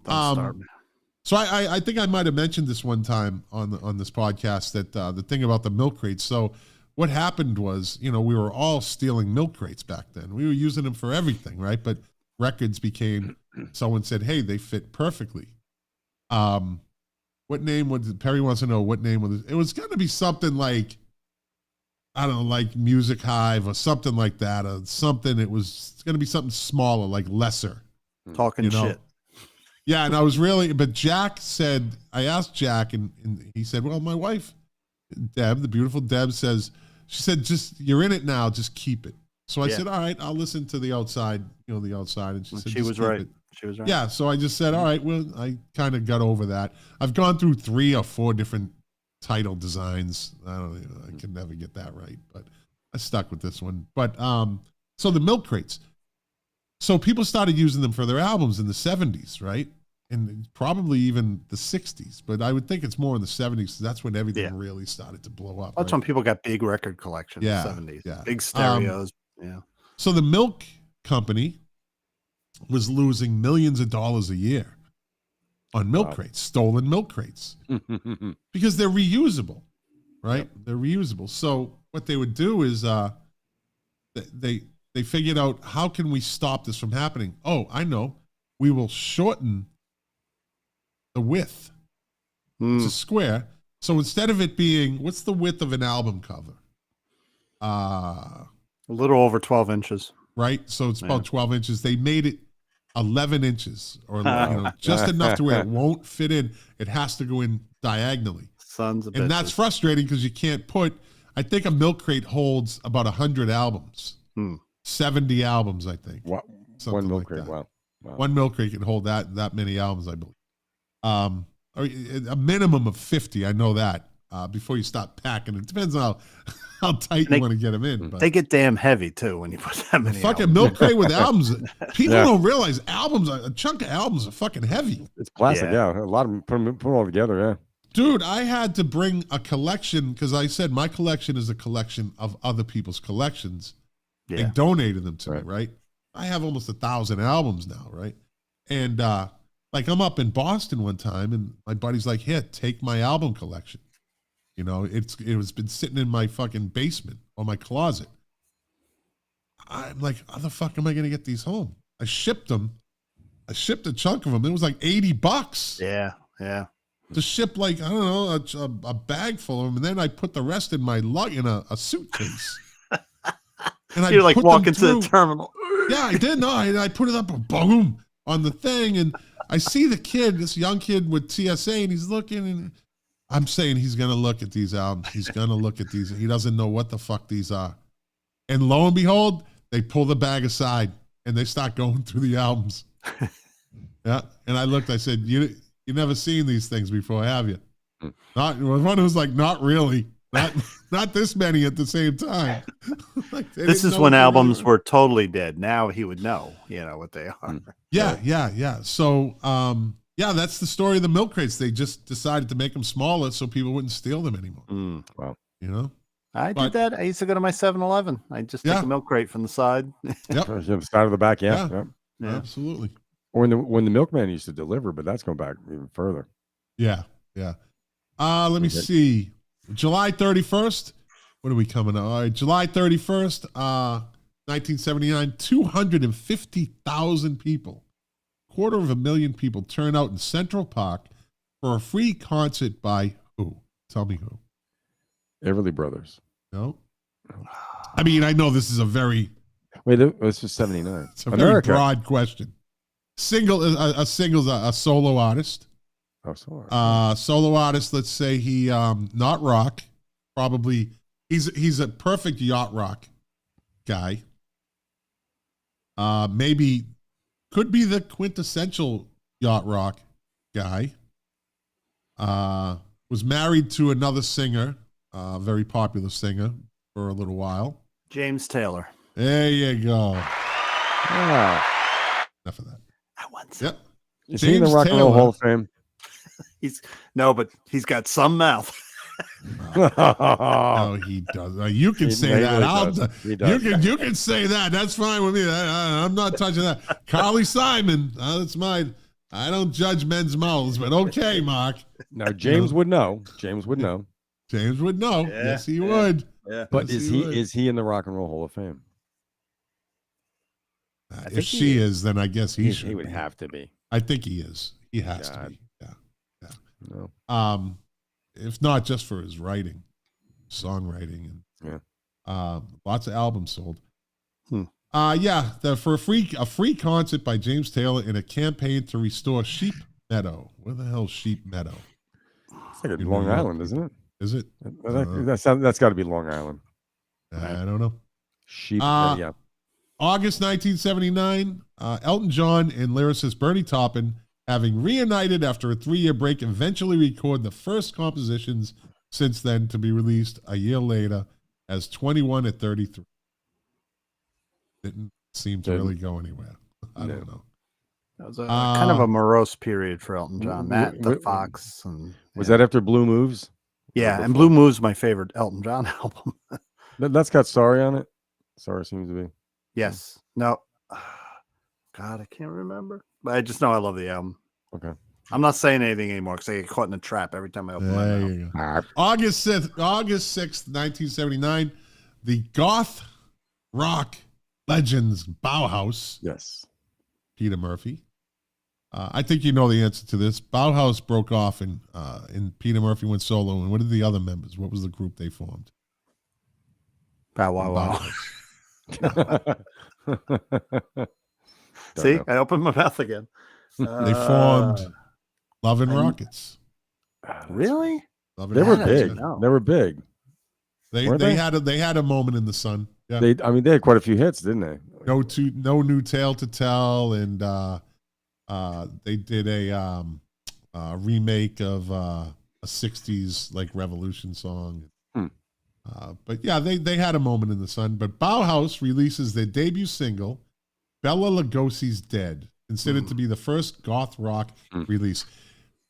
So I think I might have mentioned this one time on this podcast that the thing about the milk crates. So what happened was, we were all stealing milk crates back then. We were using them for everything, right? But records became, someone said, hey, they fit perfectly. What name was it? Perry wants to know what name was it. It was going to be something like, I don't know, like Music Hive or something like that. Or something. It's going to be something smaller, like lesser. Talking shit. Yeah, and but Jack said, I asked Jack, and he said, well, my wife, Deb, the beautiful Deb, she said, just, you're in it now, just keep it. So I said, all right, I'll listen to the outside, and she said, she was right. She was right. Yeah, so I just said, all right, well, I kind of got over that. I've gone through 3 or 4 different title designs. I can never get that right, but I stuck with this one. But so the milk crates. So people started using them for their albums in the 70s, right? And probably even the 60s. But I would think it's more in the 70s. That's when everything really started to blow up. That's when people got big record collections in the 70s. Yeah. Big stereos. So the milk company was losing millions of dollars a year. on milk crates, stolen milk crates, because they're reusable, right? Yep. They're reusable. So what they would do is they figured out, how can we stop this from happening? Oh, I know. We will shorten the width. It's a square. So instead of it being, what's the width of an album cover? A little over 12 inches. Right? So it's about 12 inches. They made it 11 inches, or just enough to where it won't fit in. It has to go in diagonally. Sons of And that's bitches. frustrating because you can't put, I think a milk crate holds about 100 albums. 70 albums, I think. One Something milk like crate. that. Wow. One milk crate can hold that many albums, I believe. A minimum of 50, I know that. Before you start packing, it depends on how tight you want to get them in. But They get damn heavy too when you put that many. fucking albums. milk crate with albums. People Yeah. don't realize a chunk of albums are fucking heavy. It's plastic. Yeah. Yeah. A lot of them put them all together. Yeah. Dude, I had to bring a collection because I said my collection is a collection of other people's collections. They Yeah. donated them to me, Right. right? I have almost 1,000 albums now, right? And like I'm up in Boston one time, and my buddy's like, "Here, take my album collection." You know, it was been sitting in my fucking basement or my closet. I'm like, how the fuck am I gonna get these home? I shipped them. I shipped a chunk of them. It was like $80 Yeah. Yeah. to ship, like, I don't know, a bag full of them, and then I put the rest in my in a suitcase. And You're like put them walking to the through- terminal. Yeah, I did. No, I put it up, boom, on the thing, and I see the kid, this young kid with TSA, and he's looking, and I'm saying he's gonna look at these albums. He's gonna look at these. He doesn't know what the fuck these are. And lo and behold, they pull the bag aside and they start going through the albums. Yeah, and I looked. I said, "You never seen these things before, have you?" Not one who's like, "Not really." Not this many at the same time. Like, This is when albums were totally dead. Now he would know, what they are. Yeah. So, that's the story of the milk crates. They just decided to make them smaller so people wouldn't steal them anymore. Wow. You know? I did that. I used to go to my 7-Eleven. I just take a milk crate from the side. Yep. The side of the back. Yeah. Yeah. Yeah. Absolutely. Or when the milkman used to deliver, but that's going back even further. Yeah. Let me see. July 31st. What are we coming up? All right, July 31st, 1979, 250,000 people, 250,000 people turn out in Central Park for a free concert by who? Tell me who. Everly Brothers. No? I mean, I know this is a very... Wait, this was 79. It's a very broad question. A solo artist. Oh, sorry. Solo artist, let's say he not rock. Probably he's a perfect yacht rock guy. Maybe could be the quintessential yacht rock guy. Was married to another singer, very popular singer for a little while. James Taylor. There you go. Wow. Enough of that. I once. Yep. Is he in the James Rock and Roll Taylor. Hall of Fame? But he's got some mouth. No, he does. You can say He that. really does. He does. You can say that. That's fine with me. I'm not touching that. Carly Simon. That's mine. I don't judge men's mouths, but okay, Mark. Now James would know. James would know. James would know. Yeah, Yes, he would. Yeah. But Yes, is would. he in the Rock and Roll Hall of Fame? If she is, then I guess he should. He would be. have to be. I think he is. He has to God. be. Yeah. No. If not just for his writing, songwriting, and lots of albums sold. For a free concert by James Taylor in a campaign to restore Sheep Meadow. Where the hell's Sheep Meadow? It's like Long Island, isn't it? Is it? That's got to be Long Island. I don't know. Sheep. August 1979, Elton John and lyricist Bernie Taupin, having reunited after a 3-year break, eventually record the first compositions since then to be released a year later as 21 at 33. Didn't seem to really go anywhere. I don't know. That was kind of a morose period for Elton John. That, the Fox. And, Was that after Blue Moves? Yeah, and Blue Moves my favorite Elton John album. That's got Sorry on it. Sorry seems to be. Yes. No. God, I can't remember. But I just know I love the album. Okay. I'm not saying anything anymore because I get caught in a trap every time I open my mouth. You go. August 6th, 1979, the goth rock legends Bauhaus. Yes. Peter Murphy. I think you know the answer to this. Bauhaus broke off and Peter Murphy went solo. And what did the other members? What was the group they formed? Bow wow wow. Bauhaus. See, I opened my mouth again. They formed Love and Rockets. Really? Love and They were Rockets. big. They were big. They had a moment in the sun. Yeah. They had quite a few hits, didn't they? No new tale to tell, and they did a remake of a '60s like Revolution song. But yeah, they had a moment in the sun. But Bauhaus releases their debut single, Bela Lugosi's Dead, considered to be the first goth rock release.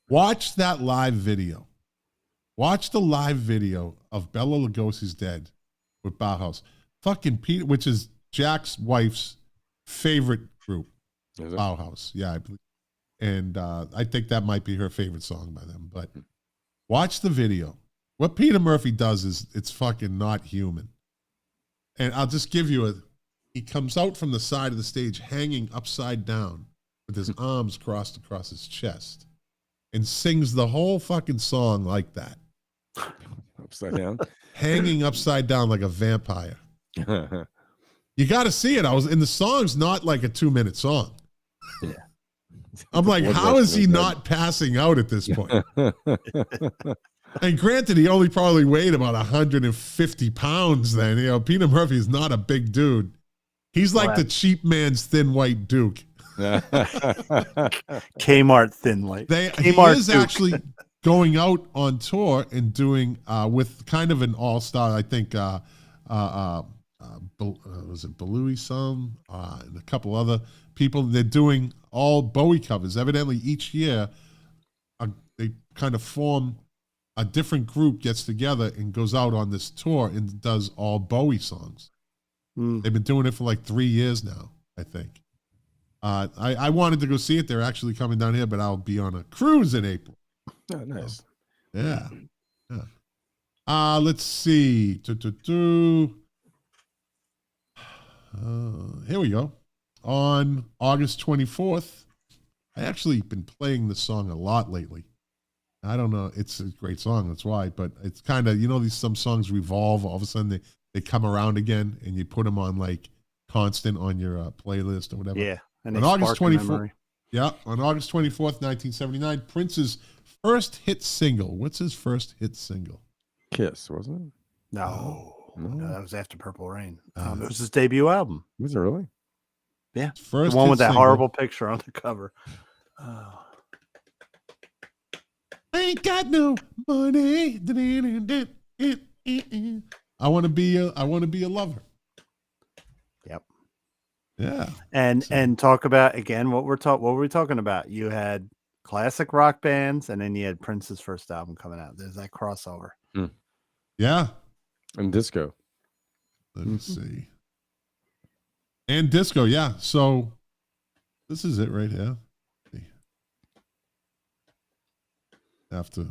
Watch that live video. Watch the live video of Bela Lugosi's Dead with Bauhaus. Fucking Peter, which is Jack's wife's favorite group, Bauhaus. Yeah, I believe. And I think that might be her favorite song by them. But watch the video. What Peter Murphy does is it's fucking not human. And I'll just give you he comes out from the side of the stage hanging upside down with his arms crossed across his chest and sings the whole fucking song like that. Upside down? Hanging upside down like a vampire. You got to see it. The song's not like a 2-minute song. Yeah. I'm like, how is he not passing out at this point? And granted, he only probably weighed about 150 pounds then. You know, Peter Murphy is not a big dude. He's like the cheap man's thin white Duke. Kmart thin white. He is actually going out on tour and doing with kind of an all-star, I think, was it Belushi some and a couple other people. They're doing all Bowie covers. Evidently, each year they kind of form a different group, gets together and goes out on this tour and does all Bowie songs. They've been doing it for like 3 years now, I think. I wanted to go see it. They're actually coming down here, but I'll be on a cruise in April. Oh, nice. Yeah. Let's see. Here we go. On August 24th, I actually been playing this song a lot lately. I don't know. It's a great song. That's why. But it's kind of, some songs revolve. All of a sudden, they come around again, and you put them on like constant on your playlist or whatever. Yeah. And on August 24th. Yeah. On August 24th, 1979, Prince's first hit single. What's his first hit single? Kiss, wasn't it? No, that was after Purple Rain. It was his debut album. Was it really? Yeah. First the one with that single. horrible picture on the cover. I ain't got no money. I want to be a lover. Yep. Yeah. And talk about again what were we talking about? You had classic rock bands, and then you had Prince's first album coming out. There's that crossover. Yeah. And disco. Let me see. And disco, yeah. So this is it right here. Have to.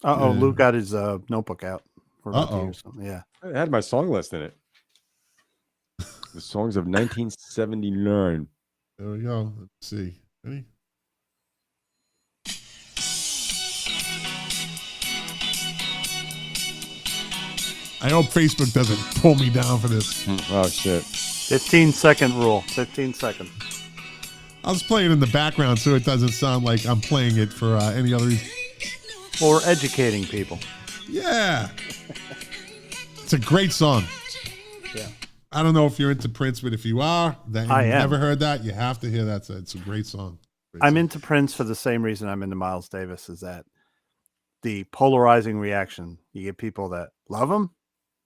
Luke got his notebook out. Or something. Yeah. I had my song list in it. The songs of 1979. There we go. Let's see. Ready? I hope Facebook doesn't pull me down for this. Oh, shit. 15-second rule. 15 seconds. I was playing in the background so it doesn't sound like I'm playing it for any other reason. Or educating people. Yeah. It's a great song. Yeah. I don't know if you're into Prince, but if you are, then I you've am. never heard that, you have to hear that. It's a great song. I'm into Prince for the same reason I'm into Miles Davis, is that the polarizing reaction. You get people that love him,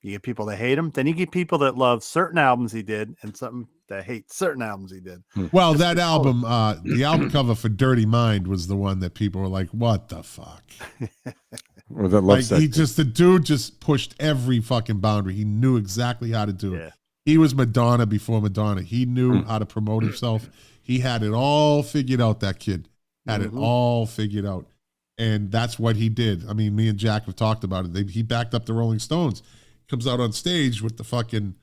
you get people that hate him, then you get people that love certain albums he did and some that hate certain albums he did. Well, that album, the album cover for Dirty Mind was the one that people were like, what the fuck? Or that love Like section. the dude just pushed every fucking boundary. He knew exactly how to do it. Yeah. He was Madonna before Madonna. He knew how to promote himself. He had it all figured out, that kid. had it all figured out. And that's what he did. I mean, me and Jack have talked about it. He backed up the Rolling Stones. Comes out on stage with the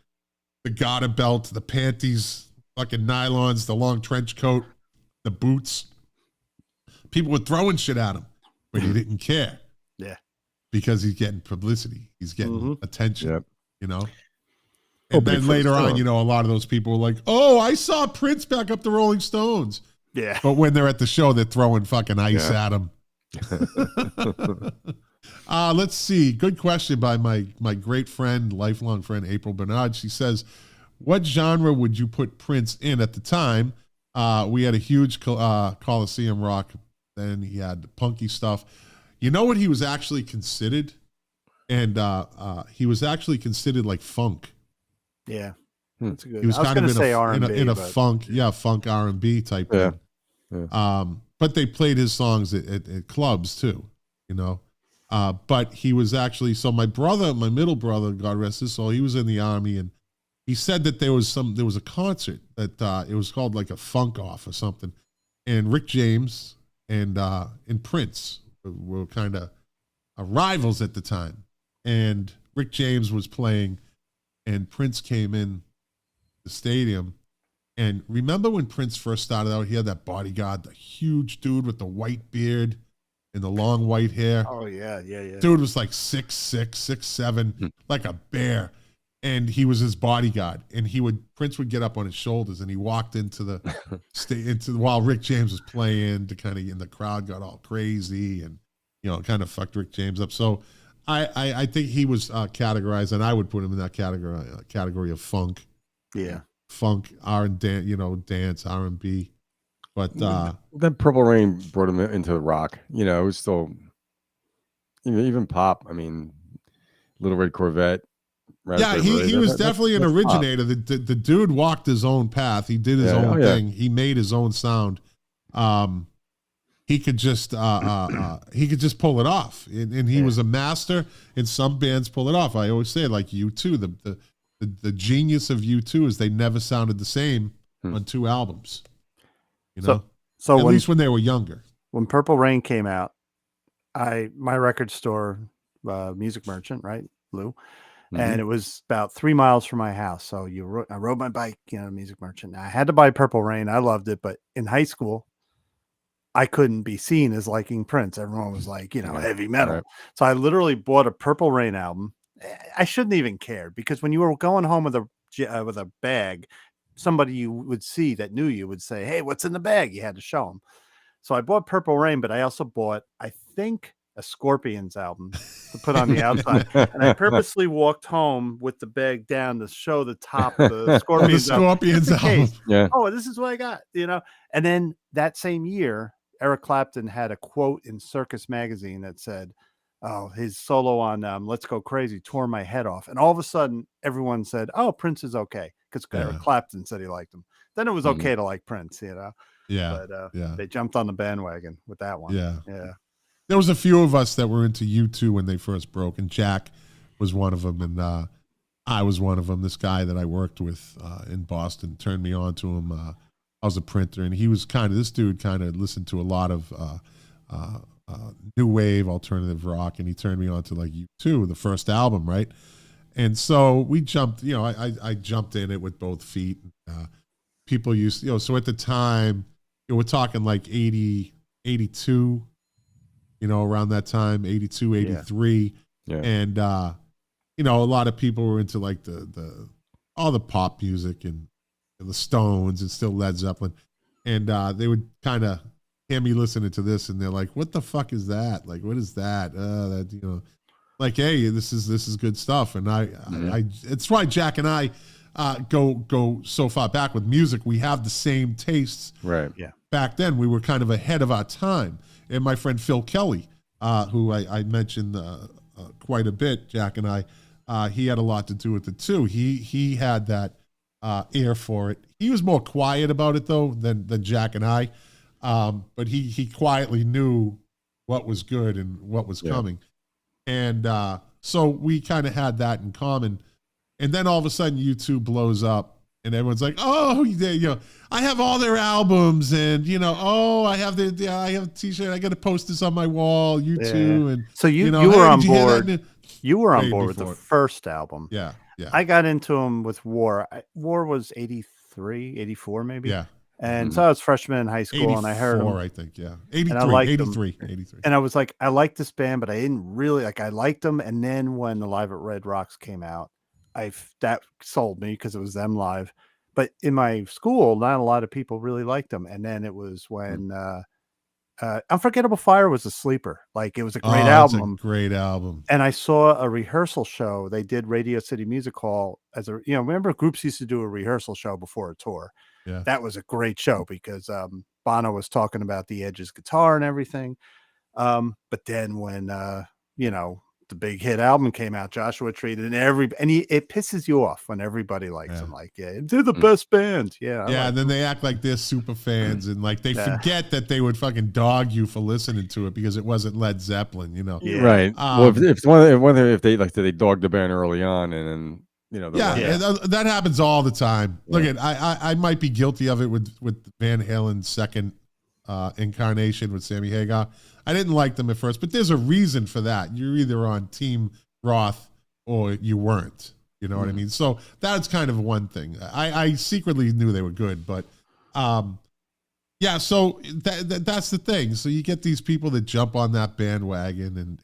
garter belt, the panties, fucking nylons, the long trench coat, the boots. People were throwing shit at him, but he didn't care. Yeah. Because he's getting publicity. He's getting attention, you know? And Opening then for later the on, Stones. you know, a lot of those people were like, oh, I saw Prince back up the Rolling Stones. Yeah. But when they're at the show, they're throwing fucking ice at him. Let's see. Good question by my great friend, lifelong friend, April Bernard. She says, what genre would you put Prince in at the time? We had a huge Coliseum rock. Then he had punky stuff. You know what he was actually considered? And he was actually considered like funk. Yeah. That's a good. He was I was kind going of to say R&B, in a but- funk R&B type thing. But they played his songs at clubs too, you know. But he was actually, so my middle brother, God rest his soul, he was in the Army, and he said that there was a concert that it was called like a funk off or something, and Rick James and Prince were kind of rivals at the time, and Rick James was playing, and Prince came in the stadium. And remember when Prince first started out, he had that bodyguard, the huge dude with the white beard and the long white hair. Oh, yeah. Dude was like 6'6", 6'7", like a bear. And he was his bodyguard. And Prince would get up on his shoulders, and he walked into the while Rick James was playing to kind of, and the crowd got all crazy and, you know, kind of fucked Rick James up. So I think he was categorized, and I would put him in that category of funk. Yeah. Funk, dance, R&B. But then Purple Rain brought him into rock. You know, it was still, even pop. I mean, Little Red Corvette. Yeah, he was definitely an originator. The dude walked his own path. He did his own thing. He made his own sound. He could just pull it off, and he was a master. And some bands pull it off. I always say, like U2, the genius of U2 is they never sounded the same on two albums. You know, so at least when they were younger. When Purple Rain came out, my record store, Music Merchant, right, Lou, and it was about 3 miles from my house. So I rode my bike, Music Merchant. I had to buy Purple Rain. I loved it, but in high school, I couldn't be seen as liking Prince. Everyone was like, heavy metal. Right. So I literally bought a Purple Rain album. I shouldn't even care, because when you were going home with a bag, somebody you would see that knew you would say, "Hey, what's in the bag?" You had to show them. So I bought Purple Rain, but I also bought, I think, a Scorpions album to put on the outside. And I purposely walked home with the bag down to show the top of the Scorpions, album. Yeah. Oh, this is what I got, And then that same year, Eric Clapton had a quote in Circus Magazine that said, "Oh, his solo on Let's Go Crazy tore my head off." And all of a sudden, everyone said, "Oh, Prince is okay," because Eric Clapton said he liked him. Then it was okay to like Prince, Yeah. But they jumped on the bandwagon with that one. Yeah. Yeah. There was a few of us that were into U2 when they first broke, and Jack was one of them, and I was one of them. This guy that I worked with in Boston turned me on to him. I was a printer, and he was this dude kind of listened to a lot of new wave alternative rock, and he turned me on to like U2, the first album, right? And so we jumped, I jumped in it with both feet. People used, so at the time, we're talking like 80, 82, around that time, 82, 83. Yeah. And, a lot of people were into like all the pop music and the Stones and still Led Zeppelin. And they would kind of hear me listening to this, and they're like, "What the fuck is that? Like, what is that?" Like, hey, this is good stuff. And I it's why Jack and I go so far back with music. We have the same tastes. Right. Yeah. Back then, we were kind of ahead of our time. And my friend Phil Kelly, who I mentioned quite a bit, Jack and I, he had a lot to do with it too. He had that ear for it. He was more quiet about it though than Jack and I. But he quietly knew what was good and what was coming. And so we kind of had that in common. And then all of a sudden U2 blows up, And everyone's like, oh, I have all their albums, and I have I have a T-shirt. I got to post this on my wall. You too, and so you hey, were on did you hear that? board. You were on Way board with before. the first album. Yeah. I got into them with War. War was 83, 84 maybe. Yeah. And so I was freshman in high school, and I heard them. I think, yeah. 83, and I liked 83. And I was like, I like this band, but I didn't really I liked them. And then when the Live at Red Rocks came out, that sold me because it was them live. But in my school, not a lot of people really liked them. And then it was when Unforgettable Fire was a sleeper. Like, it was a great album. It's a great album. And I saw a rehearsal show. They did Radio City Music Hall as a, remember groups used to do a rehearsal show before a tour. Yeah. That was a great show because Bono was talking about the Edge's guitar and everything. But then when, the big hit album came out, Joshua Tree, and it pisses you off when everybody likes them. Like, they're the best band. Yeah. And then they act like they're super fans, and like they forget that they would fucking dog you for listening to it because it wasn't Led Zeppelin, Yeah. Right. Well, if they dogged the band early on, and then that happens all the time. Look at I might be guilty of it with Van Halen's second incarnation with Sammy Hagar. I didn't like them at first, but there's a reason for that. You're either on Team Roth or you weren't. You know what I mean? So that's kind of one thing. I secretly knew they were good, but so that's the thing. So you get these people that jump on that bandwagon,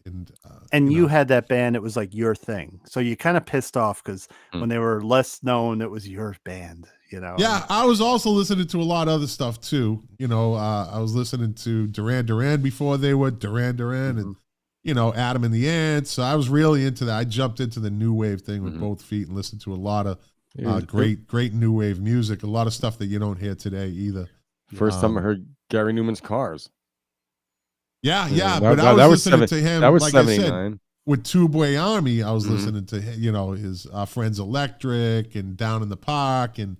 and you had that band. It was like your thing. So you kind of pissed off because when they were less known, it was your band. Yeah, I was also listening to a lot of other stuff too. I was listening to Duran Duran before they were Duran Duran, and Adam and the Ants. So I was really into that. I jumped into the new wave thing with both feet and listened to a lot of great new wave music. A lot of stuff that you don't hear today either. First time I heard Gary Newman's Cars. Yeah, but I was listening to him. That was like 79. I said, with Two Boy Army. I was listening to his Friends Electric and Down in the Park, and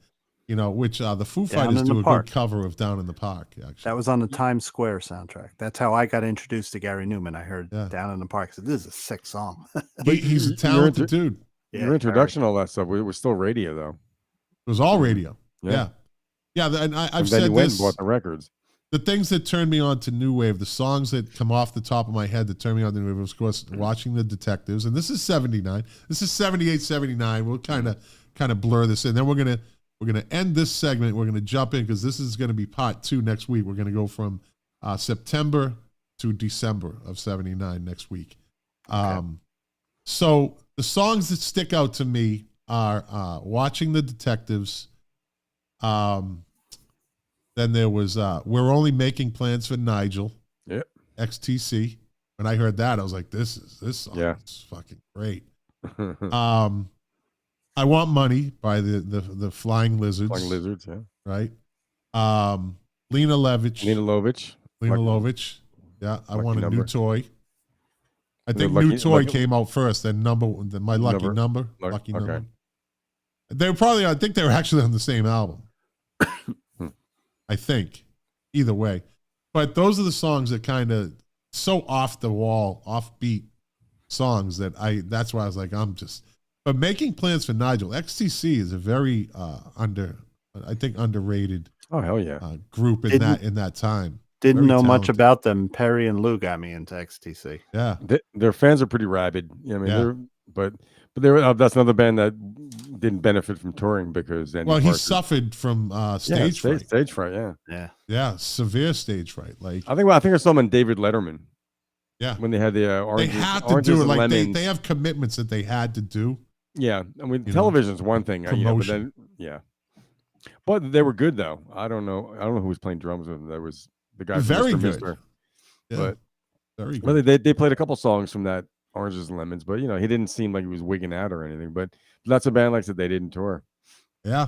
which the Foo Fighters do a good cover of Down in the Park. Actually, that was on the Times Square soundtrack. That's how I got introduced to Gary Newman. I heard Down in the Park. I said, "This is a sick song." He's a talented dude. Your introduction, all that stuff, it was still radio though. It was all radio. Yeah. And I've said went this. And bought the records. The things that turned me on to new wave, the songs that come off the top of my head that turned me on to new wave, was, of course, watching the Detectives. And this is 79. This is 78, 79. We'll kind of blur this in. Then we're gonna end this segment. We're gonna jump in because this is gonna be part 2 next week. We're gonna go from September to December of 79 next week. So the songs that stick out to me are Watching the Detectives. Then there was We're Only Making Plans for Nigel. Yep. XTC. When I heard that, I was like, this song is fucking great. I Want Money by the Flying Lizards. Flying Lizards, yeah. Right. Lena Lovitch. Yeah. I Want a New Toy. I think New Toy came out first, then My Lucky Number. Lucky Number. I think they were actually on the same album. I think. Either way. But those are the songs that kind of so off the wall, offbeat songs that's why I was like, but Making Plans for Nigel, XTC is a very underrated oh hell yeah group in that time. Didn't know much about them. Perry and Lou got me into XTC. Yeah. Their fans are pretty rabid. But that's another band that didn't benefit from touring because he suffered from stage fright. Stage fright, yeah, severe stage fright. Like I think I saw them on David Letterman. Yeah, when they had the oranges, they had to do it. Like they have commitments that they had to do. Yeah, I mean television's one thing, promotion. But they were good though. I don't know who was playing drums with them. There was the guy. Very from good. Mister. Yeah. But very good. Well, they played a couple songs from that Oranges and Lemons, but he didn't seem like he was wigging out or anything. But that's a band like that they didn't tour. Yeah.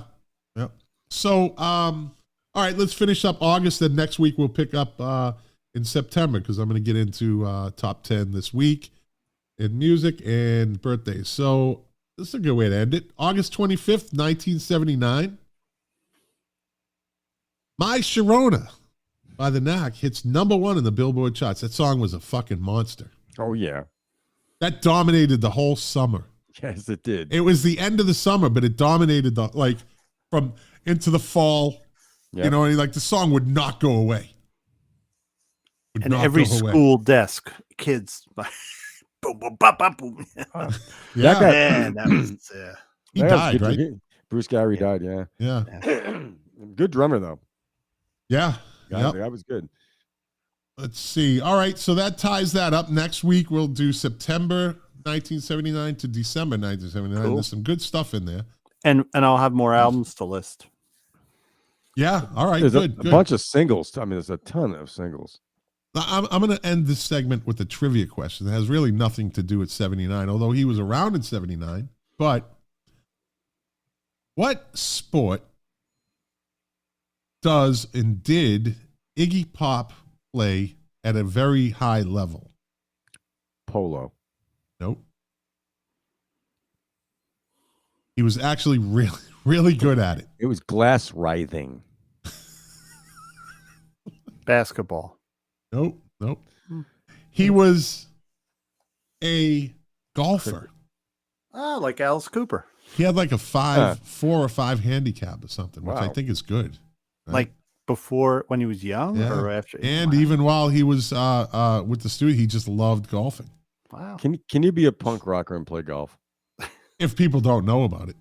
So, all right, let's finish up August. Then next week we'll pick up in September because I'm going to get into top 10 this week in music and birthdays. So this is a good way to end it. August 25th, 1979. My Sharona by the Knack hits #1 in the Billboard charts. That song was a fucking monster. Oh, yeah. That dominated the whole summer. Yes, it did. It was the end of the summer, but it dominated from Into the Fall. Yep. You know, and like the song would not go away. Would And not every go away. school desk, kids, boom, boom, bop, bop, boom. Yeah, Man, that was, he That was died, good. right? Bruce Gary died. Yeah. Yeah, Good drummer though. yeah. Yeah, that was good. Let's see. All right, so that ties that up. Next week we'll do September 1979 to December 1979. Cool. There's some good stuff in there. and I'll have more albums to list. Yeah. All right. There's Good. a Good. bunch of singles. I mean, there's a ton of singles. I'm going to end this segment with a trivia question. It has really nothing to do with 79, although he was around in 79. But what sport does and did Iggy Pop play at a very high level? Polo. Nope. He was actually really, really good at it. It was glass writhing. Basketball. Nope. Nope. He was a golfer. Ah, like Alice Cooper. He had like a 4 or 5 handicap or something, which I Wow. think is good. right? Like before when he was young Yeah. or after? And Wow. even while he was with the studio, he just loved golfing. Wow. Can you be a punk rocker and play golf? If people don't know about it.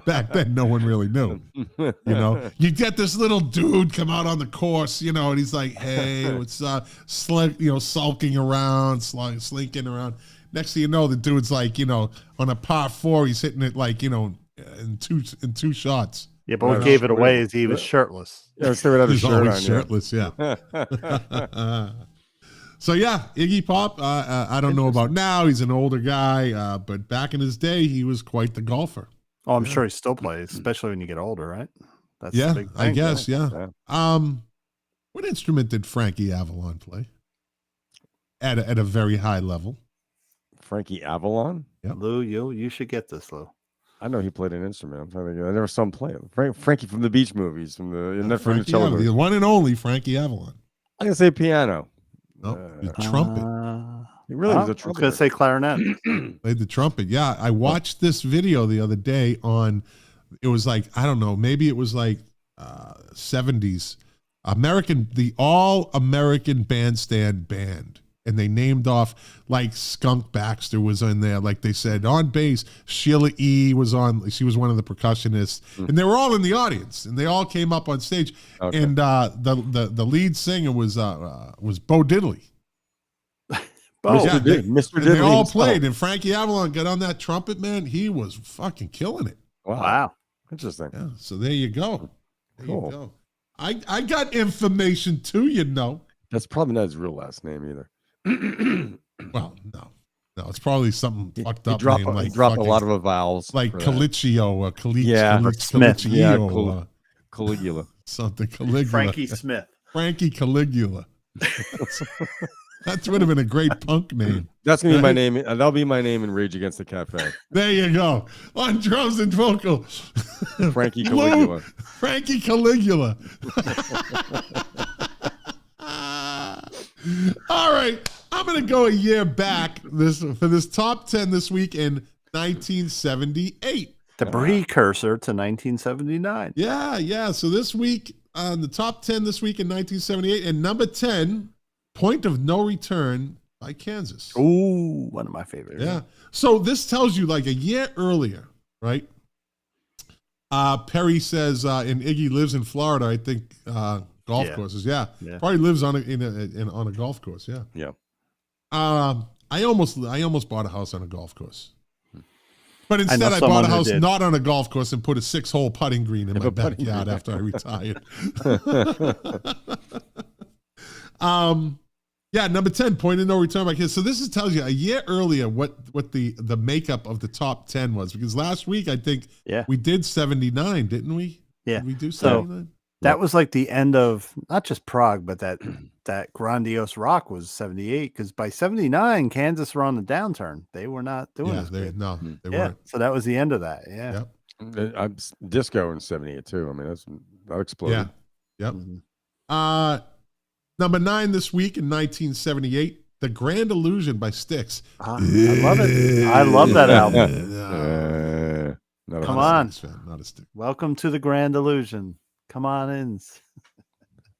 Back then, no one really knew. You know, you get this little dude come out on the course, you know, and he's like, "Hey, what's up?" Sulking around, slinking around. Next thing you know, the dude's like, you know, on a par 4, he's hitting it like, you know, in two shots. Yeah, but what Right. gave it away is he was shirtless. Yeah, so without a He's shirt always on. shirtless, yeah. So yeah, Iggy Pop. I don't know about now. He's an older guy, but back in his day, he was quite the golfer. Oh, I'm sure he still plays, especially when you get older, right? That's the Yeah, big I thing. guess. Yeah. What instrument did Frankie Avalon play? At a very high level. Frankie Avalon. Yep. Lou, you should get this, Lou. I know he played an instrument. I'm trying to think. I never saw him play it. Frankie from the Beach movies, from the Frankie cello. Avalon, the one and only Frankie Avalon. I'm gonna say piano. No, the trumpet. He really was a I was trumpeter. going to say clarinet. Played the trumpet. Yeah, I watched this video the other day on. It was like, I don't know, maybe it was like 70s the All American Bandstand Band, and they named off like Skunk Baxter was in there. Like they said on bass, Sheila E was on. She was one of the percussionists, and they were all in the audience, and they all came up on stage. Okay. And the lead singer was Bo Diddley. Oh, Yeah, they, Mr. and they Diddley all himself. played, and Frankie Avalon got on that trumpet, man. He was fucking killing it. wow. Interesting. Yeah, so there you go. There Cool. you go. I got information too, you know. That's probably not his real last name either. Well, no, it's probably something fucked He up drop name like a lot fucking- of vowels. like for that. Calicchio or Yeah, or Smith. Calicchio, Yeah, Caligula. something Caligula. Frankie Smith. Frankie Caligula. That would have been a great punk name. That's gonna be my name. That'll be my name in Rage Against the Cafe. There you go. On drums and vocal, Frankie Lou, Caligula. Frankie Caligula. All right, I'm gonna go a year back for this top 10 this week in 1978. The precursor to 1979. Yeah. So this week on the top 10 this week in 1978, and number 10, Point of No Return by Kansas. Ooh, one of my favorites. Yeah. So this tells you like a year earlier, right? Perry says, and Iggy lives in Florida, I think, golf Yeah. courses. Yeah. Yeah. Probably lives on a golf course. Yeah. Yeah. I almost bought a house on a golf course. But I instead, know I bought someone a who house did. not on a golf course and put a 6-hole putting green in my a putting backyard green. after I retired. Yeah, number 10, Point of No Return by Kids. So this tells you a year earlier what the makeup of the top 10 was. Because last week, I think we did 79, didn't we? Yeah. Did we do So- 79? That was like the end of not just prog, but that grandiose rock was 78. Because by 79, Kansas were on the downturn. They were not doing Yeah, as they good. they Yeah, weren't. so that was the end of that. Yeah. Yep. I'm disco in '78 too. I mean, that exploded. Yeah. Yep. Mhm. Number 9 this week in 1978, The Grand Illusion by Styx. I love it. I love that album. Not a Come fan. on. Fan, not a stick. Welcome to the Grand Illusion. Come on in.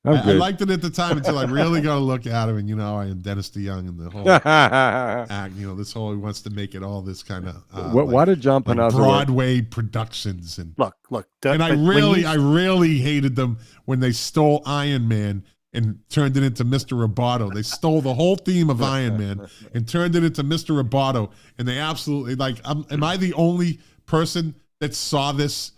I'm I good. liked it at the time until I really got to look at him, and I am Dennis DeYoung and the whole act. This whole he wants to make it all this kind of Why did John Panazzo Broadway productions and Look. and I really hated them when they stole Iron Man and turned it into Mr. Roboto. They stole the whole theme of Iron Man and turned it into Mr. Roboto, and they absolutely am I the only person that saw this?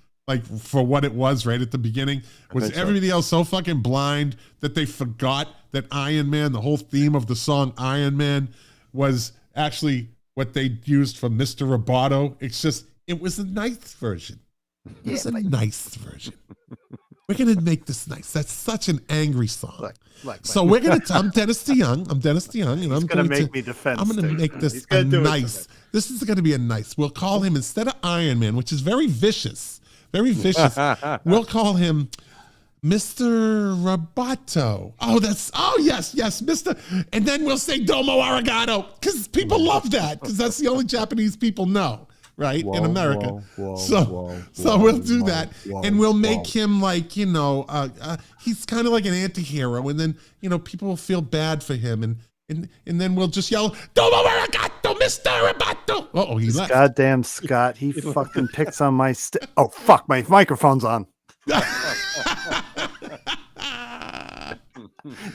For what it was right at the beginning, was everybody else so fucking blind that they forgot that Iron Man, the whole theme of the song Iron Man, was actually what they used for Mr. Roboto. It was a nice version. It was a nice version. We're going to make this nice. That's such an angry song. So we're going to, I'm Dennis DeYoung, and I'm going to make me defend. I'm going to make this a nice. This is going to be a nice. We'll call him, instead of Iron Man, which is very vicious, we'll call him Mr. Roboto. Yes, Mr. And then we'll say Domo Arigato, because people love that, because that's the only Japanese people know, right, in America. So we'll do that, and we'll make him he's kind of like an anti-hero, and then, people will feel bad for him, and then we'll just yell, Domo Arigato, Mr. Roboto. Uh-oh, he left. Goddamn Scott, he fucking picks on my oh, fuck, my microphone's on.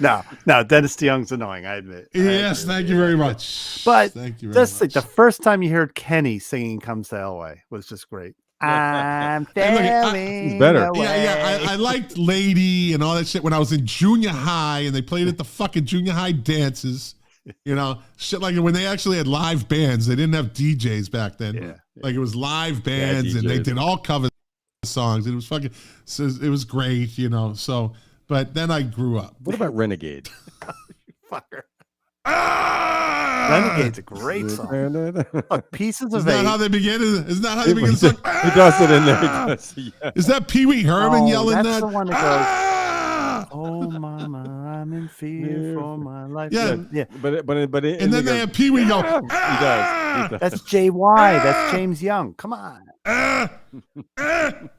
No, Dennis DeYoung's annoying, I admit. Yes, thank you very much. But thank you very that's much. the first time you heard Kenny singing Comes to Elway was just great. I'm telling he's better. I liked Lady and all that shit when I was in junior high, and they played at the fucking junior high dances. Shit like when they actually had live bands. They didn't have DJs back then. Yeah. It was live bands, and they did all cover songs. It was fucking. So it was great, So, but then I grew up. What about Renegade? Fucker. Renegade's a great song. Look, Pieces of Isn't that Eight. how they begin? Isn't that how they begin? The song? He does it in there. Is that Pee Wee Herman yelling that's that? the one that goes, oh, mama, I'm in fear for my life. Yeah. But And then they have Pee Wee go. He does. That's JY. That's James Young. Come on.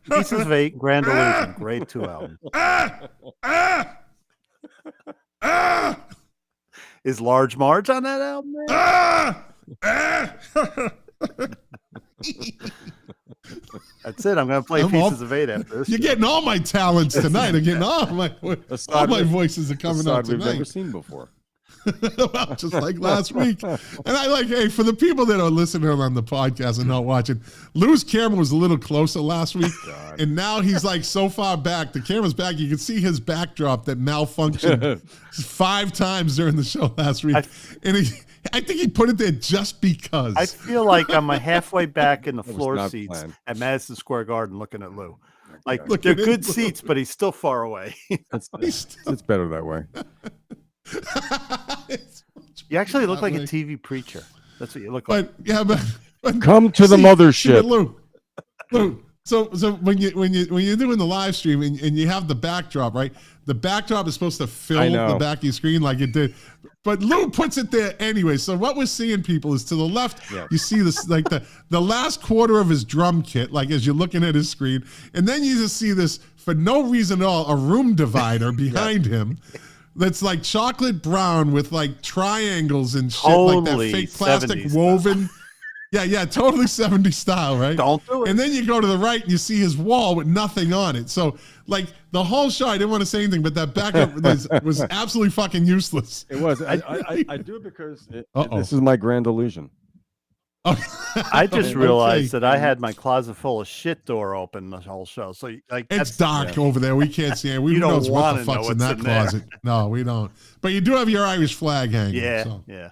Pieces of Eight, Grand Illusion. Great 2 albums. Is Large Marge on that album? That's it. I'm going to play Pieces of Eight after this. You're getting all my talents tonight. I'm getting all my voices are coming out we've tonight. never seen before. Well, just like last week. And hey, for the people that are listening on the podcast and not watching, Lou's camera was a little closer last week. And now he's so far back. The camera's back. You can see his backdrop that malfunctioned 5 times during the show last week. I think he put it there just because. I feel like I'm halfway back in the floor seats planned. at Madison Square Garden looking at Lou. They're good seats, but he's still far away. It's better that way. You actually look like a TV preacher. That's what you look like. But Come to the mothership. Lou. So when you're doing the live stream and you have the backdrop, right? The backdrop is supposed to fill the back of your screen like it did, but Lou puts it there anyway. So what we're seeing, people, is to the left, you see this the last quarter of his drum kit, as you're looking at his screen, and then you just see this for no reason at all, a room divider behind him. That's chocolate brown with triangles and shit, like that fake plastic woven. Yeah, totally 70s style, right? Don't do it. And then you go to the right and you see his wall with nothing on it. So, the whole show, I didn't want to say anything, but that backup was absolutely fucking useless. It was. I do it because this is my grand illusion. I just realized that I had my closet full of shit door open the whole show. So it's dark over there. We can't see it. We don't know what the fuck's in that closet. No, we don't. But you do have your Irish flag hanging. Yeah.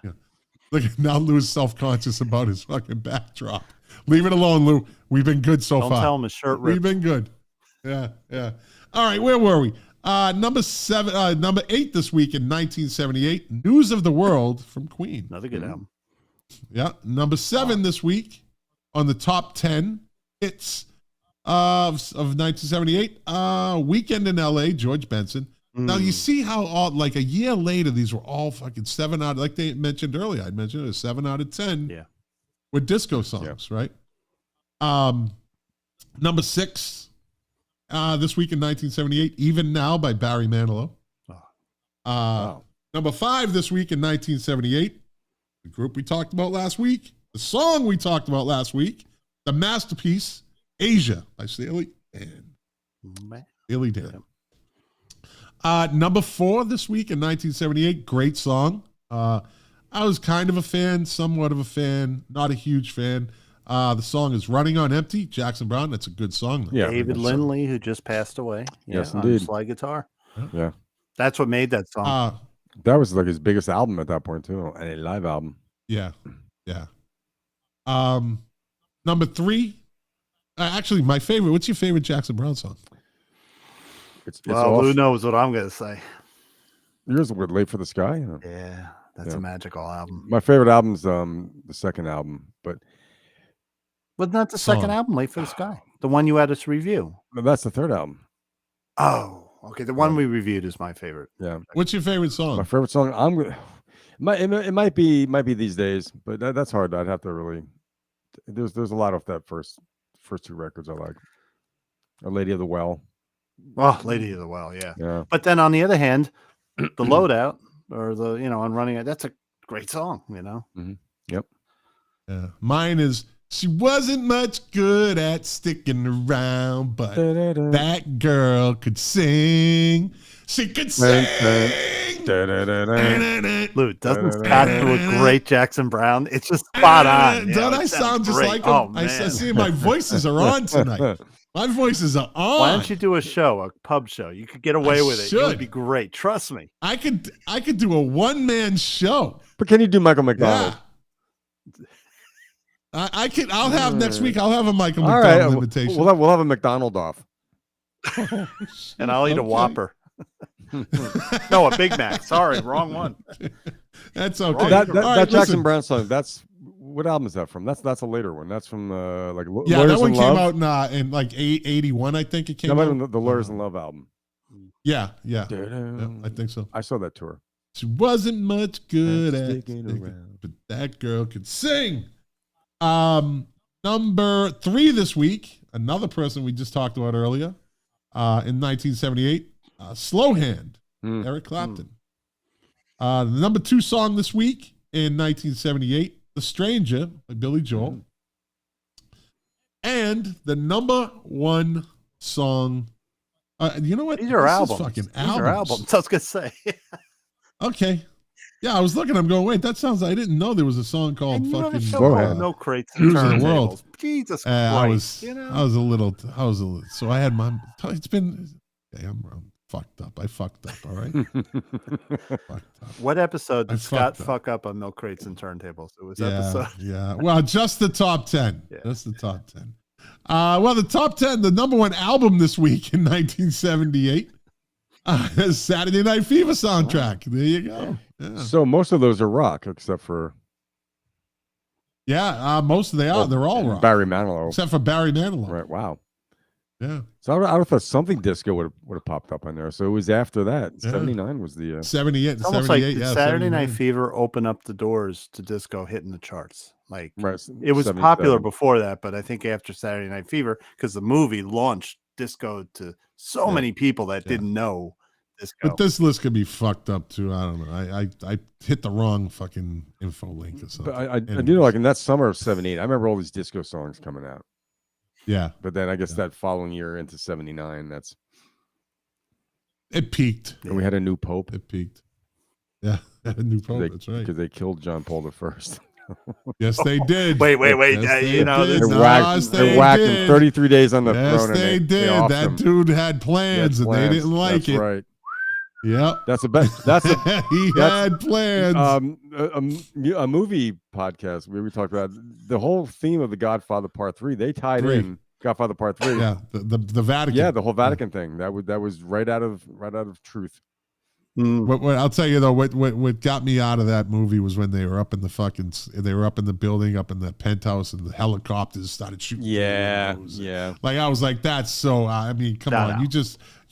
Look, now Lou's self-conscious about his fucking backdrop. Leave it alone, Lou. We've been good so far. Don't tell him his shirt ripped. We've been good. Yeah. All right, where were we? Number 8 this week in 1978, News of the World from Queen. Another good album. Yeah, number 7 this week on the top 10 hits of 1978. Weekend in L.A., George Benson. Now, you see how all, a year later, these were all fucking 7 out, like they mentioned earlier. I mentioned it was 7 out of 10 with disco songs, right? Number 6 this week in 1978, Even Now by Barry Manilow. Wow. Number 5 this week in 1978, the group we talked about last week, the song we talked about last week, the masterpiece, Asia by Steely Dan. Steely Dan. Number 4 this week in 1978, great song. I was kind of a fan, somewhat of a fan, not a huge fan. The song is Running on Empty, Jackson Browne. That's a good song. Yeah. David Lindley, who just passed away. Yes, on indeed. slide guitar. Yeah. That's what made that song. That was like his biggest album at that point too, and a live album. Yeah. Number 3, actually my favorite. What's your favorite Jackson Browne song? It's well, off. who knows what I'm going to say? Yours were Late for the Sky. You know? Yeah, that's a magical album. My favorite album's the second album, but Not the second album, Late for the Sky. The one you had us review. no, that's the third album. Oh, okay. The one we reviewed is my favorite. Yeah. What's your favorite song? My favorite song. It might be these days, but that's hard. I'd have to really. There's a lot of that first 2 records I like. A Lady of the Well. Oh, Lady of the Well, yeah. Yeah. But then on the other hand, the Loadout or on Running It, that's a great song, Mm-hmm. Yep. Yeah. Mine is She Wasn't Much Good at Sticking Around, but that girl could sing. She could sing. Lou, doesn't Scott do a great Jackson Browne? It's just spot on. Don't I sound just like him? Oh, I man. see my voices are on tonight. My voices are on. Why don't you do a pub show? You could get away with it. It would be great. Trust me. I could do a one-man show. But can you do Michael McDonald? Yeah. I'll have next week. I'll have a Michael All McDonald right. invitation. We'll have a McDonald off. And I'll eat a Whopper. No, a Big Mac. Sorry, wrong one. That's okay. That All right, Jackson listen. Browne song. That's what album is that from? That's a later one. That's from like Yeah, Lawyers that one in came Love. out in like 81, I think it came That might out. have been the Lawyers in Love album. Yeah, I think so. I saw that tour. She wasn't much good at Sticking sticking, around. but that girl could sing. Number 3 this week, another person we just talked about earlier, in 1978, Slow Hand, Eric Clapton. The number 2 song this week in 1978, The Stranger by Billy Joel. And the number 1 song, you know what? These are This is albums. fucking These are albums. I was going to say. Okay. Yeah, I was looking. I'm going, wait, that sounds, I didn't know there was a song called fucking Slow Hand. Milk Crates and Who's in the Turntables. world? Jesus Christ. I was a little, so I had my, it's been, okay, I'm fucked up. I fucked up. All right. Fucked up. What episode I did Scott fucked up. fuck up on Milk Crates and Turntables? It was Yeah. episode. Yeah. Well, just the top 10. Yeah. Just the top 10. Well, the top 10, the number 1 album this week in 1978, is Saturday Night Fever soundtrack. There you go. Yeah. So most of those are rock, except for Most of they're all rock. Barry Manilow. Except for Barry Manilow. Right. Wow. Yeah. So I would have thought something disco would have popped up on there. So it was after that. Yeah. 79 was the 78. It's almost like 78, did yeah, Saturday 79. Night Fever open up the doors to disco hitting the charts. Like right. it was 77. popular before that, but I think after Saturday Night Fever, because the movie launched disco to so many people that didn't know disco. But this list could be fucked up too. I don't know. I hit the wrong fucking info link or something. But I do know, like in that summer of 78, I remember all these disco songs coming out. Yeah. But then I guess that following year into 79, It peaked. and we had a new pope. It peaked. Yeah. A new pope. That's right. Because they killed John Paul I. Yes, they did. Wait. Yes, they You know, did. this- They No, whacked, they they whacked him did. 33 days on the Yes, throne. they and did. offed That him. dude had He plans, had and they plans. didn't like That's it. Right. Yep. That's a He that's- had plans. a movie podcast where we talked about the whole theme of the Godfather Part 3. They tied 3. in Godfather Part 3. Yeah. The Vatican. Yeah, the whole Vatican thing. That was right out of truth. What I'll tell you though, what got me out of that movie was when they were up in the building, up in the penthouse, and the helicopters started shooting. through the windows. Yeah. Like I was like, that's so. I mean, come No, on, no.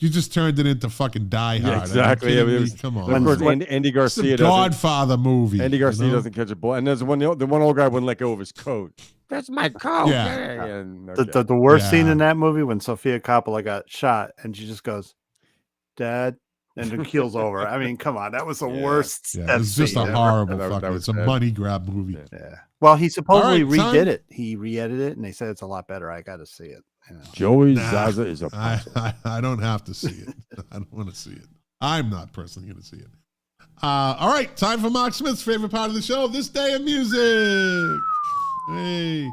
You just turned it into fucking Die Hard. Yeah, exactly. Are you kidding Yeah, it me? was- Come on. Of course, man. Andy It's Garcia a doesn't. Godfather movie. Andy Garcia you know? doesn't catch a bullet, and there's the one old guy wouldn't let go of his coat. That's my coat. Yeah. And, The worst scene Yeah. in that movie when Sofia Coppola got shot and she just goes, "Dad," and then keels over. I mean, come on, that was the worst. Yeah, it's just a scene ever. horrible That fucking. was It's a bad. money grab movie. Yeah. Well, he supposedly All right, redid time- it. He re-edited it, and they said it's a lot better. I got to see it. You know. Joey Nah, Zaza is a I don't have to see it. I don't want to see it. I'm not personally going to see it. All right, time for Mark Smith's favorite part of the show, This Day in Music. Hey.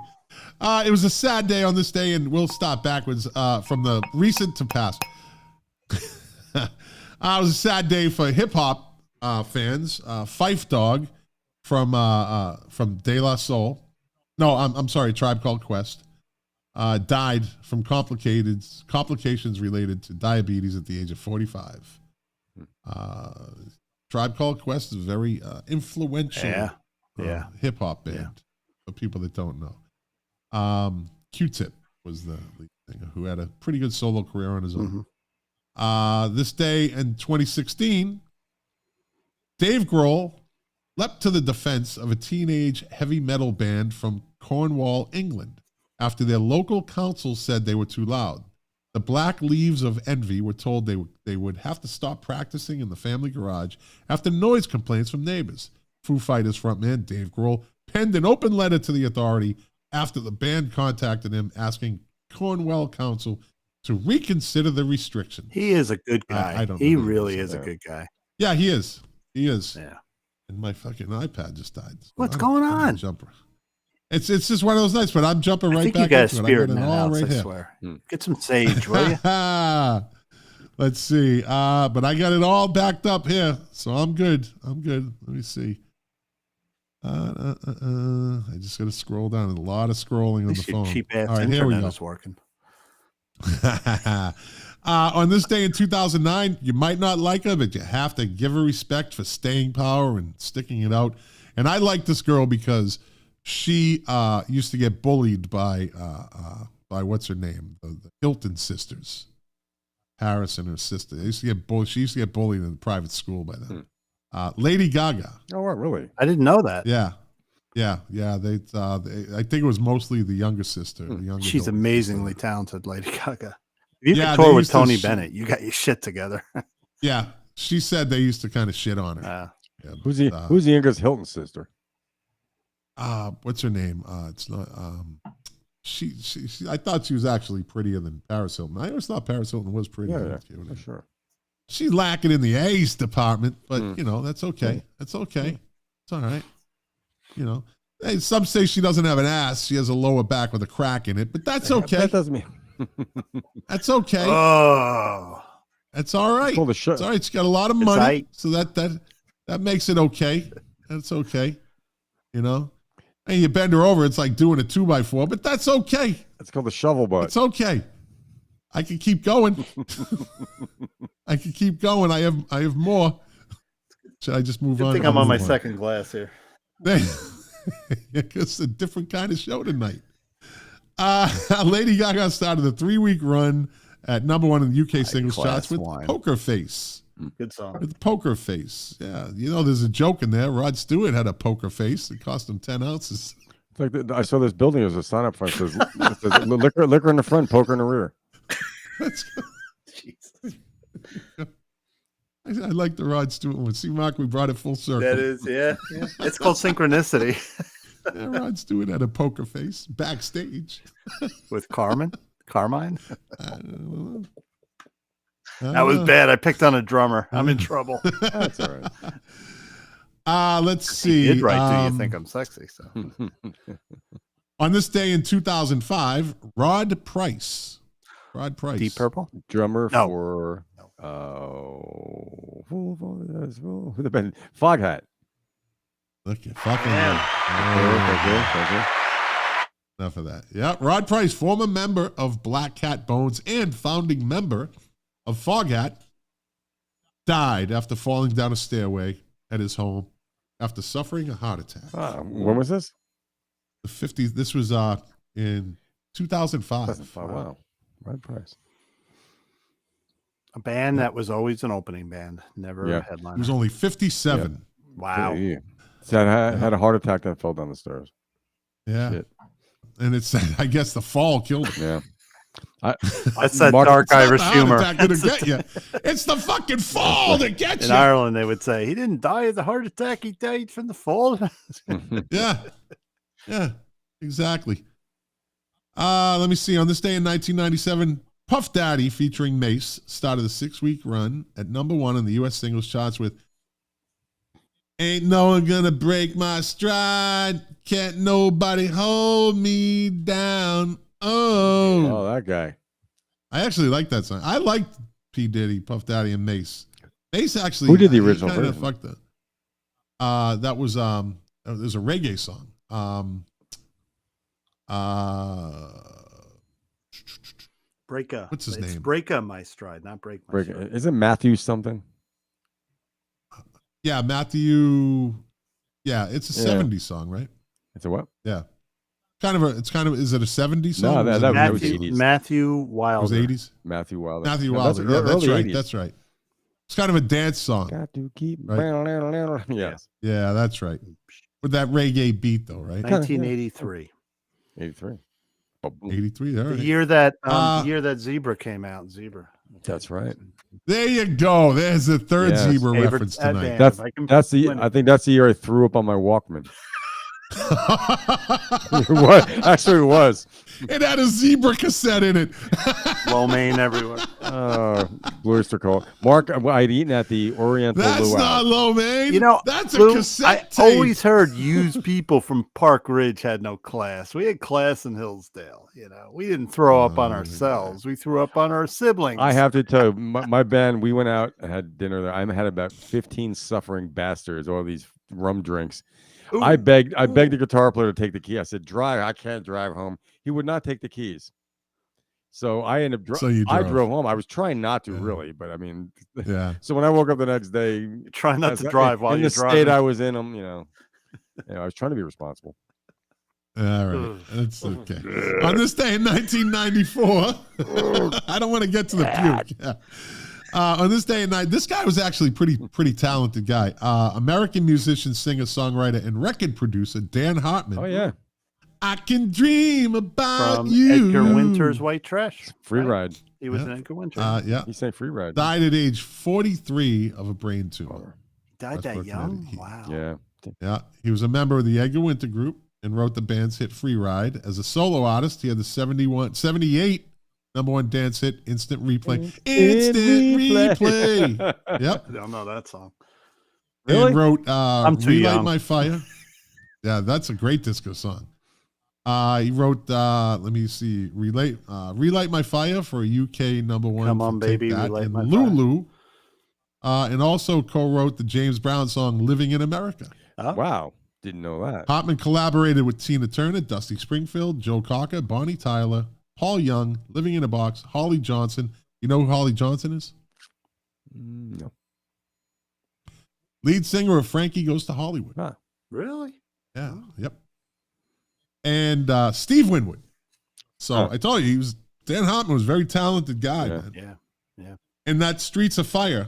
It was a sad day on this day, and we'll stop backwards from the recent to past. It was a sad day for hip-hop fans. Phife Dawg from De La Soul. No, I'm sorry, Tribe Called Quest. Died from complications related to diabetes at the age of 45. Tribe Called Quest is a very influential hip hop band for people that don't know. Q-Tip was the lead singer who had a pretty good solo career on his own. This day in 2016, Dave Grohl leapt to the defense of a teenage heavy metal band from Cornwall, England, after their local council said they were too loud. The Black Leaves of Envy were told they would have to stop practicing in the family garage after noise complaints from neighbors. Foo Fighters frontman Dave Grohl penned an open letter to the authority after the band contacted him asking Cornwall Council to reconsider the restriction. He is a good guy. I don't he know. really is a good guy. Yeah, he is. He is. Yeah. And my fucking iPad just died. So What's I'm going a on? Jumper. It's just one of those nights, but I'm jumping I right think back you got a into it. spirit I in got that it all house, right I here. swear. Get some sage, will you? Let's see. But I got it all backed up here, so I'm good. I'm good. Let me see. I just got to scroll down. A lot of scrolling on the phone. Cheap ass All right, here we internet go. is working. On this day in 2009, you might not like her, but you have to give her respect for staying power and sticking it out. And I like this girl because she used to get bullied by what's her name, the Hilton sisters, Harris and her sister. They used to get bullied. She used to get bullied in the private school by them. Lady Gaga. Oh, what, really? I didn't know that. Yeah. They I think it was mostly the younger sister. The younger She's Hilton amazingly sister. talented, Lady Gaga. If you Yeah, could tour they with used to Tony sh- Bennett, you got your shit together. Yeah, she said they used to kind of shit on her. Yeah, Who's the youngest Hilton sister? What's her name? It's not. She. I thought she was actually prettier than Paris Hilton. I always thought Paris Hilton was prettier. Yeah, for sure. She's lacking in the A's department, but you know that's okay. That's okay. It's all right. You know, hey, some say she doesn't have an ass. She has a lower back with a crack in it, but that's okay. That doesn't mean. That's okay. Oh, That's all right. It's called a show. It's all right. She's got a lot of It's money, aight. so that makes it okay. That's okay. You know, and you bend her over, it's like doing a 2x4, but that's okay. It's called the shovel butt. It's okay. I can keep going. I can keep going. I have more. Should I just move I on? think I'm on my second glass here. It's a different kind of show tonight. Lady Gaga started a 3-week run at number 1 in the UK singles charts with wine. Poker Face. Good song. With Poker Face. Yeah. You know, there's a joke in there. Rod Stewart had a poker face. It cost him 10 ounces. It's like I saw this building as a sign up front. It says liquor in the front, poker in the rear. I like the Rod Stewart one. See, Mark, we brought it full circle. That is, yeah. It's called synchronicity. Yeah, Rod Stewart had a poker face backstage. With Carmine? That That was bad. I picked on a drummer. I'm in trouble. That's all right. Let's see. You did right. Do you think I'm sexy? So On this day in 2005, Rod Price. Deep Purple? Drummer No. for who the band? Foghat. Look at fucking. Thank you. Enough of that. Yeah, Rod Price, former member of Black Cat Bones and founding member of Foghat, died after falling down a stairway at his home after suffering a heart attack. When was this? The 50s. This was in 2005. Wow. Rod Price. A band that was always an opening band, never a He headliner. was only 57. Wow. Yeah. So had a heart attack and fell down the stairs. Yeah. Shit. And it's, I guess the fall killed him. Yeah. That's that Mark- dark It's not Irish the heart humor. attack that'll get you. It's the fucking fall that gets In you. Ireland, they would say he didn't die of the heart attack; he died from the fall. Yeah. Yeah. Exactly. Let me see. On this day in 1997, Puff Daddy featuring Mace started a 6-week run at number 1 in the U.S. singles charts with "Ain't No One Gonna Break My Stride, Can't Nobody Hold Me Down." Oh, that guy. I actually like that song. I liked P. Diddy, Puff Daddy, and Mace. Mace actually. Who did the original Kind of version? fucked it. That was there's a reggae song. Breakup. What's his name? Breakup my stride, not break my stride. Is it Matthew something? Yeah, Matthew. Yeah, it's a Yeah. 70s song, right? It's a what? Yeah. It's kind of, is it a 70s song? No, Or is that it was Matthew, 80s. Matthew it was Wilder. 80s? Matthew Wilder. Matthew No, Wilder. Yeah, that's early right. 80s. That's right. It's kind of a dance song. Got to keep. Right. Yes. Yeah, that's right. With that reggae beat, though, right? 1983. 83. 83. All The right. year that Zebra came out. Zebra. That's right. There you go. There's the third Yes. Zebra Favorite reference that tonight. band. That's If I can that's the. win it. I think that's the year I threw up on my Walkman. What? Actually, it was. It had a Zebra cassette in it. Low main everywhere. Blue Oyster Cult. Mark, I'd eaten at the Oriental That's Luau. not low, man. You know, that's a Lou, cassette I tape. always heard used people from Park Ridge had no class. We had class in Hillsdale. You know, we didn't throw up on ourselves. We threw up on our siblings. I have to tell you, my band, we went out and had dinner there. I had about 15 suffering bastards, all these rum drinks. Ooh. I begged the guitar player to take the key. I said, drive. I can't drive home. He would not take the keys. So I ended up So you I drove. drove home. I was trying not to Yeah. really, but I mean, Yeah. so when I woke up the next day, Try not as to I- drive while in you're the driving. state I was in, I was trying to be responsible. All right. That's okay. On this day in 1994, I don't want to get to the puke. Yeah. On this day and night, this guy was actually pretty talented guy. American musician, singer, songwriter, and record producer Dan Hartman. Oh yeah, I can dream about From you. Edgar Winter's White Trash. free right? ride. He was Yeah. in Edgar Winter. Yeah. He sang free ride. Died at age 43 of a brain tumor. Died that Westbrook, young? Connecticut. Wow. Yeah. Yeah. He was a member of the Edgar Winter Group and wrote the band's hit Free Ride. As a solo artist, he had the 78 number one dance hit, Instant Replay. Instant Replay. Yep. I don't know that song. Really? And wrote I'm too Relight young. My Fire. Yeah, that's a great disco song. He wrote, let me see, Relight My Fire for a UK number one. Come for on, Take baby, That, relight and my fire. Lulu. And also co-wrote the James Brown song Living in America. Wow. Didn't know that. Hartman collaborated with Tina Turner, Dusty Springfield, Joe Cocker, Bonnie Tyler, Paul Young, Living in a Box, Holly Johnson. You know who Holly Johnson is? No. Lead singer of Frankie Goes to Hollywood. Huh. Really? Yeah. Yep. And Steve Winwood. So Huh. I told you, Dan Hartman was a very talented guy, Yeah. man. Yeah. And that Streets of Fire,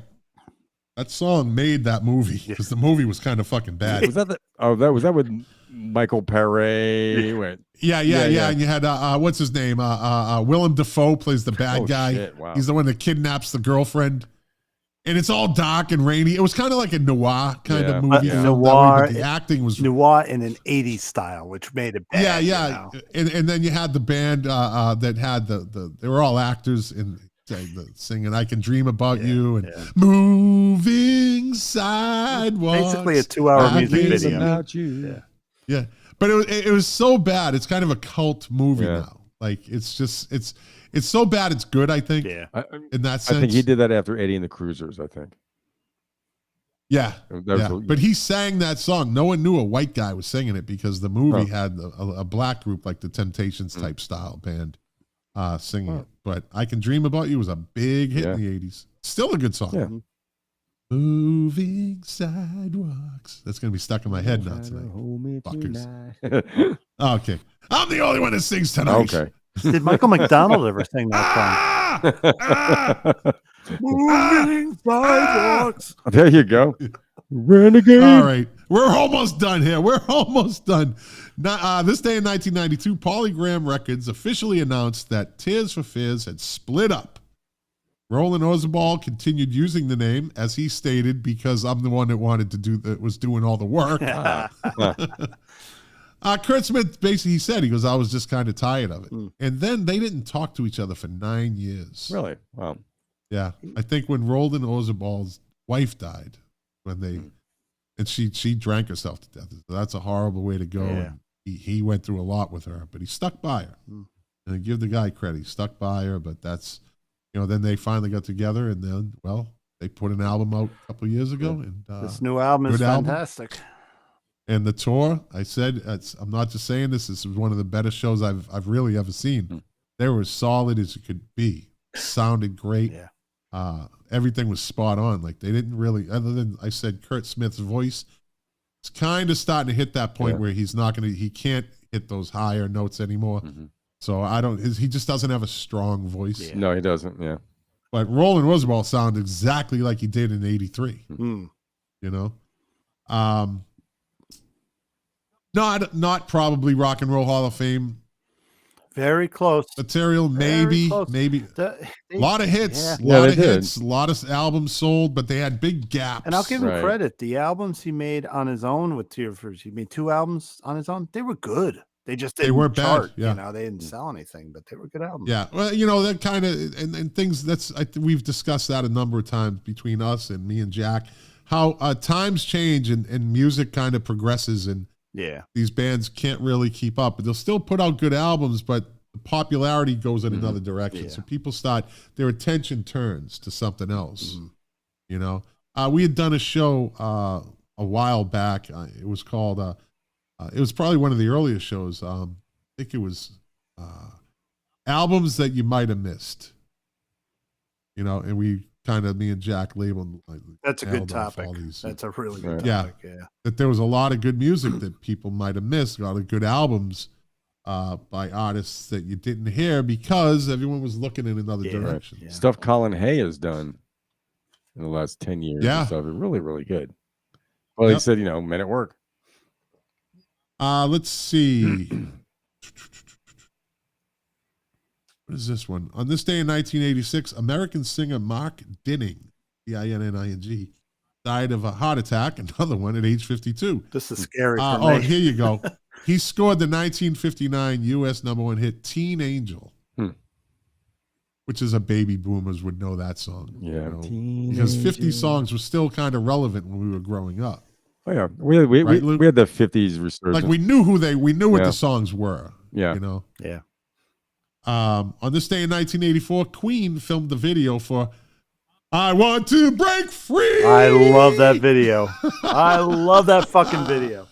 that song made that movie because the movie was kind of fucking bad. Was that was that with Michael Paré? Wait. Yeah. Yeah. And you had what's his name? Willem Dafoe plays the bad Oh, guy. shit, wow. He's the one that kidnaps the girlfriend. And it's all dark and rainy. It was kind of like a noir kind Yeah. of movie. Yeah. filmed that way, Noir- but the acting was Noir in an 80s style, which made it bad. yeah. You know? And then you had the band that had they were all actors in singing "I Can Dream About You" and "Moving Sidewalks." Basically a 2-hour I music Can video. About you. Yeah, but it was so bad. It's kind of a cult movie Yeah. now. Like it's just it's so bad. It's good. I think. Yeah. In that I sense. think he did that after Eddie and the Cruisers, I think. Yeah. That was Yeah. a- But he sang that song. No one knew a white guy was singing it because the movie had a black group like the Temptations type style band singing it. But "I Can Dream About You" was a big hit in the 80s. Still a good song. Yeah. Moving sidewalks. That's going to be stuck in my head now tonight. Fuckers. Okay. I'm the only one that sings tonight. Okay. Did Michael McDonald ever sing that Moving sidewalks. There you go. Renegade. All right. We're almost done here. We're almost done. Now, this day in 1992, Polygram Records officially announced that Tears for Fears had split up. Roland Orzabal continued using the name, as he stated, because I'm the one that wanted to do that, was doing all the work. Kurt Smith basically said, he goes, I was just kind of tired of it. And then they didn't talk to each other for 9 years. Really? Wow. Yeah. I think when Roland Orzabal's wife died, when they, and she drank herself to death. So that's a horrible way to go. Yeah. And he went through a lot with her, but he stuck by her. And I give the guy credit. He stuck by her, but that's, then they finally got together, and then, well, they put an album out a couple of years ago. And This new album is good album. fantastic. And the tour, I said, I'm not just saying this. This is one of the better shows I've really ever seen. They were as solid as it could be. Sounded great. Yeah. Everything was spot on. Like, they didn't really, other than I said, Kurt Smith's voice, it's kind of starting to hit that point where he can't hit those higher notes anymore. So he just doesn't have a strong voice. Yeah. No, he doesn't. Yeah. But Roland Orzabal sounded exactly like he did in '83. Not probably Rock and Roll Hall of Fame Very close. material, maybe. A lot of hits, a lot of albums sold, but they had big gaps. And I'll give him credit. The albums he made on his own with Tear for Fears, he made 2 albums on his own. They were good. They just didn't weren't chart, bad. Yeah. They didn't sell anything, but they were good albums. Yeah, well, that kind of and things we've discussed that a number of times between us and me and Jack, how times change and music kind of progresses, and these bands can't really keep up. But they'll still put out good albums, but the popularity goes in another direction. So people their attention turns to something else. We had done a show a while back. It was called. It was probably one of the earliest shows. I think it was albums that you might have missed. And we kind of, me and Jack labeled. That's a good topic. That's a really good topic. Yeah. That there was a lot of good music that people might have missed, a lot of good albums by artists that you didn't hear because everyone was looking in another direction. Yeah. Stuff Colin Hay has done in the last 10 years. Yeah. And stuff. Really, really good. Well, he said, men at work. Let's see. What is this one? On this day in 1986, American singer Mark Dinning, Dinning, died of a heart attack. Another one at age 52. This is scary for me. Here you go. He scored the 1959 U.S. #1 hit "Teen Angel," which is a baby boomers would know that song. Yeah, because 50 songs were still kind of relevant when we were growing up. Oh yeah, we had the 50s resurgence. Like we knew what the songs were. Yeah, Yeah. On this day in 1984, Queen filmed the video for "I Want to Break Free." I love that video. I love that fucking video.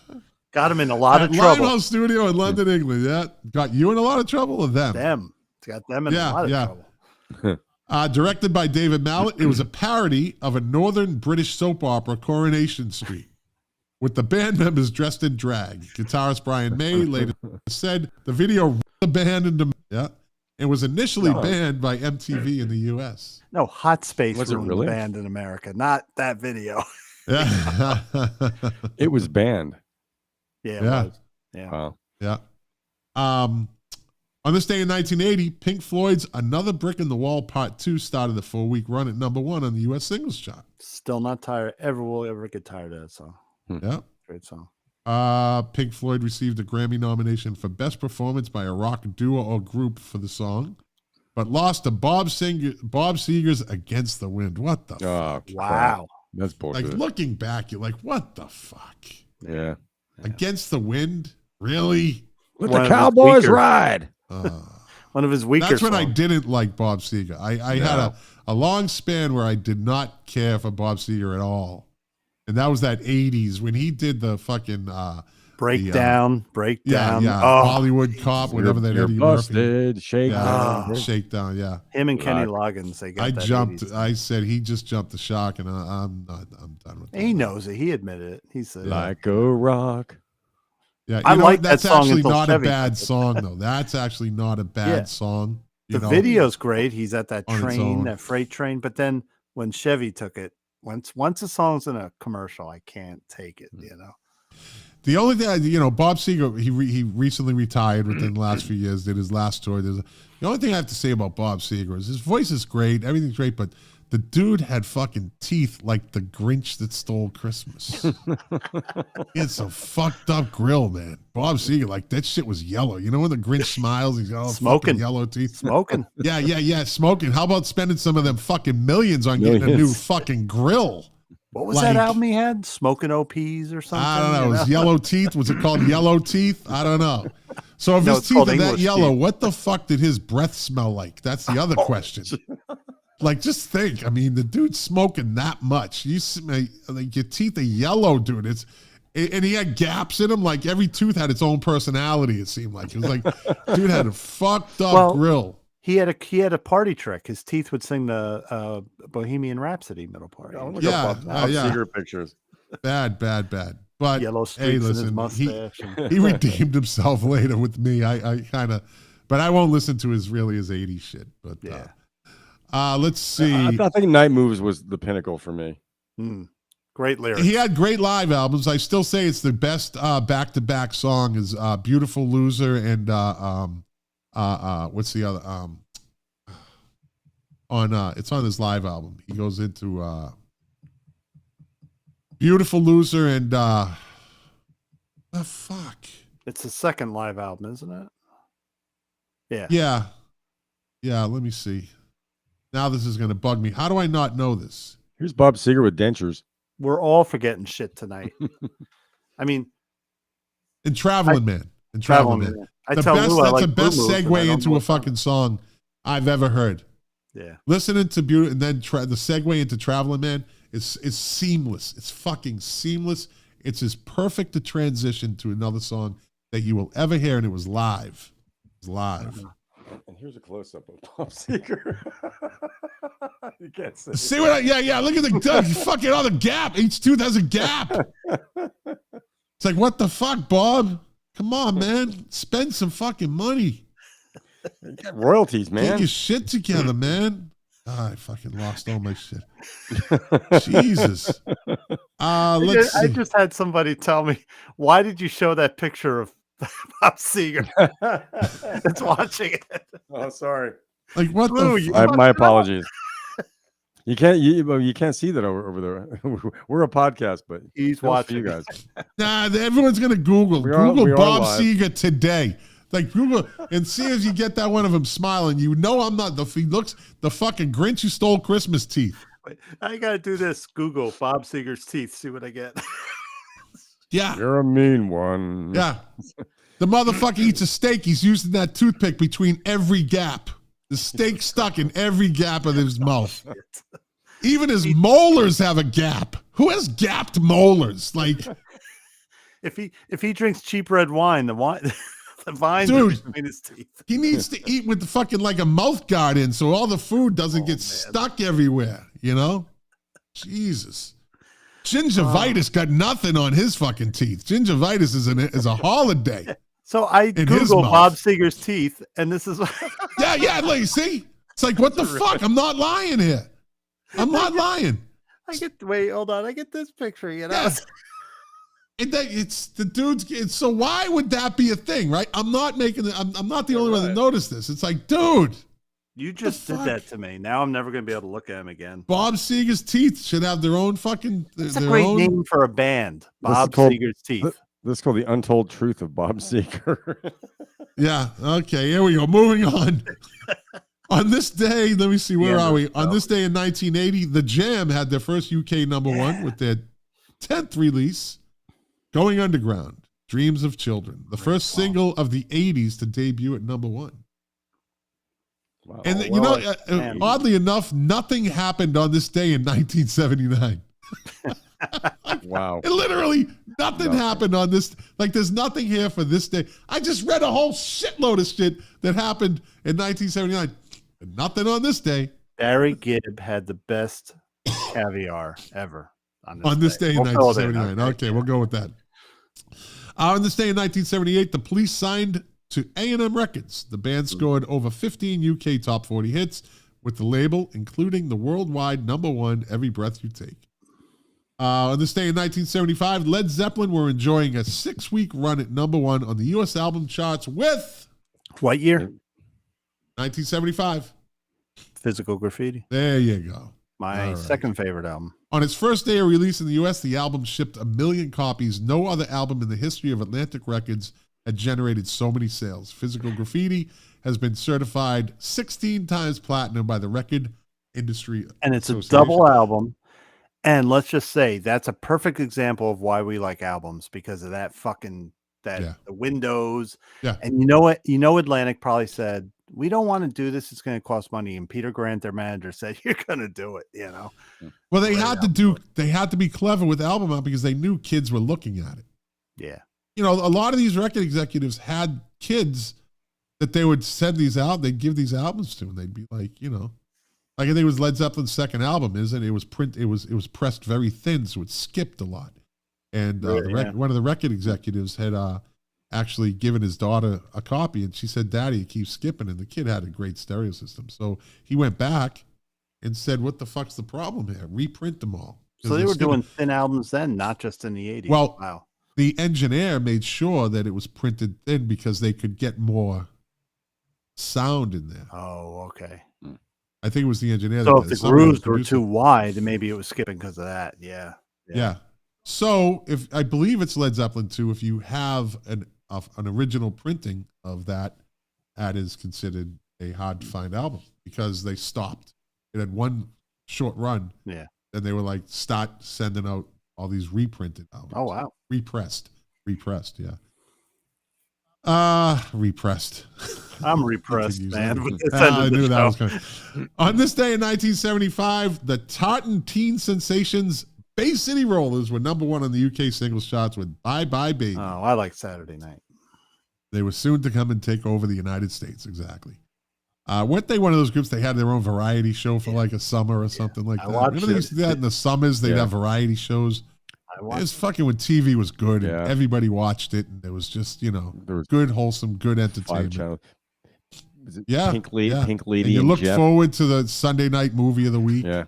Got him in a lot of trouble. Limehouse Studio in London, England. Yeah, got you in a lot of trouble, or them? Them. It's got them in a lot of trouble. Directed by David Mallet, it was a parody of a northern British soap opera, Coronation Street, with the band members dressed in drag. Guitarist Brian May later said the video ripped the band into and was initially banned by MTV in the U.S. No, Hot Space was ruined really? the band in America, not that video. Yeah. It was banned. Yeah. Yeah. It was. Yeah. Wow. Yeah. On this day in 1980, Pink Floyd's "Another Brick in the Wall" Part 2 started the 4-week run at #1 on the U.S. singles chart. Still not tired. Will ever get tired of that song. Yeah. Great song. Pink Floyd received a Grammy nomination for Best Performance by a Rock Duo or Group for the song, but lost to Bob Seger's "Against the Wind." What the fuck? Wow. That's bullshit. Like, looking back, you're like, what the fuck? Yeah. "Against the Wind"? Really? Let the Cowboys ride. One of his weaker That's when I songs. didn't like Bob Seger. I had a long span where I did not care for Bob Seger at all. And that was that 80s when he did the fucking Breakdown. Yeah. Oh, Hollywood Cop, whatever that You're Eddie Murphy. busted. Shakedown. Shakedown, yeah. him and Kenny Loggins. They got I that jumped. 80s. I said he just jumped the shark, and I'm done with that. He knows it. He admitted it. He said, Like a rock. Yeah, I like that that's song actually until not a Chevy bad comes. song, though. That's actually not a bad song. The video's great. He's at that on its train, own. that freight train. But then when Chevy took it, once a song's in a commercial, I can't take it. You know. The only thing, Bob Seger, he recently retired within the last few years, did his last tour. The only thing I have to say about Bob Seger is his voice is great, everything's great, but the dude had fucking teeth like the Grinch that stole Christmas. It's a fucked up grill, man. Bob Seger, like that shit was yellow. You know when the Grinch smiles, he's got all Smoking. fucking yellow teeth. Smoking. Yeah, smoking. How about spending some of them fucking millions on getting a new fucking grill? What was that album he had? Smoking OPs or something? I don't know. It was Yellow Teeth. Was it called Yellow Teeth? I don't know. So if his teeth are that English yellow, teeth. what the fuck did his breath smell like? That's the other question. Like, just think. I mean, the dude's smoking that much. Like your teeth are yellow, dude. And he had gaps in them. Like every tooth had its own personality. It seemed like it was like, dude had a fucked up grill. He had a party trick. His teeth would sing the Bohemian Rhapsody middle part. Bob Seger pictures. Bad. But yellow streaks in his mustache. He redeemed himself later with me. I kind of, but I won't listen to his 80s shit. But let's see. I think Night Moves was the pinnacle for me. Great lyrics. He had great live albums. I still say it's the best back-to-back song is "Beautiful Loser" and what's the other? It's on his live album. He goes into "Beautiful Loser" and the fuck. It's the second live album, isn't it? Yeah. Let me see. Now this is going to bug me. How do I not know this? Here's Bob Seger with dentures. We're all forgetting shit tonight. I mean, And Traveling Man. I tell Lou I like the best Blue Moves, and I segue don't into know a fucking song I've ever heard. Yeah. Listening to Beauty and then the segue into Traveling Man is seamless. It's fucking seamless. It's as perfect a transition to another song that you will ever hear, and it was live. It was live. And here's a close up of Bob Seger. You can't see. See what? Look at the fucking other gap. Each tooth has a gap. It's like, what the fuck, Bob? Come on, man. Spend some fucking money. You got royalties, man. Get your shit together, man. I fucking lost all my shit. Jesus. Let's see. I just had somebody tell me, why did you show that picture of Bob Seger? It's watching it. Oh, sorry. Like what Lou, my apologies. You can't see that over there. We're a podcast, but he's watching you guys. Nah, everyone's gonna Google Bob Seger today. Like Google and see if you get that one of him smiling. You know I'm not. He looks the fucking Grinch who stole Christmas teeth. Wait, I gotta do this. Google Bob Seger's teeth. See what I get. Yeah, you're a mean one. Yeah, the motherfucker eats a steak. He's using that toothpick between every gap. The steak stuck in every gap of his mouth. Even his molars have a gap. Who has gapped molars? Like, if he drinks cheap red wine, the vines are between his teeth. He needs to eat with the fucking like a mouth guard in, so all the food doesn't get stuck everywhere. You know, Jesus. Gingivitis got nothing on his fucking teeth. Gingivitis is a holiday. So I Google Bob Seger's teeth, and this is yeah. Like, see, it's like what the fuck? I'm not lying here. I'm not lying. Hold on. I get this picture. You know, it's the dude's. So why would that be a thing, right? I'm not making it. I'm not the only one that noticed this. It's like, dude, you just did that to me. Now I'm never gonna be able to look at him again. Bob Seger's teeth should have their own fucking. It's a great name for a band. Bob Seger's teeth. This is called The Untold Truth of Bob Seger. Yeah. Okay. Here we go. Moving on. On this day, let me see. Where are we? On this day in 1980, The Jam had their first UK #1 with their 10th release, Going Underground, Dreams of Children, the first single of the 80s to debut at #1. Wow. And oddly enough, nothing happened on this day in 1979. Wow. Literally nothing happened on this. Like, there's nothing here for this day. I just read a whole shitload of shit that happened in 1979. Nothing on this day. Barry Gibb had the best caviar ever on this day in 1979. Okay, we'll go with that. On this day in 1978, the Police signed to A&M Records. The band scored over 15 UK top 40 hits with the label, including the worldwide #1 Every Breath You Take. On this day in 1975, Led Zeppelin were enjoying a 6-week run at #1 on the U.S. album charts with What year? 1975. Physical Graffiti. There you go. My second favorite album. On its first day of release in the U.S., the album shipped 1 million copies. No other album in the history of Atlantic Records had generated so many sales. Physical Graffiti has been certified 16 times platinum by the Record Industry And it's a Association. double album. And let's just say that's a perfect example of why we like albums, because of that the windows. Yeah. And you know what? Atlantic probably said, we don't want to do this. It's going to cost money. And Peter Grant, their manager, said, you're going to do it, Well, they had to be clever with album art because they knew kids were looking at it. Yeah. A lot of these record executives had kids that they would send these out. They'd give these albums to, and they'd be like, like I think it was Led Zeppelin's second album, isn't it? It was pressed very thin, so it skipped a lot. And one of the record executives had actually given his daughter a copy, and she said, "Daddy, it keeps skipping." And the kid had a great stereo system, so he went back and said, "What the fuck's the problem here? Reprint them all." So they were doing thin albums then, not just in the 80s. Well, wow. The engineer made sure that it was printed thin because they could get more sound in there. Oh, okay. I think it was the engineer. So if the grooves were too wide, then maybe it was skipping because of that. Yeah. So if I believe it's Led Zeppelin 2, if you have an original printing of that is considered a hard to find album because they stopped. It had one short run. Yeah. Then they were like, start sending out all these reprinted albums. Oh, wow. Repressed. Yeah. Repressed. I'm repressed, man. I knew that was coming. On this day in 1975, the Tartan teen sensations Bay City Rollers were #1 on the UK singles charts with Bye Bye Baby. Oh, I like Saturday Night. They were soon to come and take over the United States. Exactly. Weren't they one of those groups? They had their own variety show for like a summer or something like that. Remember they used to do that in the summers? They'd have variety shows. It was fucking when TV was good and everybody watched it, and it was just there was good, wholesome, good entertainment. Pink Lady. And you look forward to the Sunday night movie of the week. Yeah,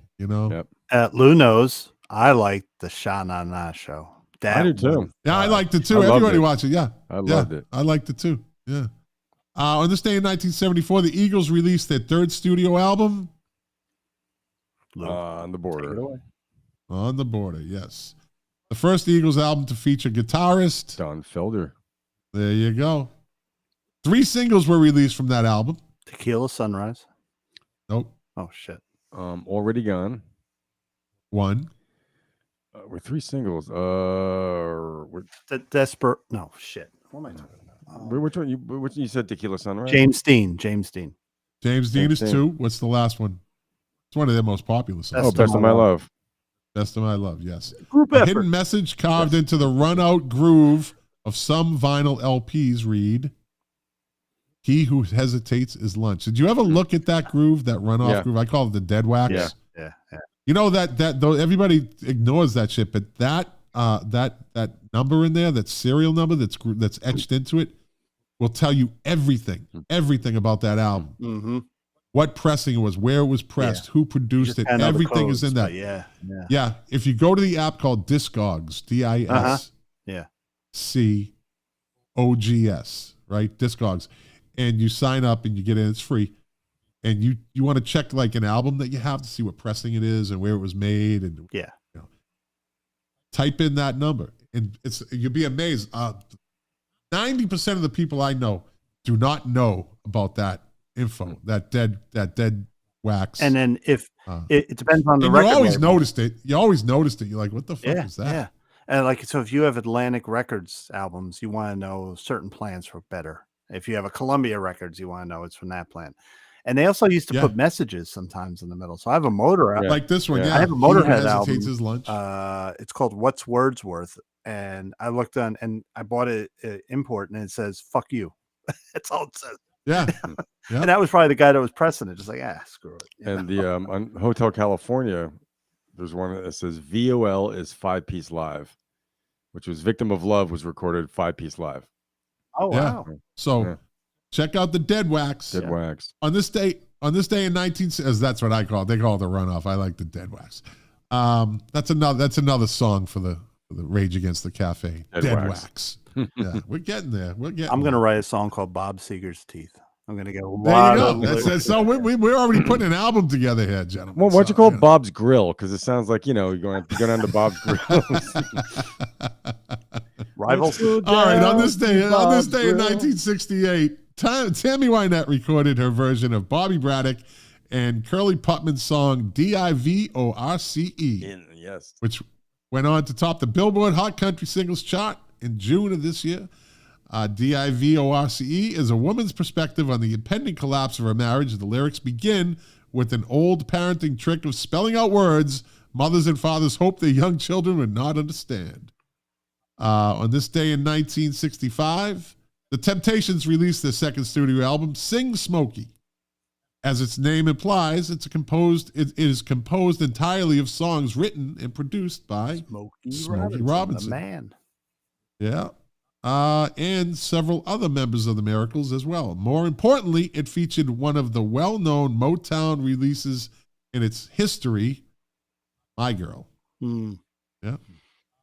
At Lou knows, I like the Sha Na Na show. I do too. Yeah, I liked it too. Everybody watched it. Yeah, I loved it. I liked it too. Yeah. On this day in 1974, the Eagles released their third studio album. On the Border. On the Border, yes. The first Eagles album to feature guitarist Don Felder. There you go. 3 singles were released from that album. Tequila Sunrise. Nope. Oh, shit. Already Gone. 1. With 3 singles. Desperate. No, shit. What am I talking about? Which one you said? Tequila Sunrise? James Dean. James Dean is 2. What's the last one? It's one of their most popular songs. Best of My Love. Best of My Love, yes. Group A hidden message carved into the run-out groove of some vinyl LPs read, "He who hesitates is lunch." Did you ever look at that groove, that run-off groove? I call it the dead wax. Yeah. You know that though everybody ignores that shit, but that number in there, that serial number that's etched into it, will tell you everything about that album. Mm-hmm. What pressing it was, where it was pressed, who produced it, everything is in that. Yeah. If you go to the app called Discogs, DISCOGS, right? Discogs, and you sign up and you get in, it's free. And you want to check like an album that you have to see what pressing it is and where it was made, and type in that number, and you'll be amazed. 90% of the people I know do not know about that info, that dead wax. And then if it depends on the record. You always noticed it. You're like, what the fuck is that? Yeah. And so if you have Atlantic Records albums, you want to know certain plants were better. If you have a Columbia Records, you want to know it's from that plant. And they also used to put messages sometimes in the middle. So I have a Motorhead, like this one. Yeah, I have a Motorhead album. His lunch. It's called What's Wordsworth, and I looked on and I bought it import, and it says "fuck you." That's all it says. Yeah. And that was probably the guy that was pressing it, just like screw it. And the on Hotel California, there's one that says VOL is 5-piece live, which was Victim of Love was recorded 5-piece live. Oh wow! So Check out the Dead Wax. Dead Wax. On this day in 19, as that's what I call it. They call it the runoff. I like the Dead Wax. That's another song for the Rage Against the Cafe. Dead Wax. Yeah, we're getting there. I'm going to write a song called Bob Seger's Teeth. I'm going to get a There lot you go. So we're already putting an album together here, gentlemen. Well, why don't you call it Bob's Grill? Because it sounds like, you're going down to Bob's Grill. Rivals. All right, on this day in 1968, Tammy Wynette recorded her version of Bobby Braddock and Curly Putman's song Divorce, Yes. which went on to top the Billboard Hot Country Singles chart in June of this year. Divorce is a woman's perspective on the impending collapse of her marriage. The lyrics begin with an old parenting trick of spelling out words mothers and fathers hope their young children would not understand. On this day in 1965, the Temptations released their second studio album, Sing Smokey. As its name implies, it is composed entirely of songs written and produced by Smokey Robinson. The man. Yeah. And several other members of the Miracles as well. More importantly, it featured one of the well-known Motown releases in its history, My Girl. Yeah.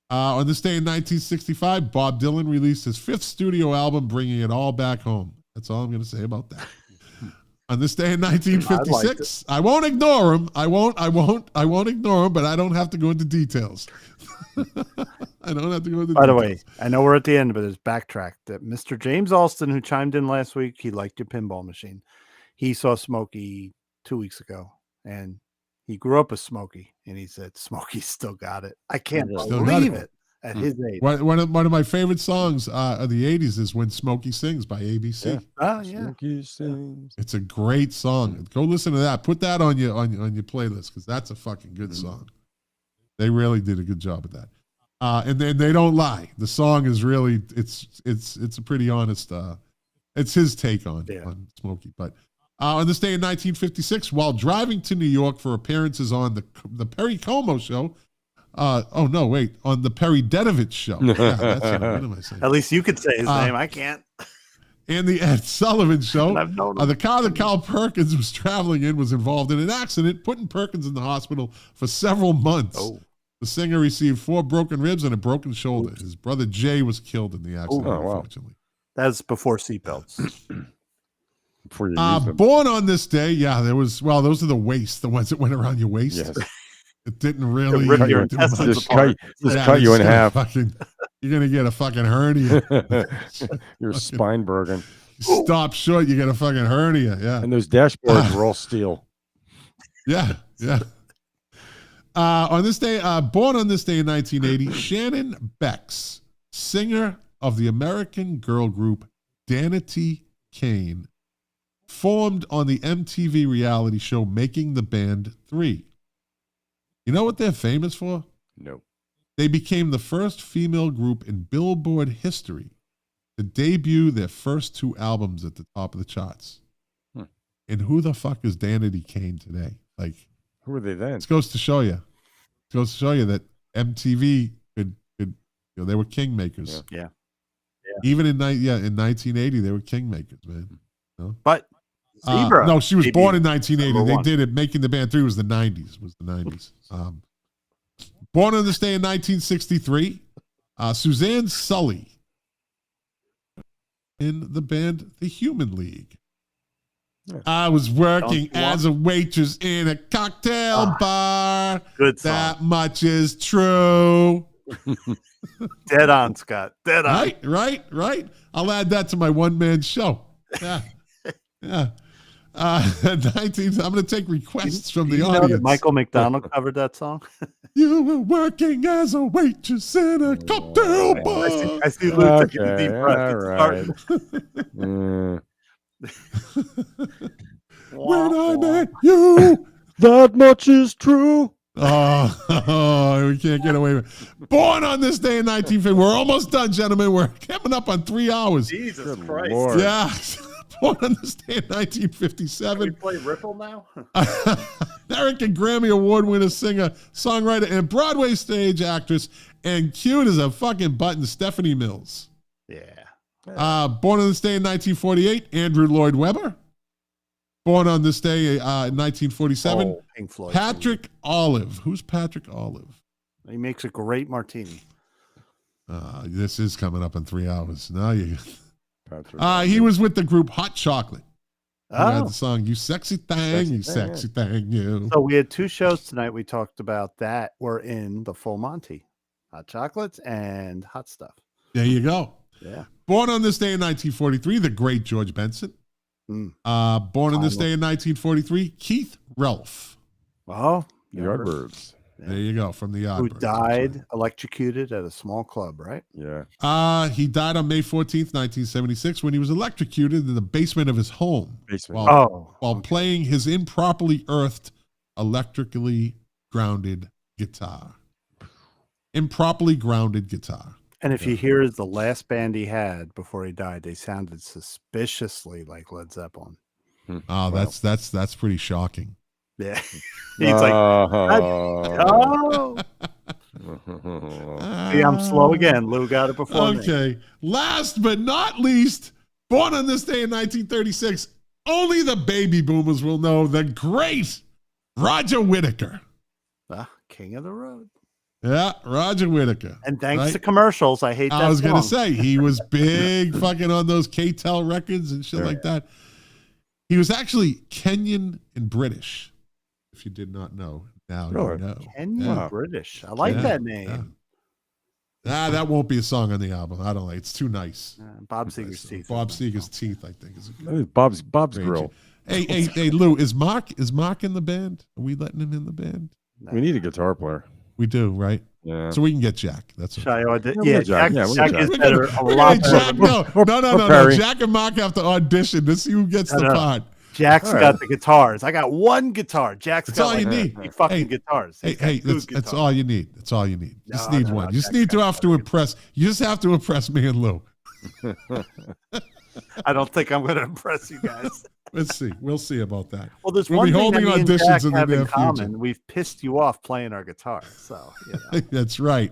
On this day in 1965, Bob Dylan released his fifth studio album, Bringing It All Back Home. That's all I'm going to say about that. On this day in 1956, I won't ignore him. I won't ignore him, but I don't have to go into details. I don't have to go into details. By the way, I know we're at the end, but it's backtracked. That Mr. James Alston, who chimed in last week, he liked your pinball machine. He saw Smokey 2 weeks ago, and he grew up with Smokey, and he said, Smokey still got it. I can't believe it at his age. One of my favorite songs of the 80s is When Smokey Sings by ABC. Yeah. Oh, yeah. Smokey Sings. It's a great song. Go listen to that. Put that on your playlist because that's a fucking good song. They really did a good job at that. And then they don't lie. The song is really it's a pretty honest. It's his take on Smokey. But on this day in 1956, while driving to New York for appearances on the Perry Como show. On the Perry Dedovich show. Yeah, that's right. What am I saying? At least you could say his name. I can't. And the Ed Sullivan show. I've known him. The car that Carl Perkins was traveling in was involved in an accident, putting Perkins in the hospital for several months. Oh. The singer received 4 broken ribs and a broken shoulder. His brother Jay was killed in the accident, unfortunately. That's before seatbelts. Before you use them. Born on this day, those are the waist, the ones that went around your waist. Yes. It didn't really rip your intestines apart. cut you in half. You're going to get a fucking hernia. Your spine broken. Stop short, you get a fucking hernia. Yeah. And those dashboards were all steel. Yeah. On this day, born on this day in 1980, Shannon Bex, singer of the American girl group Danity Kane, formed on the MTV reality show Making the Band 3. You know what they're famous for? No. They became the first female group in Billboard history to debut their first 2 albums at the top of the charts. And who the fuck is Danity Kane today? Like, who were they then? It goes to show you. It goes to show you that MTV could they were kingmakers. Yeah. Even in 1980, they were kingmakers, man. But Zebra. No, she was maybe born in 1980. They one. did it. Making the Band 3 was the 90s. Born on this day in 1963, Suzanne Sully in the band The Human League. I was working as a waitress in a cocktail bar. Good song. That much is true. Dead on, Scott. Dead on. Right. I'll add that to my one-man show. Yeah. 19th, I'm going to take requests from the Know audience. that Michael McDonald covered that song. You were working as a waitress in a cocktail bar. I see Lou taking a deep breath. When I met you. That much is true. Oh, we can't get away with it. Born on this day in 1950. We're almost done, gentlemen. We're coming up on 3 hours. Jesus Good Christ. Lord. Yeah. Born on this day in 1957. Can we play Ripple now? Eric and Grammy Award winner, singer, songwriter, and Broadway stage actress, and cute as a fucking button, Stephanie Mills. Yeah. Born on this day in 1948, Andrew Lloyd Webber. Born on this day in 1947, Pink Floyd. Patrick Olive. Who's Patrick Olive? He makes a great martini. This is coming up in 3 hours. Now you. Patrick. He was with the group Hot Chocolate. He had Oh, the song "You Sexy Thing, You Sexy Thing, You." so we had 2 shows tonight. We talked about that. We're in the full Monty, Hot Chocolates and Hot Stuff. There you go. Yeah. Born on this day in 1943, the great George Benson. Born on this day in 1943, Keith Relf. Oh, Yardbirds. There you go, from the who Yardbirds. died electrocuted at a small club, right? Yeah. He died on May 14th, 1976, when he was electrocuted in the basement of his home Basement. while playing his improperly earthed, electrically grounded guitar. Improperly grounded guitar. And if you hear the last band he had before he died, they sounded suspiciously like Led Zeppelin. Oh, that's pretty shocking. Yeah. He's like, oh. See, I'm slow again. Lou got it before me. Okay. Last but not least, born on this day in 1936, only the baby boomers will know the great Roger Whittaker. King of the road. Yeah, Roger Whittaker. And thanks right? to commercials, I hate that I was going to song. say, he was big fucking on those K-Tel records and shit like that. He was actually Kenyan and British, if you did not know. Now you know. Kenyan British. I like that name. Yeah. That won't be a song on the album. I don't like it. It's too nice. Bob Seger's teeth. Bob Seger's teeth, I think. Bob's grill. Hey, Lou, is Mark in the band? Are we letting him in the band? We need a guitar player. We do, right? Yeah. So we can get Jack. That's Jack Jack is better. A lot Jack, better. no. Jack and Mark have to audition to see who gets the part. Jack's got the guitars. I got one guitar. Jack's That's got all you need. 50 fucking guitars. Hey, that's all you need. That's all you need. Just need one. You just need to have to impress. You just have to impress me and Lou. I don't think I'm going to impress you guys. Let's see. We'll see about that. Well, there's we'll one be thing holding that me and auditions Jack in the have near in common. future. We've pissed you off playing our guitar. So, That's right.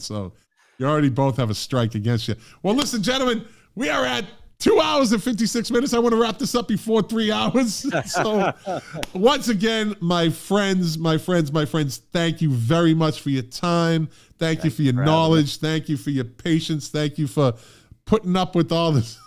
So you already both have a strike against you. Well, listen, gentlemen, we are at 2 hours and 56 minutes. I want to wrap this up before 3 hours. So once again, my friends, thank you very much for your time. Thank you for your knowledge. Thank you for your patience. Thank you for putting up with all this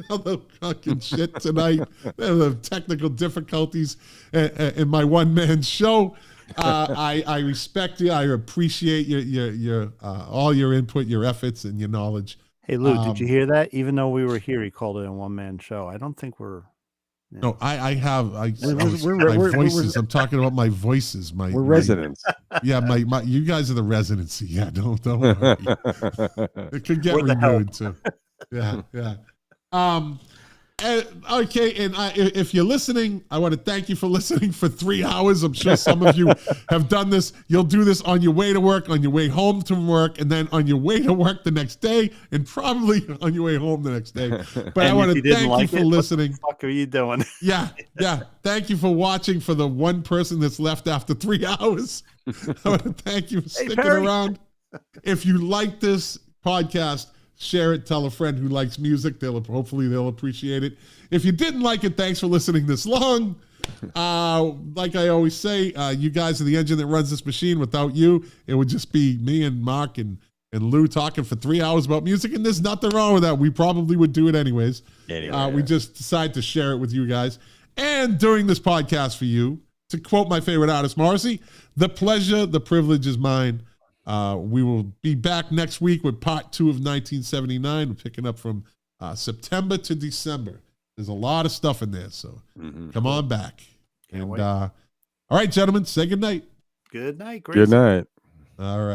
other fucking shit tonight. The technical difficulties in my one-man show. I respect you. I appreciate your all your input, your efforts, and your knowledge. Hey, Lou, did you hear that? Even though we were here, he called it a one-man show. I don't think we're... Yeah. No, I have my voices. I'm talking about my voices. We're residents. Yeah, my you guys are the residency. Yeah, don't worry. It could get removed too. Yeah. Okay, and if you're listening, I want to thank you for listening for 3 hours. I'm sure some of you have done this. You'll do this on your way to work, on your way home from work, and then on your way to work the next day, and probably on your way home the next day. But I want to thank you for listening. What the fuck are you doing? Yeah. Thank you for watching. For the one person that's left after 3 hours, I want to thank you for sticking around. If you like this podcast, share it. Tell a friend who likes music. Hopefully they'll appreciate it. If you didn't like it, thanks for listening this long. Like I always say, you guys are the engine that runs this machine. Without you, it would just be me and Mark and Lou talking for 3 hours about music, and there's nothing wrong with that. We probably would do it anyways. We just decided to share it with you guys. And during this podcast for you, to quote my favorite artist, Morrissey, the pleasure, the privilege is mine. We will be back next week with part 2 of 1979. We're picking up from September to December. There's a lot of stuff in there, so come on back. All right, gentlemen, say good night. Good night, Grace. Good night. All right.